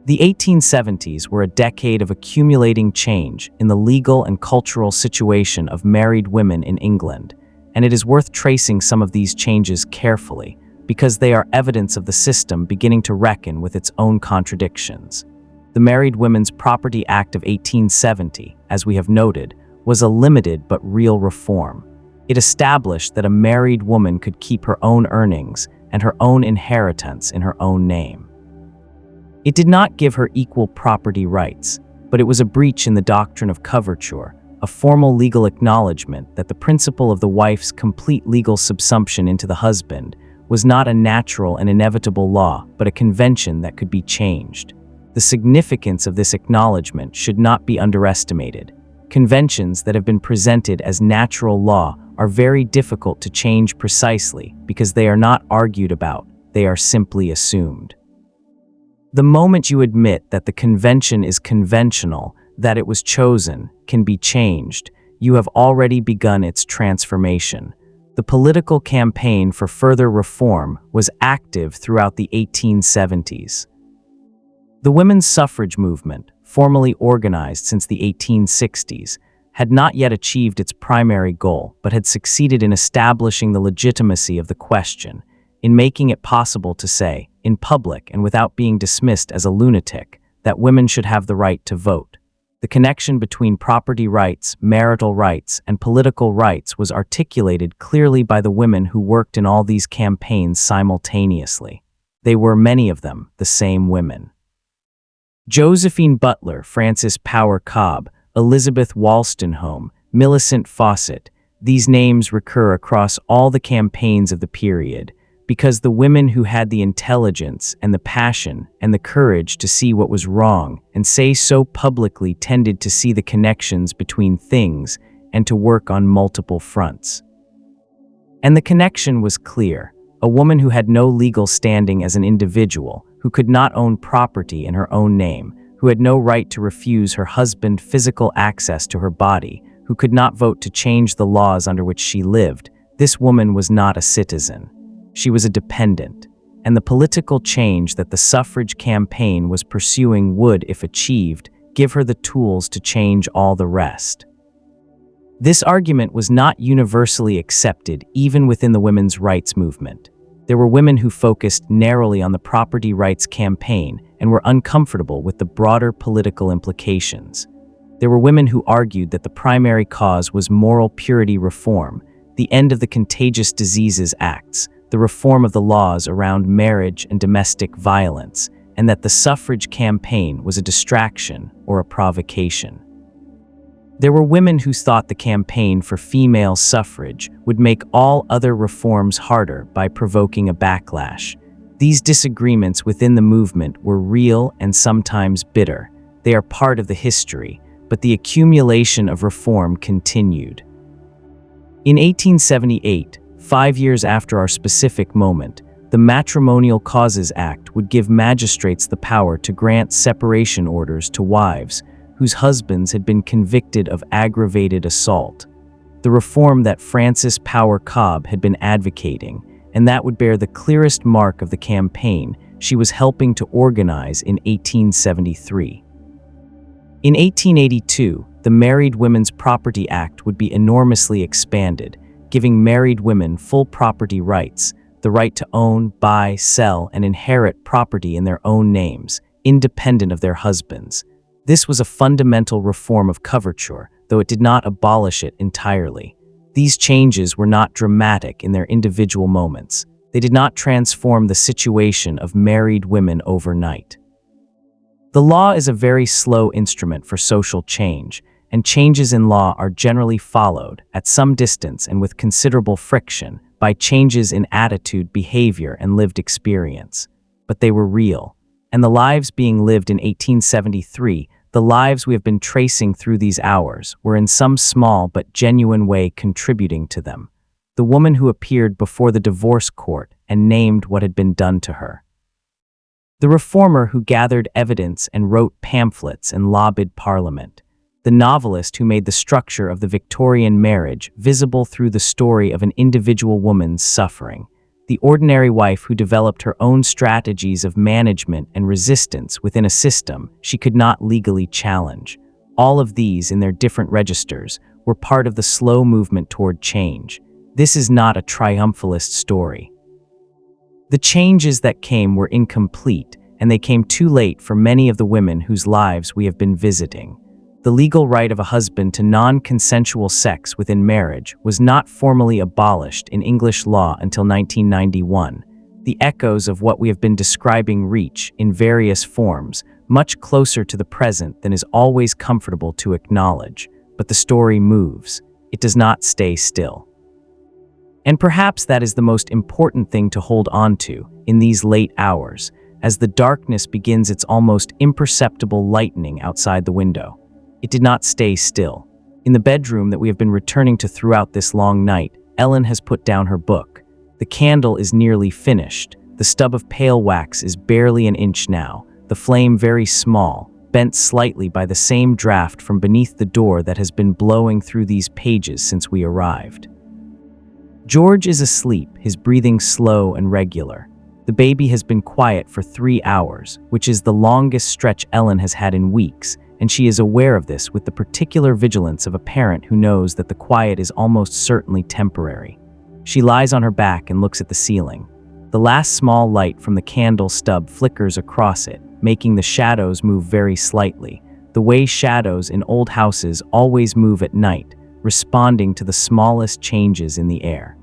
The 1870s were a decade of accumulating change in the legal and cultural situation of married women in England, and it is worth tracing some of these changes carefully because they are evidence of the system beginning to reckon with its own contradictions. The Married Women's Property Act of 1870, as we have noted, was a limited but real reform. It established that a married woman could keep her own earnings and her own inheritance in her own name. It did not give her equal property rights, but it was a breach in the doctrine of coverture, a formal legal acknowledgement that the principle of the wife's complete legal subsumption into the husband was not a natural and inevitable law, but a convention that could be changed. The significance of this acknowledgement should not be underestimated. Conventions that have been presented as natural law are very difficult to change precisely because they are not argued about, they are simply assumed. The moment you admit that the convention is conventional, that it was chosen, can be changed, you have already begun its transformation. The political campaign for further reform was active throughout the 1870s. The women's suffrage movement, formally organized since the 1860s, had not yet achieved its primary goal, but had succeeded in establishing the legitimacy of the question, in making it possible to say, in public and without being dismissed as a lunatic, that women should have the right to vote. The connection between property rights, marital rights, and political rights was articulated clearly by the women who worked in all these campaigns simultaneously. They were, many of them, the same women. Josephine Butler, Frances Power Cobb, Elizabeth Wolstenholme, Millicent Fawcett, these names recur across all the campaigns of the period, because the women who had the intelligence and the passion and the courage to see what was wrong and say so publicly tended to see the connections between things and to work on multiple fronts. And the connection was clear. A woman who had no legal standing as an individual, who could not own property in her own name, who had no right to refuse her husband physical access to her body, who could not vote to change the laws under which she lived, this woman was not a citizen. She was a dependent, and the political change that the suffrage campaign was pursuing would, if achieved, give her the tools to change all the rest. This argument was not universally accepted even within the women's rights movement. There were women who focused narrowly on the property rights campaign and were uncomfortable with the broader political implications. There were women who argued that the primary cause was moral purity reform, the end of the Contagious Diseases Acts, the reform of the laws around marriage and domestic violence, and that the suffrage campaign was a distraction or a provocation. There were women who thought the campaign for female suffrage would make all other reforms harder by provoking a backlash. These disagreements within the movement were real and sometimes bitter. They are part of the history, but the accumulation of reform continued. In 1878, 5 years after our specific moment, the Matrimonial Causes Act would give magistrates the power to grant separation orders to wives whose husbands had been convicted of aggravated assault, the reform that Frances Power Cobb had been advocating, and that would bear the clearest mark of the campaign, she was helping to organize in 1873. In 1882, the Married Women's Property Act would be enormously expanded, giving married women full property rights, the right to own, buy, sell, and inherit property in their own names, independent of their husbands. This was a fundamental reform of coverture, though it did not abolish it entirely. These changes were not dramatic in their individual moments. They did not transform the situation of married women overnight. The law is a very slow instrument for social change, and changes in law are generally followed, at some distance and with considerable friction, by changes in attitude, behavior, and lived experience. But they were real, and the lives being lived in 1873, the lives we have been tracing through these hours, were in some small but genuine way contributing to them. The woman who appeared before the divorce court and named what had been done to her. The reformer who gathered evidence and wrote pamphlets and lobbied Parliament. The novelist who made the structure of the Victorian marriage visible through the story of an individual woman's suffering. The ordinary wife who developed her own strategies of management and resistance within a system she could not legally challenge. All of these, in their different registers, were part of the slow movement toward change. This is not a triumphalist story. The changes that came were incomplete, and they came too late for many of the women whose lives we have been visiting. The legal right of a husband to non-consensual sex within marriage was not formally abolished in English law until 1991. The echoes of what we have been describing reach, in various forms, much closer to the present than is always comfortable to acknowledge. But the story moves. It does not stay still. And perhaps that is the most important thing to hold on to in these late hours, as the darkness begins its almost imperceptible lightening outside the window. It did not stay still. In the bedroom that we have been returning to throughout this long night, Ellen has put down her book. The candle is nearly finished. The stub of pale wax is barely an inch now, the flame very small, bent slightly by the same draft from beneath the door that has been blowing through these pages since we arrived. George is asleep, his breathing slow and regular. The baby has been quiet for 3 hours, which is the longest stretch Ellen has had in weeks, and she is aware of this with the particular vigilance of a parent who knows that the quiet is almost certainly temporary. She lies on her back and looks at the ceiling. The last small light from the candle stub flickers across it, making the shadows move very slightly, the way shadows in old houses always move at night, responding to the smallest changes in the air.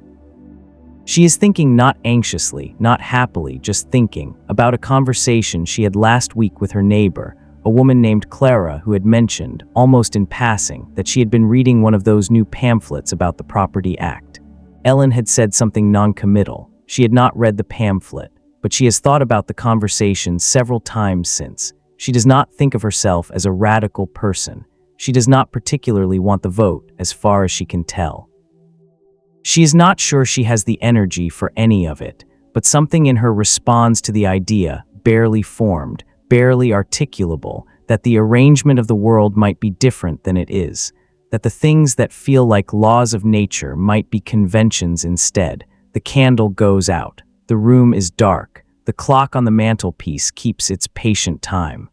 She is thinking not anxiously, not happily, just thinking about a conversation she had last week with her neighbor, a woman named Clara who had mentioned, almost in passing, that she had been reading one of those new pamphlets about the Property Act. Ellen had said something non-committal. She had not read the pamphlet, but she has thought about the conversation several times since. She does not think of herself as a radical person. She does not particularly want the vote, as far as she can tell. She is not sure she has the energy for any of it, but something in her responds to the idea, barely formed, barely articulable, that the arrangement of the world might be different than it is, that the things that feel like laws of nature might be conventions instead. The candle goes out. The room is dark. The clock on the mantelpiece keeps its patient time.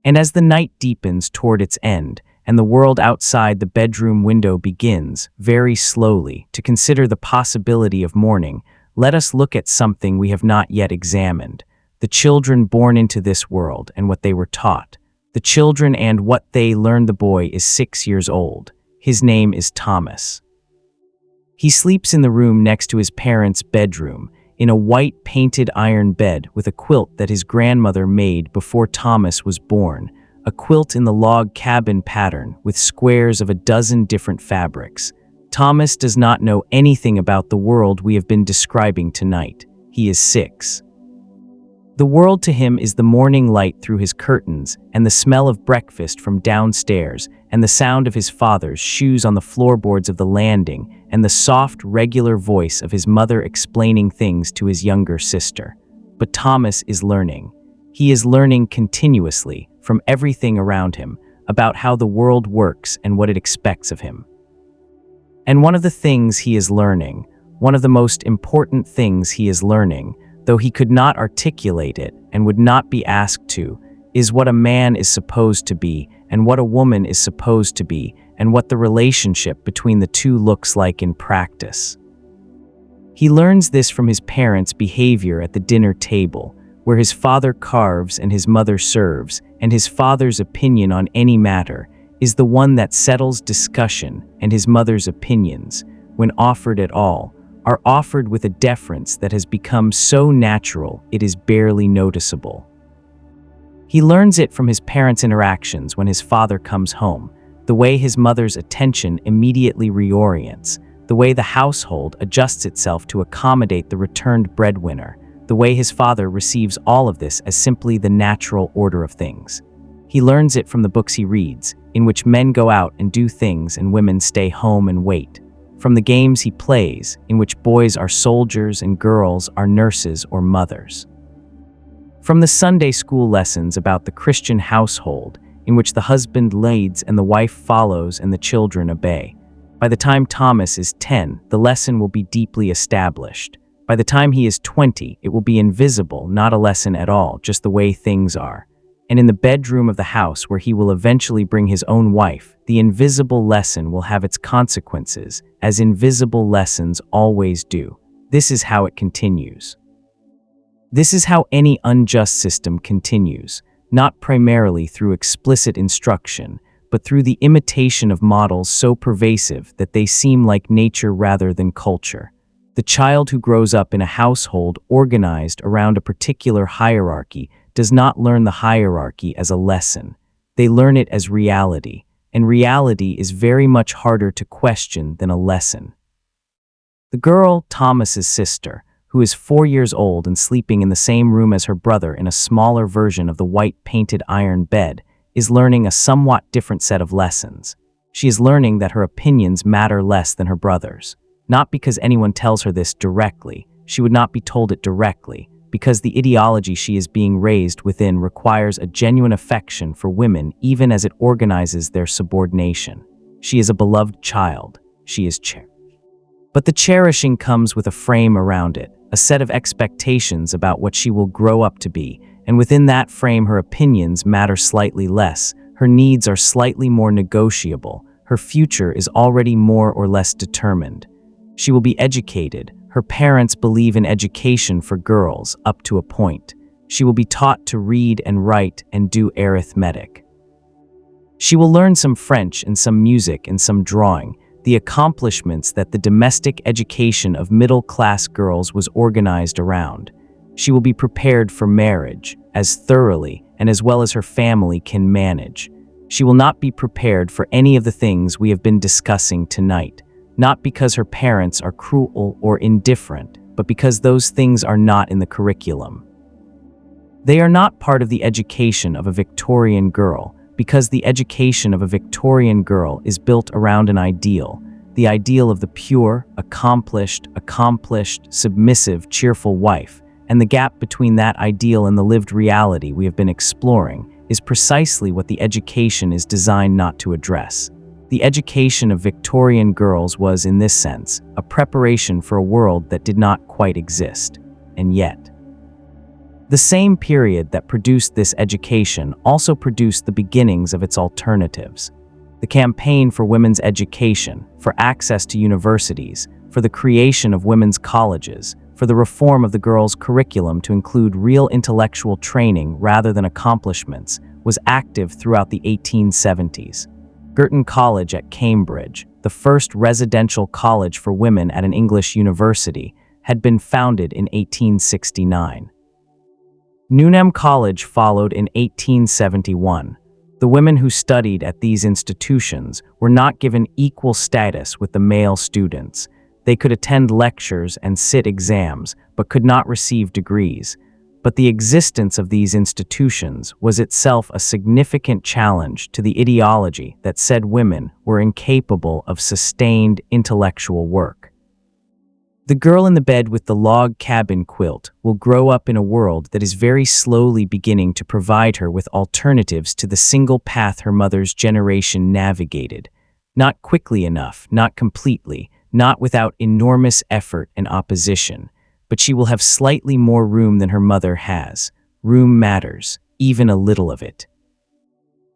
And as the night deepens toward its end, and the world outside the bedroom window begins, very slowly, to consider the possibility of morning, let us look at something we have not yet examined. The children born into this world and what they were taught. The children and what they learned. The boy is 6 years old. His name is Thomas. He sleeps in the room next to his parents' bedroom, in a white painted iron bed with a quilt that his grandmother made before Thomas was born, a quilt in the log cabin pattern with squares of a dozen different fabrics. Thomas does not know anything about the world we have been describing tonight. He is 6. The world to him is the morning light through his curtains and the smell of breakfast from downstairs and the sound of his father's shoes on the floorboards of the landing and the soft, regular voice of his mother explaining things to his younger sister. But Thomas is learning. He is learning continuously from everything around him about how the world works and what it expects of him. And one of the things he is learning, one of the most important things he is learning, though he could not articulate it and would not be asked to, is what a man is supposed to be and what a woman is supposed to be and what the relationship between the two looks like in practice. He learns this from his parents' behavior at the dinner table, where his father carves and his mother serves, and his father's opinion on any matter is the one that settles discussion, and his mother's opinions, when offered at all, are offered with a deference that has become so natural it is barely noticeable. He learns it from his parents' interactions when his father comes home, the way his mother's attention immediately reorients, the way the household adjusts itself to accommodate the returned breadwinner, the way his father receives all of this as simply the natural order of things. He learns it from the books he reads, in which men go out and do things and women stay home and wait, from the games he plays, in which boys are soldiers and girls are nurses or mothers, from the Sunday school lessons about the Christian household, in which the husband leads and the wife follows and the children obey. By the time Thomas is 10, the lesson will be deeply established. By the time he is 20, it will be invisible, not a lesson at all, just the way things are. And in the bedroom of the house where he will eventually bring his own wife, the invisible lesson will have its consequences, as invisible lessons always do. This is how it continues. This is how any unjust system continues, not primarily through explicit instruction, but through the imitation of models so pervasive that they seem like nature rather than culture. The child who grows up in a household organized around a particular hierarchy does not learn the hierarchy as a lesson. They learn it as reality, and reality is very much harder to question than a lesson. The girl, Thomas's sister, who is 4 years old and sleeping in the same room as her brother in a smaller version of the white painted iron bed, is learning a somewhat different set of lessons. She is learning that her opinions matter less than her brother's. Not because anyone tells her this directly, she would not be told it directly, because the ideology she is being raised within requires a genuine affection for women even as it organizes their subordination. She is a beloved child. She is cherished. But the cherishing comes with a frame around it, a set of expectations about what she will grow up to be, and within that frame her opinions matter slightly less, her needs are slightly more negotiable, her future is already more or less determined. She will be educated. Her parents believe in education for girls up to a point. She will be taught to read and write and do arithmetic. She will learn some French and some music and some drawing, the accomplishments that the domestic education of middle-class girls was organized around. She will be prepared for marriage, as thoroughly and as well as her family can manage. She will not be prepared for any of the things we have been discussing tonight, not because her parents are cruel or indifferent, but because those things are not in the curriculum. They are not part of the education of a Victorian girl, because the education of a Victorian girl is built around an ideal, the ideal of the pure, accomplished, submissive, cheerful wife, and the gap between that ideal and the lived reality we have been exploring is precisely what the education is designed not to address. The education of Victorian girls was, in this sense, a preparation for a world that did not quite exist, and yet. The same period that produced this education also produced the beginnings of its alternatives. The campaign for women's education, for access to universities, for the creation of women's colleges, for the reform of the girls' curriculum to include real intellectual training rather than accomplishments, was active throughout the 1870s. Girton College at Cambridge, the first residential college for women at an English university, had been founded in 1869. Newnham College followed in 1871. The women who studied at these institutions were not given equal status with the male students. They could attend lectures and sit exams, but could not receive degrees. But the existence of these institutions was itself a significant challenge to the ideology that said women were incapable of sustained intellectual work. The girl in the bed with the log cabin quilt will grow up in a world that is very slowly beginning to provide her with alternatives to the single path her mother's generation navigated. Not quickly enough, not completely, not without enormous effort and opposition, but but she will have slightly more room than her mother has. Room matters, even a little of it.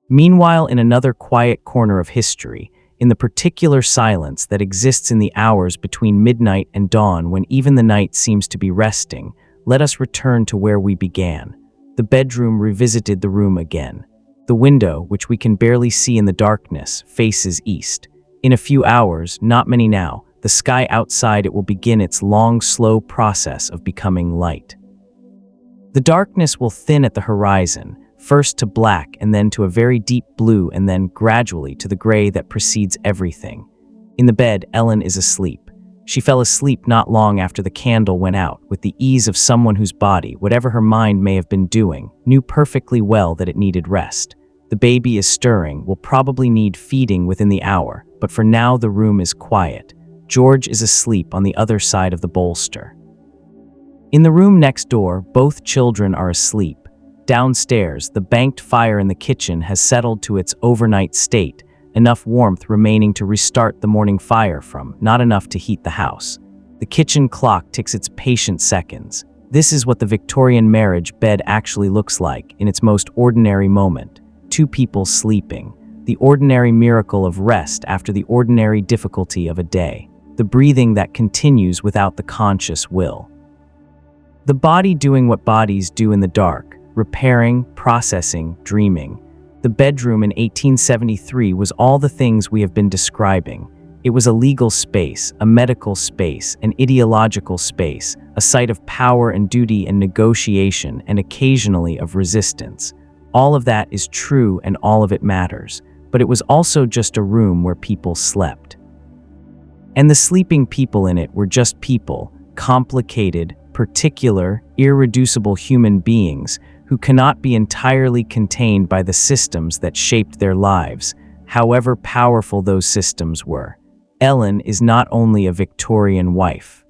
Meanwhile, in another quiet corner of history, in the particular silence that exists in the hours between midnight and dawn when even the night seems to be resting, let us return to where we began. The bedroom revisited the room again. The window, which we can barely see in the darkness, faces east. In a few hours, not many now, the sky outside it will begin its long, slow process of becoming light. The darkness will thin at the horizon, first to black and then to a very deep blue and then gradually to the gray that precedes everything. In the bed, Ellen is asleep. She fell asleep not long after the candle went out, with the ease of someone whose body, whatever her mind may have been doing, knew perfectly well that it needed rest. The baby is stirring, will probably need feeding within the hour, but for now the room is quiet. George is asleep on the other side of the bolster. In the room next door, both children are asleep. Downstairs, the banked fire in the kitchen has settled to its overnight state, enough warmth remaining to restart the morning fire from, not enough to heat the house. The kitchen clock ticks its patient seconds. This is what the Victorian marriage bed actually looks like in its most ordinary moment. Two people sleeping. The ordinary miracle of rest after the ordinary difficulty of a day. The breathing that continues without the conscious will. The body doing what bodies do in the dark. Repairing, processing, dreaming. The bedroom in 1873 was all the things we have been describing. It was a legal space, a medical space, an ideological space, a site of power and duty and negotiation and occasionally of resistance. All of that is true and all of it matters, but it was also just a room where people slept. And the sleeping people in it were just people, complicated, particular, irreducible human beings who cannot be entirely contained by the systems that shaped their lives, however powerful those systems were. Ellen is not only a Victorian wife.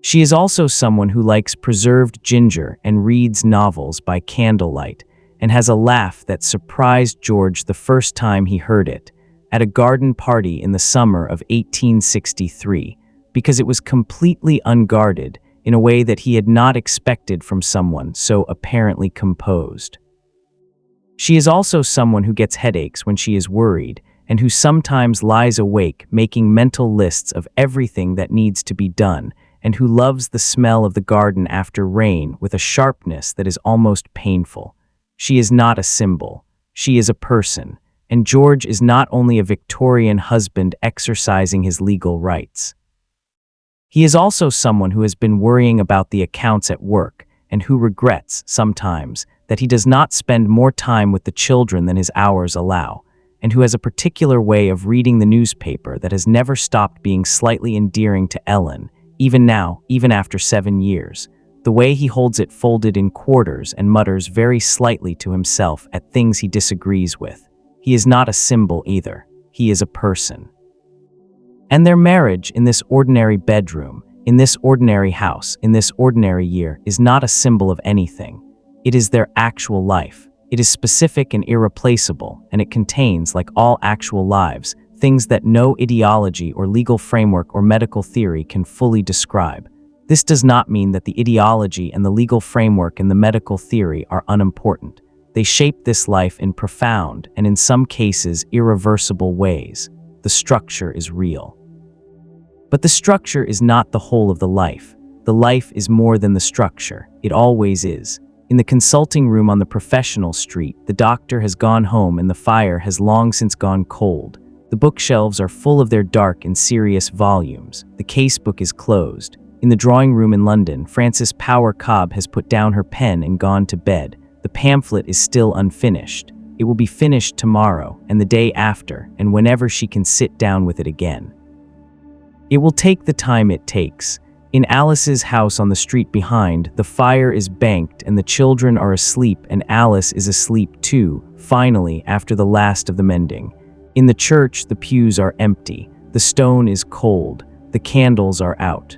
She is also someone who likes preserved ginger and reads novels by candlelight, and has a laugh that surprised George the first time he heard it, at a garden party in the summer of 1863, because it was completely unguarded, in a way that he had not expected from someone so apparently composed. She is also someone who gets headaches when she is worried, and who sometimes lies awake making mental lists of everything that needs to be done, and who loves the smell of the garden after rain with a sharpness that is almost painful. She is not a symbol. She is a person, and George is not only a Victorian husband exercising his legal rights. He is also someone who has been worrying about the accounts at work and who regrets, sometimes, that he does not spend more time with the children than his hours allow, and who has a particular way of reading the newspaper that has never stopped being slightly endearing to Ellen, even now, even after 7 years. The way he holds it folded in quarters and mutters very slightly to himself at things he disagrees with. He is not a symbol either. He is a person. And their marriage in this ordinary bedroom, in this ordinary house, in this ordinary year, is not a symbol of anything. It is their actual life. It is specific and irreplaceable, and it contains, like all actual lives, things that no ideology or legal framework or medical theory can fully describe. This does not mean that the ideology and the legal framework and the medical theory are unimportant. They shape this life in profound, and in some cases, irreversible ways. The structure is real. But the structure is not the whole of the life. The life is more than the structure. It always is. In the consulting room on the professional street, the doctor has gone home and the fire has long since gone cold. The bookshelves are full of their dark and serious volumes. The casebook is closed. In the drawing room in London, Frances Power Cobbe has put down her pen and gone to bed. The pamphlet is still unfinished. It will be finished tomorrow and the day after, and whenever she can sit down with it again. It will take the time it takes. In Alice's house on the street behind, the fire is banked and the children are asleep and Alice is asleep too, finally, after the last of the mending. In the church, the pews are empty. The stone is cold. The candles are out.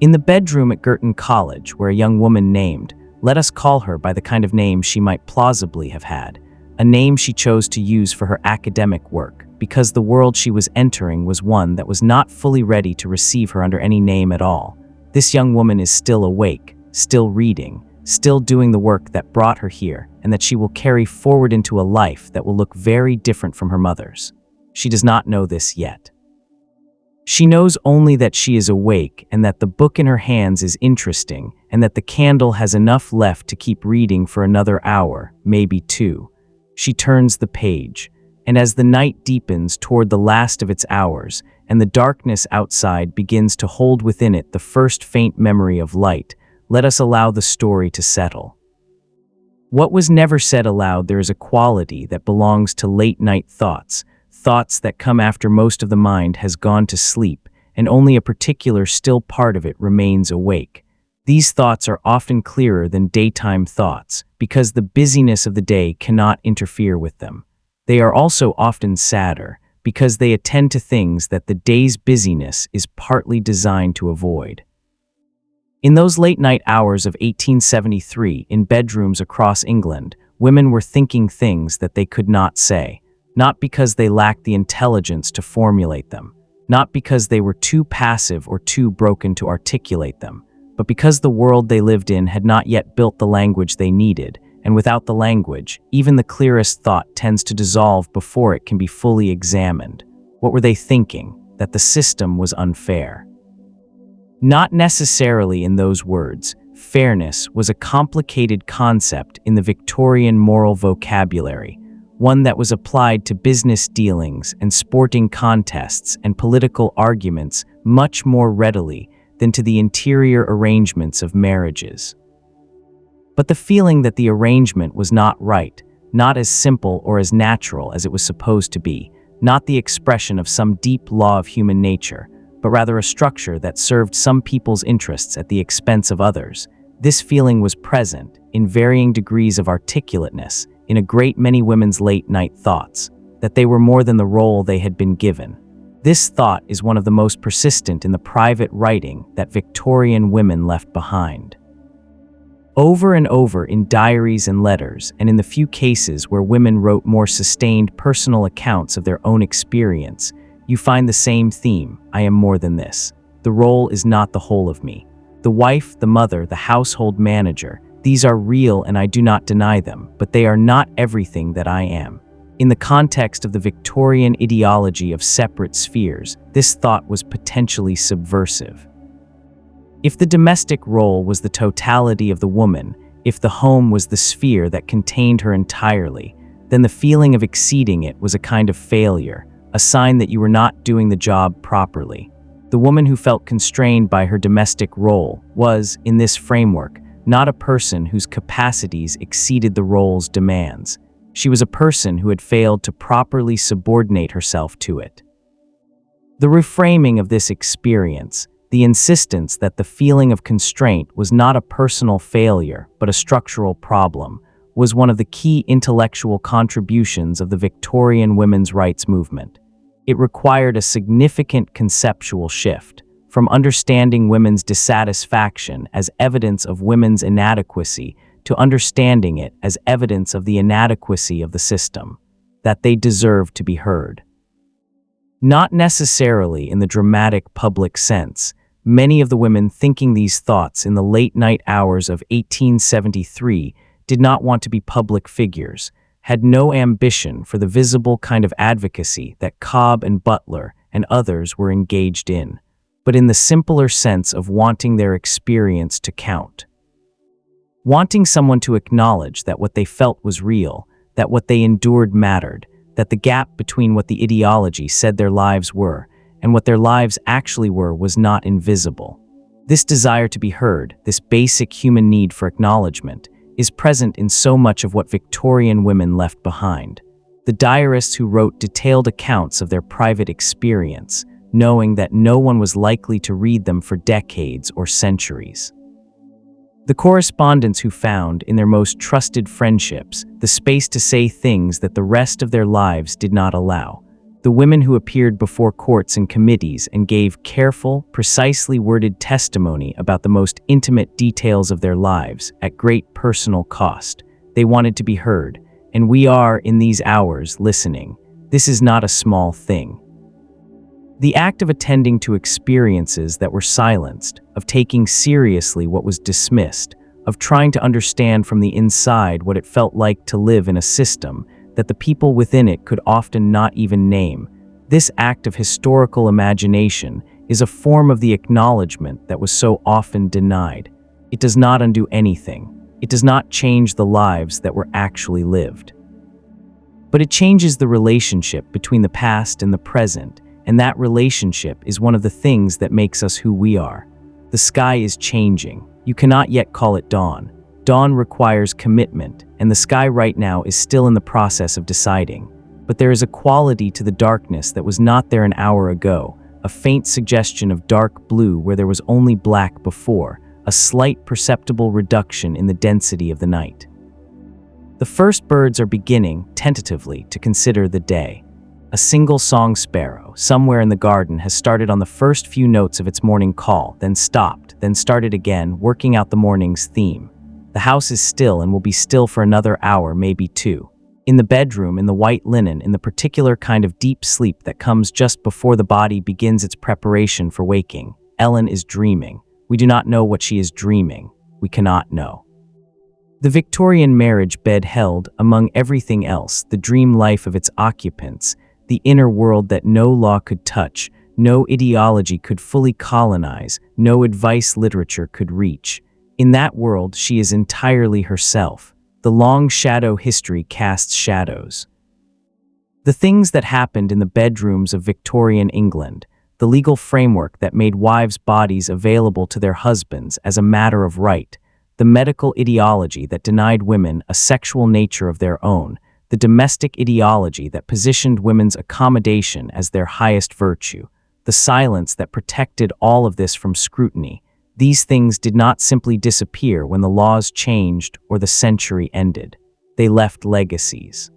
In the bedroom at Girton College, where a young woman named, let us call her by the kind of name she might plausibly have had, a name she chose to use for her academic work, because the world she was entering was one that was not fully ready to receive her under any name at all. This young woman is still awake, still reading, still doing the work that brought her here, and that she will carry forward into a life that will look very different from her mother's. She does not know this yet. She knows only that she is awake and that the book in her hands is interesting and that the candle has enough left to keep reading for another hour, maybe two. She turns the page, and as the night deepens toward the last of its hours and the darkness outside begins to hold within it the first faint memory of light, let us allow the story to settle. What was never said aloud, there is a quality that belongs to late-night thoughts that come after most of the mind has gone to sleep and only a particular still part of it remains awake. These thoughts are often clearer than daytime thoughts because the busyness of the day cannot interfere with them. They are also often sadder because they attend to things that the day's busyness is partly designed to avoid. In those late-night hours of 1873, in bedrooms across England, women were thinking things that they could not say, not because they lacked the intelligence to formulate them, not because they were too passive or too broken to articulate them, but because the world they lived in had not yet built the language they needed, and without the language, even the clearest thought tends to dissolve before it can be fully examined. What were they thinking? That the system was unfair. Not necessarily in those words. Fairness was a complicated concept in the Victorian moral vocabulary, one that was applied to business dealings and sporting contests and political arguments much more readily than to the interior arrangements of marriages. But the feeling that the arrangement was not right, not as simple or as natural as it was supposed to be, not the expression of some deep law of human nature, but rather a structure that served some people's interests at the expense of others, this feeling was present, in varying degrees of articulateness, in a great many women's late-night thoughts, that they were more than the role they had been given. This thought is one of the most persistent in the private writing that Victorian women left behind. Over and over in diaries and letters, and in the few cases where women wrote more sustained personal accounts of their own experience, you find the same theme: I am more than this. The role is not the whole of me. The wife, the mother, the household manager, these are real and I do not deny them, but they are not everything that I am. In the context of the Victorian ideology of separate spheres, this thought was potentially subversive. If the domestic role was the totality of the woman, if the home was the sphere that contained her entirely, then the feeling of exceeding it was a kind of failure, a sign that you were not doing the job properly. The woman who felt constrained by her domestic role was, in this framework, not a person whose capacities exceeded the role's demands. She was a person who had failed to properly subordinate herself to it. The reframing of this experience, the insistence that the feeling of constraint was not a personal failure but a structural problem, was one of the key intellectual contributions of the Victorian women's rights movement. It required a significant conceptual shift, from understanding women's dissatisfaction as evidence of women's inadequacy to understanding it as evidence of the inadequacy of the system, that they deserved to be heard. Not necessarily in the dramatic public sense, many of the women thinking these thoughts in the late-night hours of 1873 did not want to be public figures, had no ambition for the visible kind of advocacy that Cobb and Butler and others were engaged in, but in the simpler sense of wanting their experience to count. Wanting someone to acknowledge that what they felt was real, that what they endured mattered, that the gap between what the ideology said their lives were and what their lives actually were was not invisible. This desire to be heard, this basic human need for acknowledgement, is present in so much of what Victorian women left behind. The diarists who wrote detailed accounts of their private experience, knowing that no one was likely to read them for decades or centuries. The correspondents who found, in their most trusted friendships, the space to say things that the rest of their lives did not allow. The women who appeared before courts and committees and gave careful, precisely worded testimony about the most intimate details of their lives at great personal cost. They wanted to be heard, and we are, in these hours, listening. This is not a small thing. The act of attending to experiences that were silenced, of taking seriously what was dismissed, of trying to understand from the inside what it felt like to live in a system that the people within it could often not even name. This act of historical imagination is a form of the acknowledgement that was so often denied. It does not undo anything. It does not change the lives that were actually lived. But it changes the relationship between the past and the present, and that relationship is one of the things that makes us who we are. The sky is changing. You cannot yet call it dawn. Dawn requires commitment, and the sky right now is still in the process of deciding. But there is a quality to the darkness that was not there an hour ago, a faint suggestion of dark blue where there was only black before, a slight perceptible reduction in the density of the night. The first birds are beginning, tentatively, to consider the day. A single song sparrow, somewhere in the garden, has started on the first few notes of its morning call, then stopped, then started again, working out the morning's theme. The house is still and will be still for another hour, maybe two. In the bedroom, in the white linen, in the particular kind of deep sleep that comes just before the body begins its preparation for waking, Ellen is dreaming. We do not know what she is dreaming. We cannot know. The Victorian marriage bed held, among everything else, the dream life of its occupants, the inner world that no law could touch, no ideology could fully colonize, no advice literature could reach. In that world, she is entirely herself. The long shadow history casts shadows. The things that happened in the bedrooms of Victorian England, the legal framework that made wives' bodies available to their husbands as a matter of right, the medical ideology that denied women a sexual nature of their own, the domestic ideology that positioned women's accommodation as their highest virtue, the silence that protected all of this from scrutiny. These things did not simply disappear when the laws changed or the century ended. They left legacies.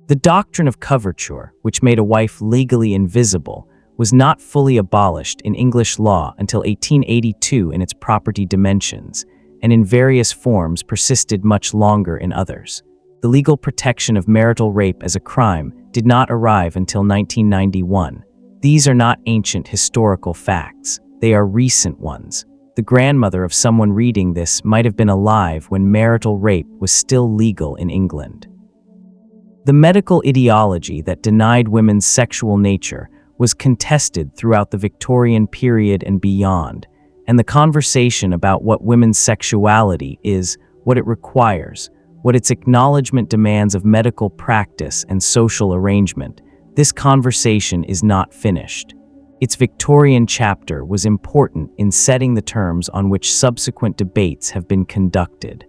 The doctrine of coverture, which made a wife legally invisible, was not fully abolished in English law until 1882 in its property dimensions, and in various forms persisted much longer in others. The legal protection of marital rape as a crime did not arrive until 1991. These are not ancient historical facts. They are recent ones. The grandmother of someone reading this might have been alive when marital rape was still legal in England. The medical ideology that denied women's sexual nature was contested throughout the Victorian period and beyond, and the conversation about what women's sexuality is, what it requires, what its acknowledgement demands of medical practice and social arrangement, this conversation is not finished. Its Victorian chapter was important in setting the terms on which subsequent debates have been conducted.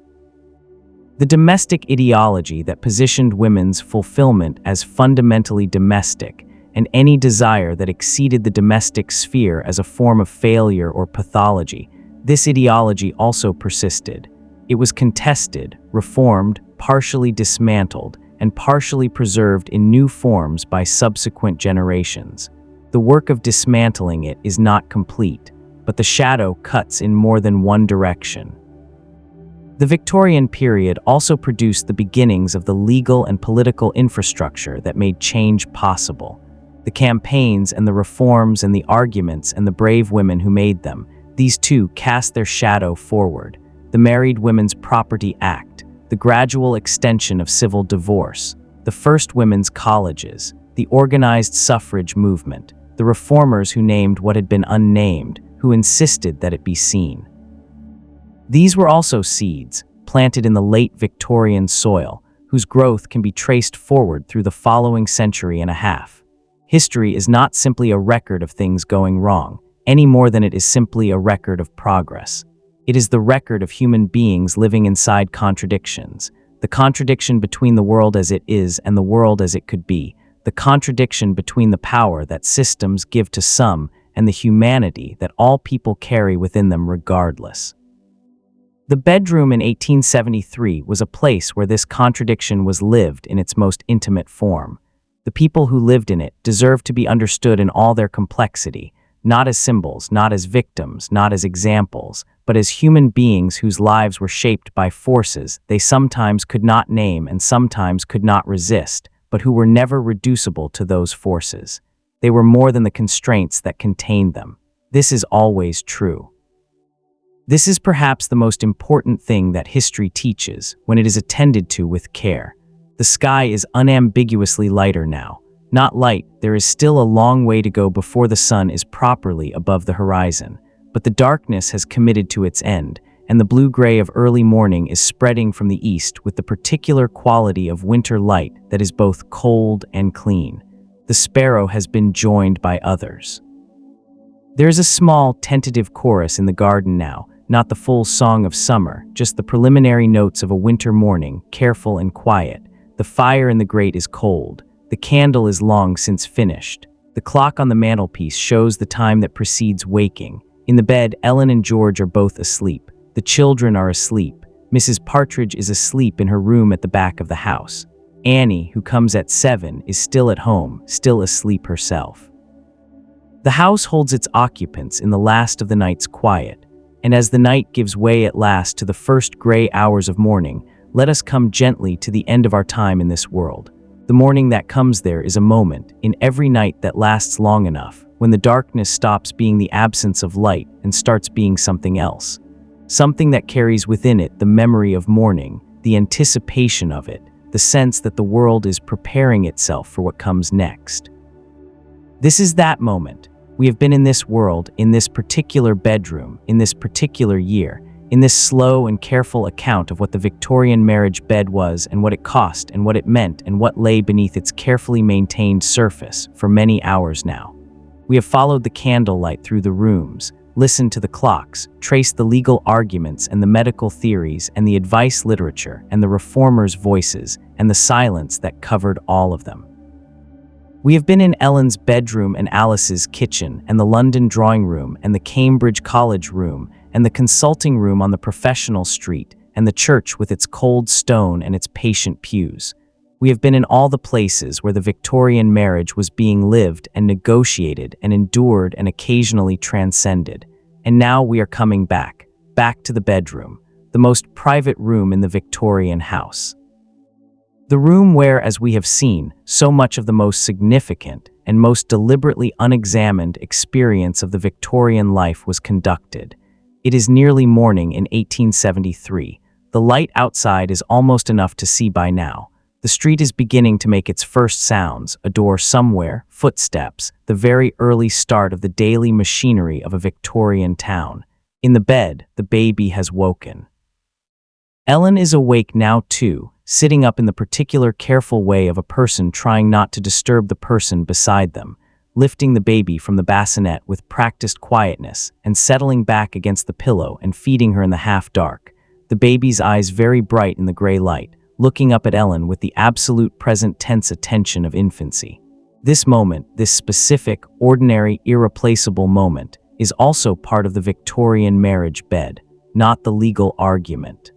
The domestic ideology that positioned women's fulfillment as fundamentally domestic, and any desire that exceeded the domestic sphere as a form of failure or pathology, this ideology also persisted. It was contested, reformed, partially dismantled, and partially preserved in new forms by subsequent generations. The work of dismantling it is not complete, but the shadow cuts in more than one direction. The Victorian period also produced the beginnings of the legal and political infrastructure that made change possible. The campaigns and the reforms and the arguments and the brave women who made them, these too cast their shadow forward. The Married Women's Property Act, the gradual extension of civil divorce, the first women's colleges, the organized suffrage movement, the reformers who named what had been unnamed, who insisted that it be seen. These were also seeds, planted in the late Victorian soil, whose growth can be traced forward through the following century and a half. History is not simply a record of things going wrong, any more than it is simply a record of progress. It is the record of human beings living inside contradictions, the contradiction between the world as it is and the world as it could be, the contradiction between the power that systems give to some and the humanity that all people carry within them regardless. The bedroom in 1873 was a place where this contradiction was lived in its most intimate form. The people who lived in it deserved to be understood in all their complexity, not as symbols, not as victims, not as examples, but as human beings whose lives were shaped by forces they sometimes could not name and sometimes could not resist, but who were never reducible to those forces. They were more than the constraints that contained them. This is always true. This is perhaps the most important thing that history teaches when it is attended to with care. The sky is unambiguously lighter now. Not light, there is still a long way to go before the sun is properly above the horizon. But the darkness has committed to its end, and the blue-gray of early morning is spreading from the east with the particular quality of winter light that is both cold and clean. The sparrow has been joined by others. There is a small, tentative chorus in the garden now, not the full song of summer, just the preliminary notes of a winter morning, careful and quiet. The fire in the grate is cold. The candle is long since finished. The clock on the mantelpiece shows the time that precedes waking. In the bed, Ellen and George are both asleep. The children are asleep. Mrs. Partridge is asleep in her room at the back of the house. Annie, who comes at 7, is still at home, still asleep herself. The house holds its occupants in the last of the night's quiet, and as the night gives way at last to the first gray hours of morning, let us come gently to the end of our time in this world. The morning that comes there is a moment, in every night that lasts long enough, when the darkness stops being the absence of light and starts being something else. Something that carries within it the memory of morning, the anticipation of it, the sense that the world is preparing itself for what comes next. This is that moment. We have been in this world, in this particular bedroom, in this particular year, in this slow and careful account of what the Victorian marriage bed was and what it cost and what it meant and what lay beneath its carefully maintained surface for many hours now. We have followed the candlelight through the rooms, listened to the clocks, traced the legal arguments and the medical theories and the advice literature and the reformers' voices and the silence that covered all of them. We have been in Ellen's bedroom and Alice's kitchen and the London drawing room and the Cambridge College room and the consulting room on the professional street and the church with its cold stone and its patient pews. We have been in all the places where the Victorian marriage was being lived and negotiated and endured and occasionally transcended. And now we are coming back to the bedroom, the most private room in the Victorian house. The room where, as we have seen, so much of the most significant and most deliberately unexamined experience of the Victorian life was conducted. It is nearly morning in 1873. The light outside is almost enough to see by now. The street is beginning to make its first sounds, a door somewhere, footsteps, the very early start of the daily machinery of a Victorian town. In the bed, the baby has woken. Ellen is awake now too, sitting up in the particular careful way of a person trying not to disturb the person beside them, lifting the baby from the bassinet with practiced quietness and settling back against the pillow and feeding her in the half-dark, the baby's eyes very bright in the gray light, looking up at Ellen with the absolute present tense attention of infancy. This moment, this specific, ordinary, irreplaceable moment, is also part of the Victorian marriage bed, not the legal argument.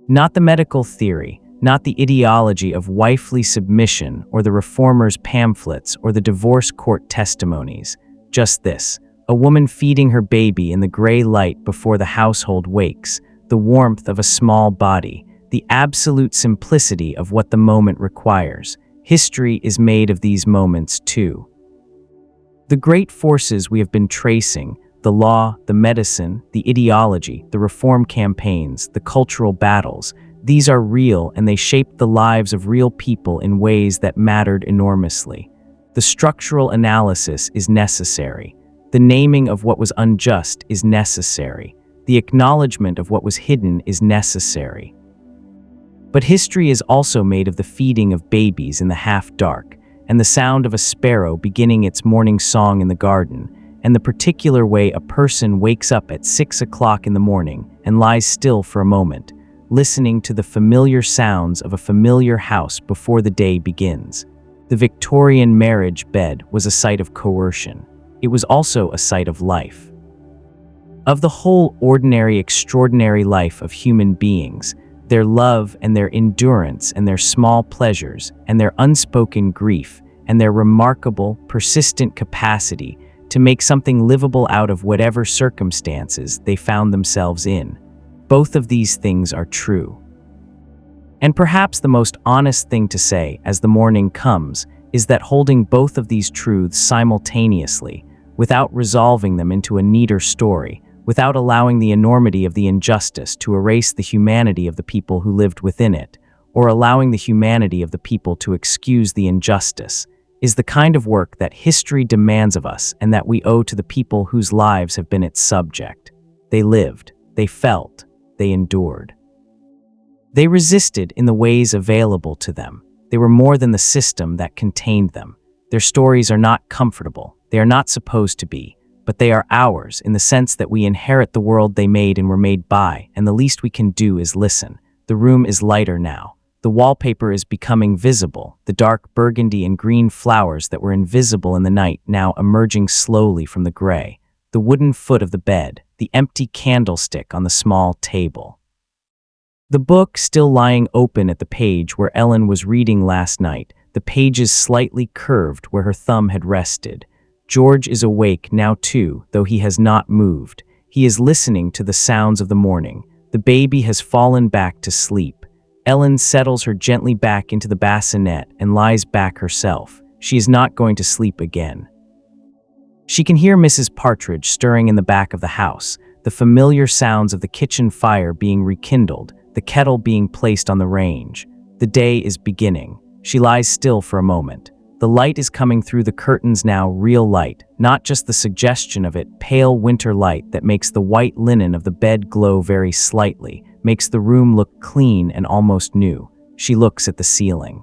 Not the medical theory, not the ideology of wifely submission or the reformers' pamphlets or the divorce court testimonies. Just this, a woman feeding her baby in the gray light before the household wakes, the warmth of a small body, the absolute simplicity of what the moment requires. History is made of these moments too. The great forces we have been tracing, the law, the medicine, the ideology, the reform campaigns, the cultural battles, these are real and they shaped the lives of real people in ways that mattered enormously. The structural analysis is necessary. The naming of what was unjust is necessary. The acknowledgement of what was hidden is necessary. But history is also made of the feeding of babies in the half-dark, and the sound of a sparrow beginning its morning song in the garden, and the particular way a person wakes up at 6 o'clock in the morning and lies still for a moment, listening to the familiar sounds of a familiar house before the day begins. The Victorian marriage bed was a site of coercion. It was also a site of life. Of the whole ordinary, extraordinary life of human beings, their love and their endurance and their small pleasures and their unspoken grief and their remarkable, persistent capacity to make something livable out of whatever circumstances they found themselves in. Both of these things are true. And perhaps the most honest thing to say as the morning comes is that holding both of these truths simultaneously, without resolving them into a neater story, without allowing the enormity of the injustice to erase the humanity of the people who lived within it, or allowing the humanity of the people to excuse the injustice, is the kind of work that history demands of us and that we owe to the people whose lives have been its subject. They lived, they felt, they endured. They resisted in the ways available to them. They were more than the system that contained them. Their stories are not comfortable. They are not supposed to be, but they are ours in the sense that we inherit the world they made and were made by, and the least we can do is listen. The room is lighter now. The wallpaper is becoming visible, the dark burgundy and green flowers that were invisible in the night now emerging slowly from the gray, the wooden foot of the bed, the empty candlestick on the small table. The book still lying open at the page where Ellen was reading last night, the pages slightly curved where her thumb had rested. George is awake now too, though he has not moved. He is listening to the sounds of the morning. The baby has fallen back to sleep. Ellen settles her gently back into the bassinet and lies back herself. She is not going to sleep again. She can hear Mrs. Partridge stirring in the back of the house, the familiar sounds of the kitchen fire being rekindled, the kettle being placed on the range. The day is beginning. She lies still for a moment. The light is coming through the curtains now, real light, not just the suggestion of it, pale winter light that makes the white linen of the bed glow very slightly, makes the room look clean and almost new. She looks at the ceiling.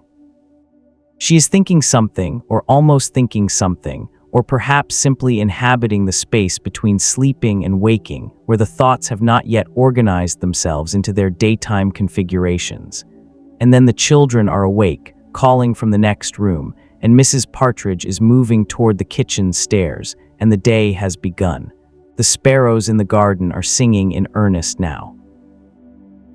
She is thinking something, or almost thinking something, or perhaps simply inhabiting the space between sleeping and waking, where the thoughts have not yet organized themselves into their daytime configurations. And then the children are awake, calling from the next room, and Mrs. Partridge is moving toward the kitchen stairs, and the day has begun. The sparrows in the garden are singing in earnest now.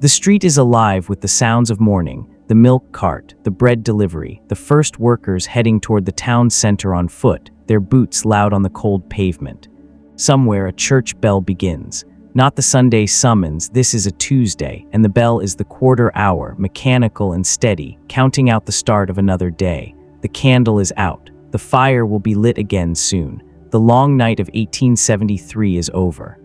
The street is alive with the sounds of morning, the milk cart, the bread delivery, the first workers heading toward the town center on foot, their boots loud on the cold pavement. Somewhere a church bell begins. Not the Sunday summons, this is a Tuesday, and the bell is the quarter hour, mechanical and steady, counting out the start of another day. The candle is out. The fire will be lit again soon. The long night of 1873 is over.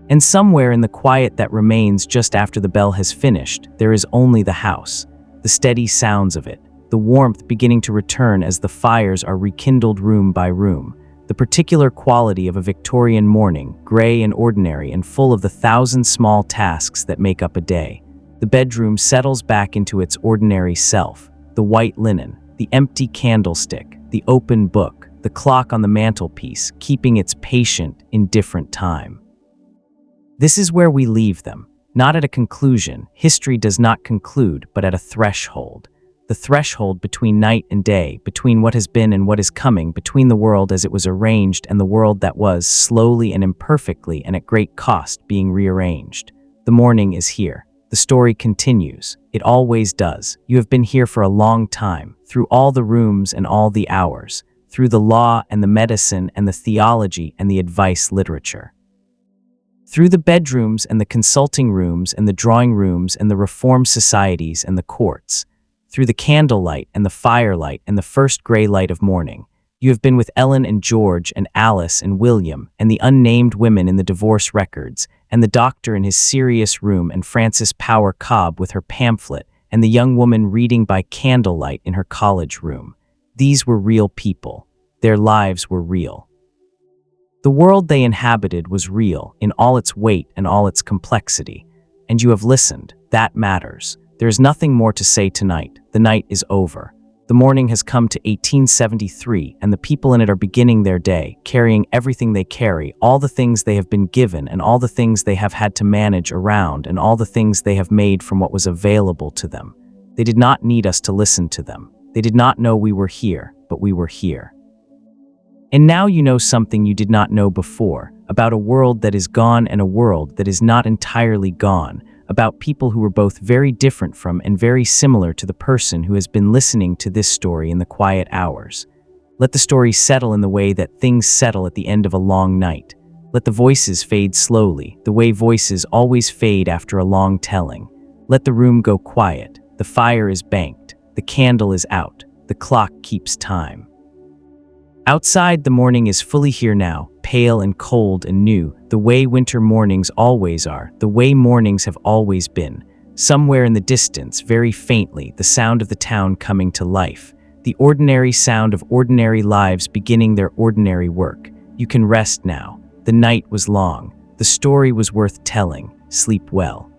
And somewhere in the quiet that remains just after the bell has finished, there is only the house, the steady sounds of it, the warmth beginning to return as the fires are rekindled room by room, the particular quality of a Victorian morning, gray and ordinary and full of the thousand small tasks that make up a day. The bedroom settles back into its ordinary self, the white linen, the empty candlestick, the open book, the clock on the mantelpiece, keeping its patient, indifferent time. This is where we leave them, not at a conclusion. History does not conclude, but at a threshold. The threshold between night and day, between what has been and what is coming, between the world as it was arranged and the world that was, slowly and imperfectly and at great cost, being rearranged. The morning is here. The story continues. It always does. You have been here for a long time, through all the rooms and all the hours, through the law and the medicine and the theology and the advice literature. Through the bedrooms and the consulting rooms and the drawing rooms and the reform societies and the courts, through the candlelight and the firelight and the first gray light of morning, you have been with Ellen and George and Alice and William and the unnamed women in the divorce records and the doctor in his serious room and Frances Power Cobb with her pamphlet and the young woman reading by candlelight in her college room. These were real people. Their lives were real. The world they inhabited was real in all its weight and all its complexity. And you have listened. That matters. There is nothing more to say tonight. The night is over. The morning has come to 1873, and the people in it are beginning their day, carrying everything they carry, all the things they have been given, and all the things they have had to manage around, and all the things they have made from what was available to them. They did not need us to listen to them. They did not know we were here, but we were here. And now you know something you did not know before, about a world that is gone and a world that is not entirely gone, about people who were both very different from and very similar to the person who has been listening to this story in the quiet hours. Let the story settle in the way that things settle at the end of a long night. Let the voices fade slowly, the way voices always fade after a long telling. Let the room go quiet. The fire is banked. The candle is out. The clock keeps time. Outside, the morning is fully here now, pale and cold and new, the way winter mornings always are, the way mornings have always been. Somewhere in the distance, very faintly, the sound of the town coming to life, the ordinary sound of ordinary lives beginning their ordinary work. You can rest now. The night was long. The story was worth telling. Sleep well.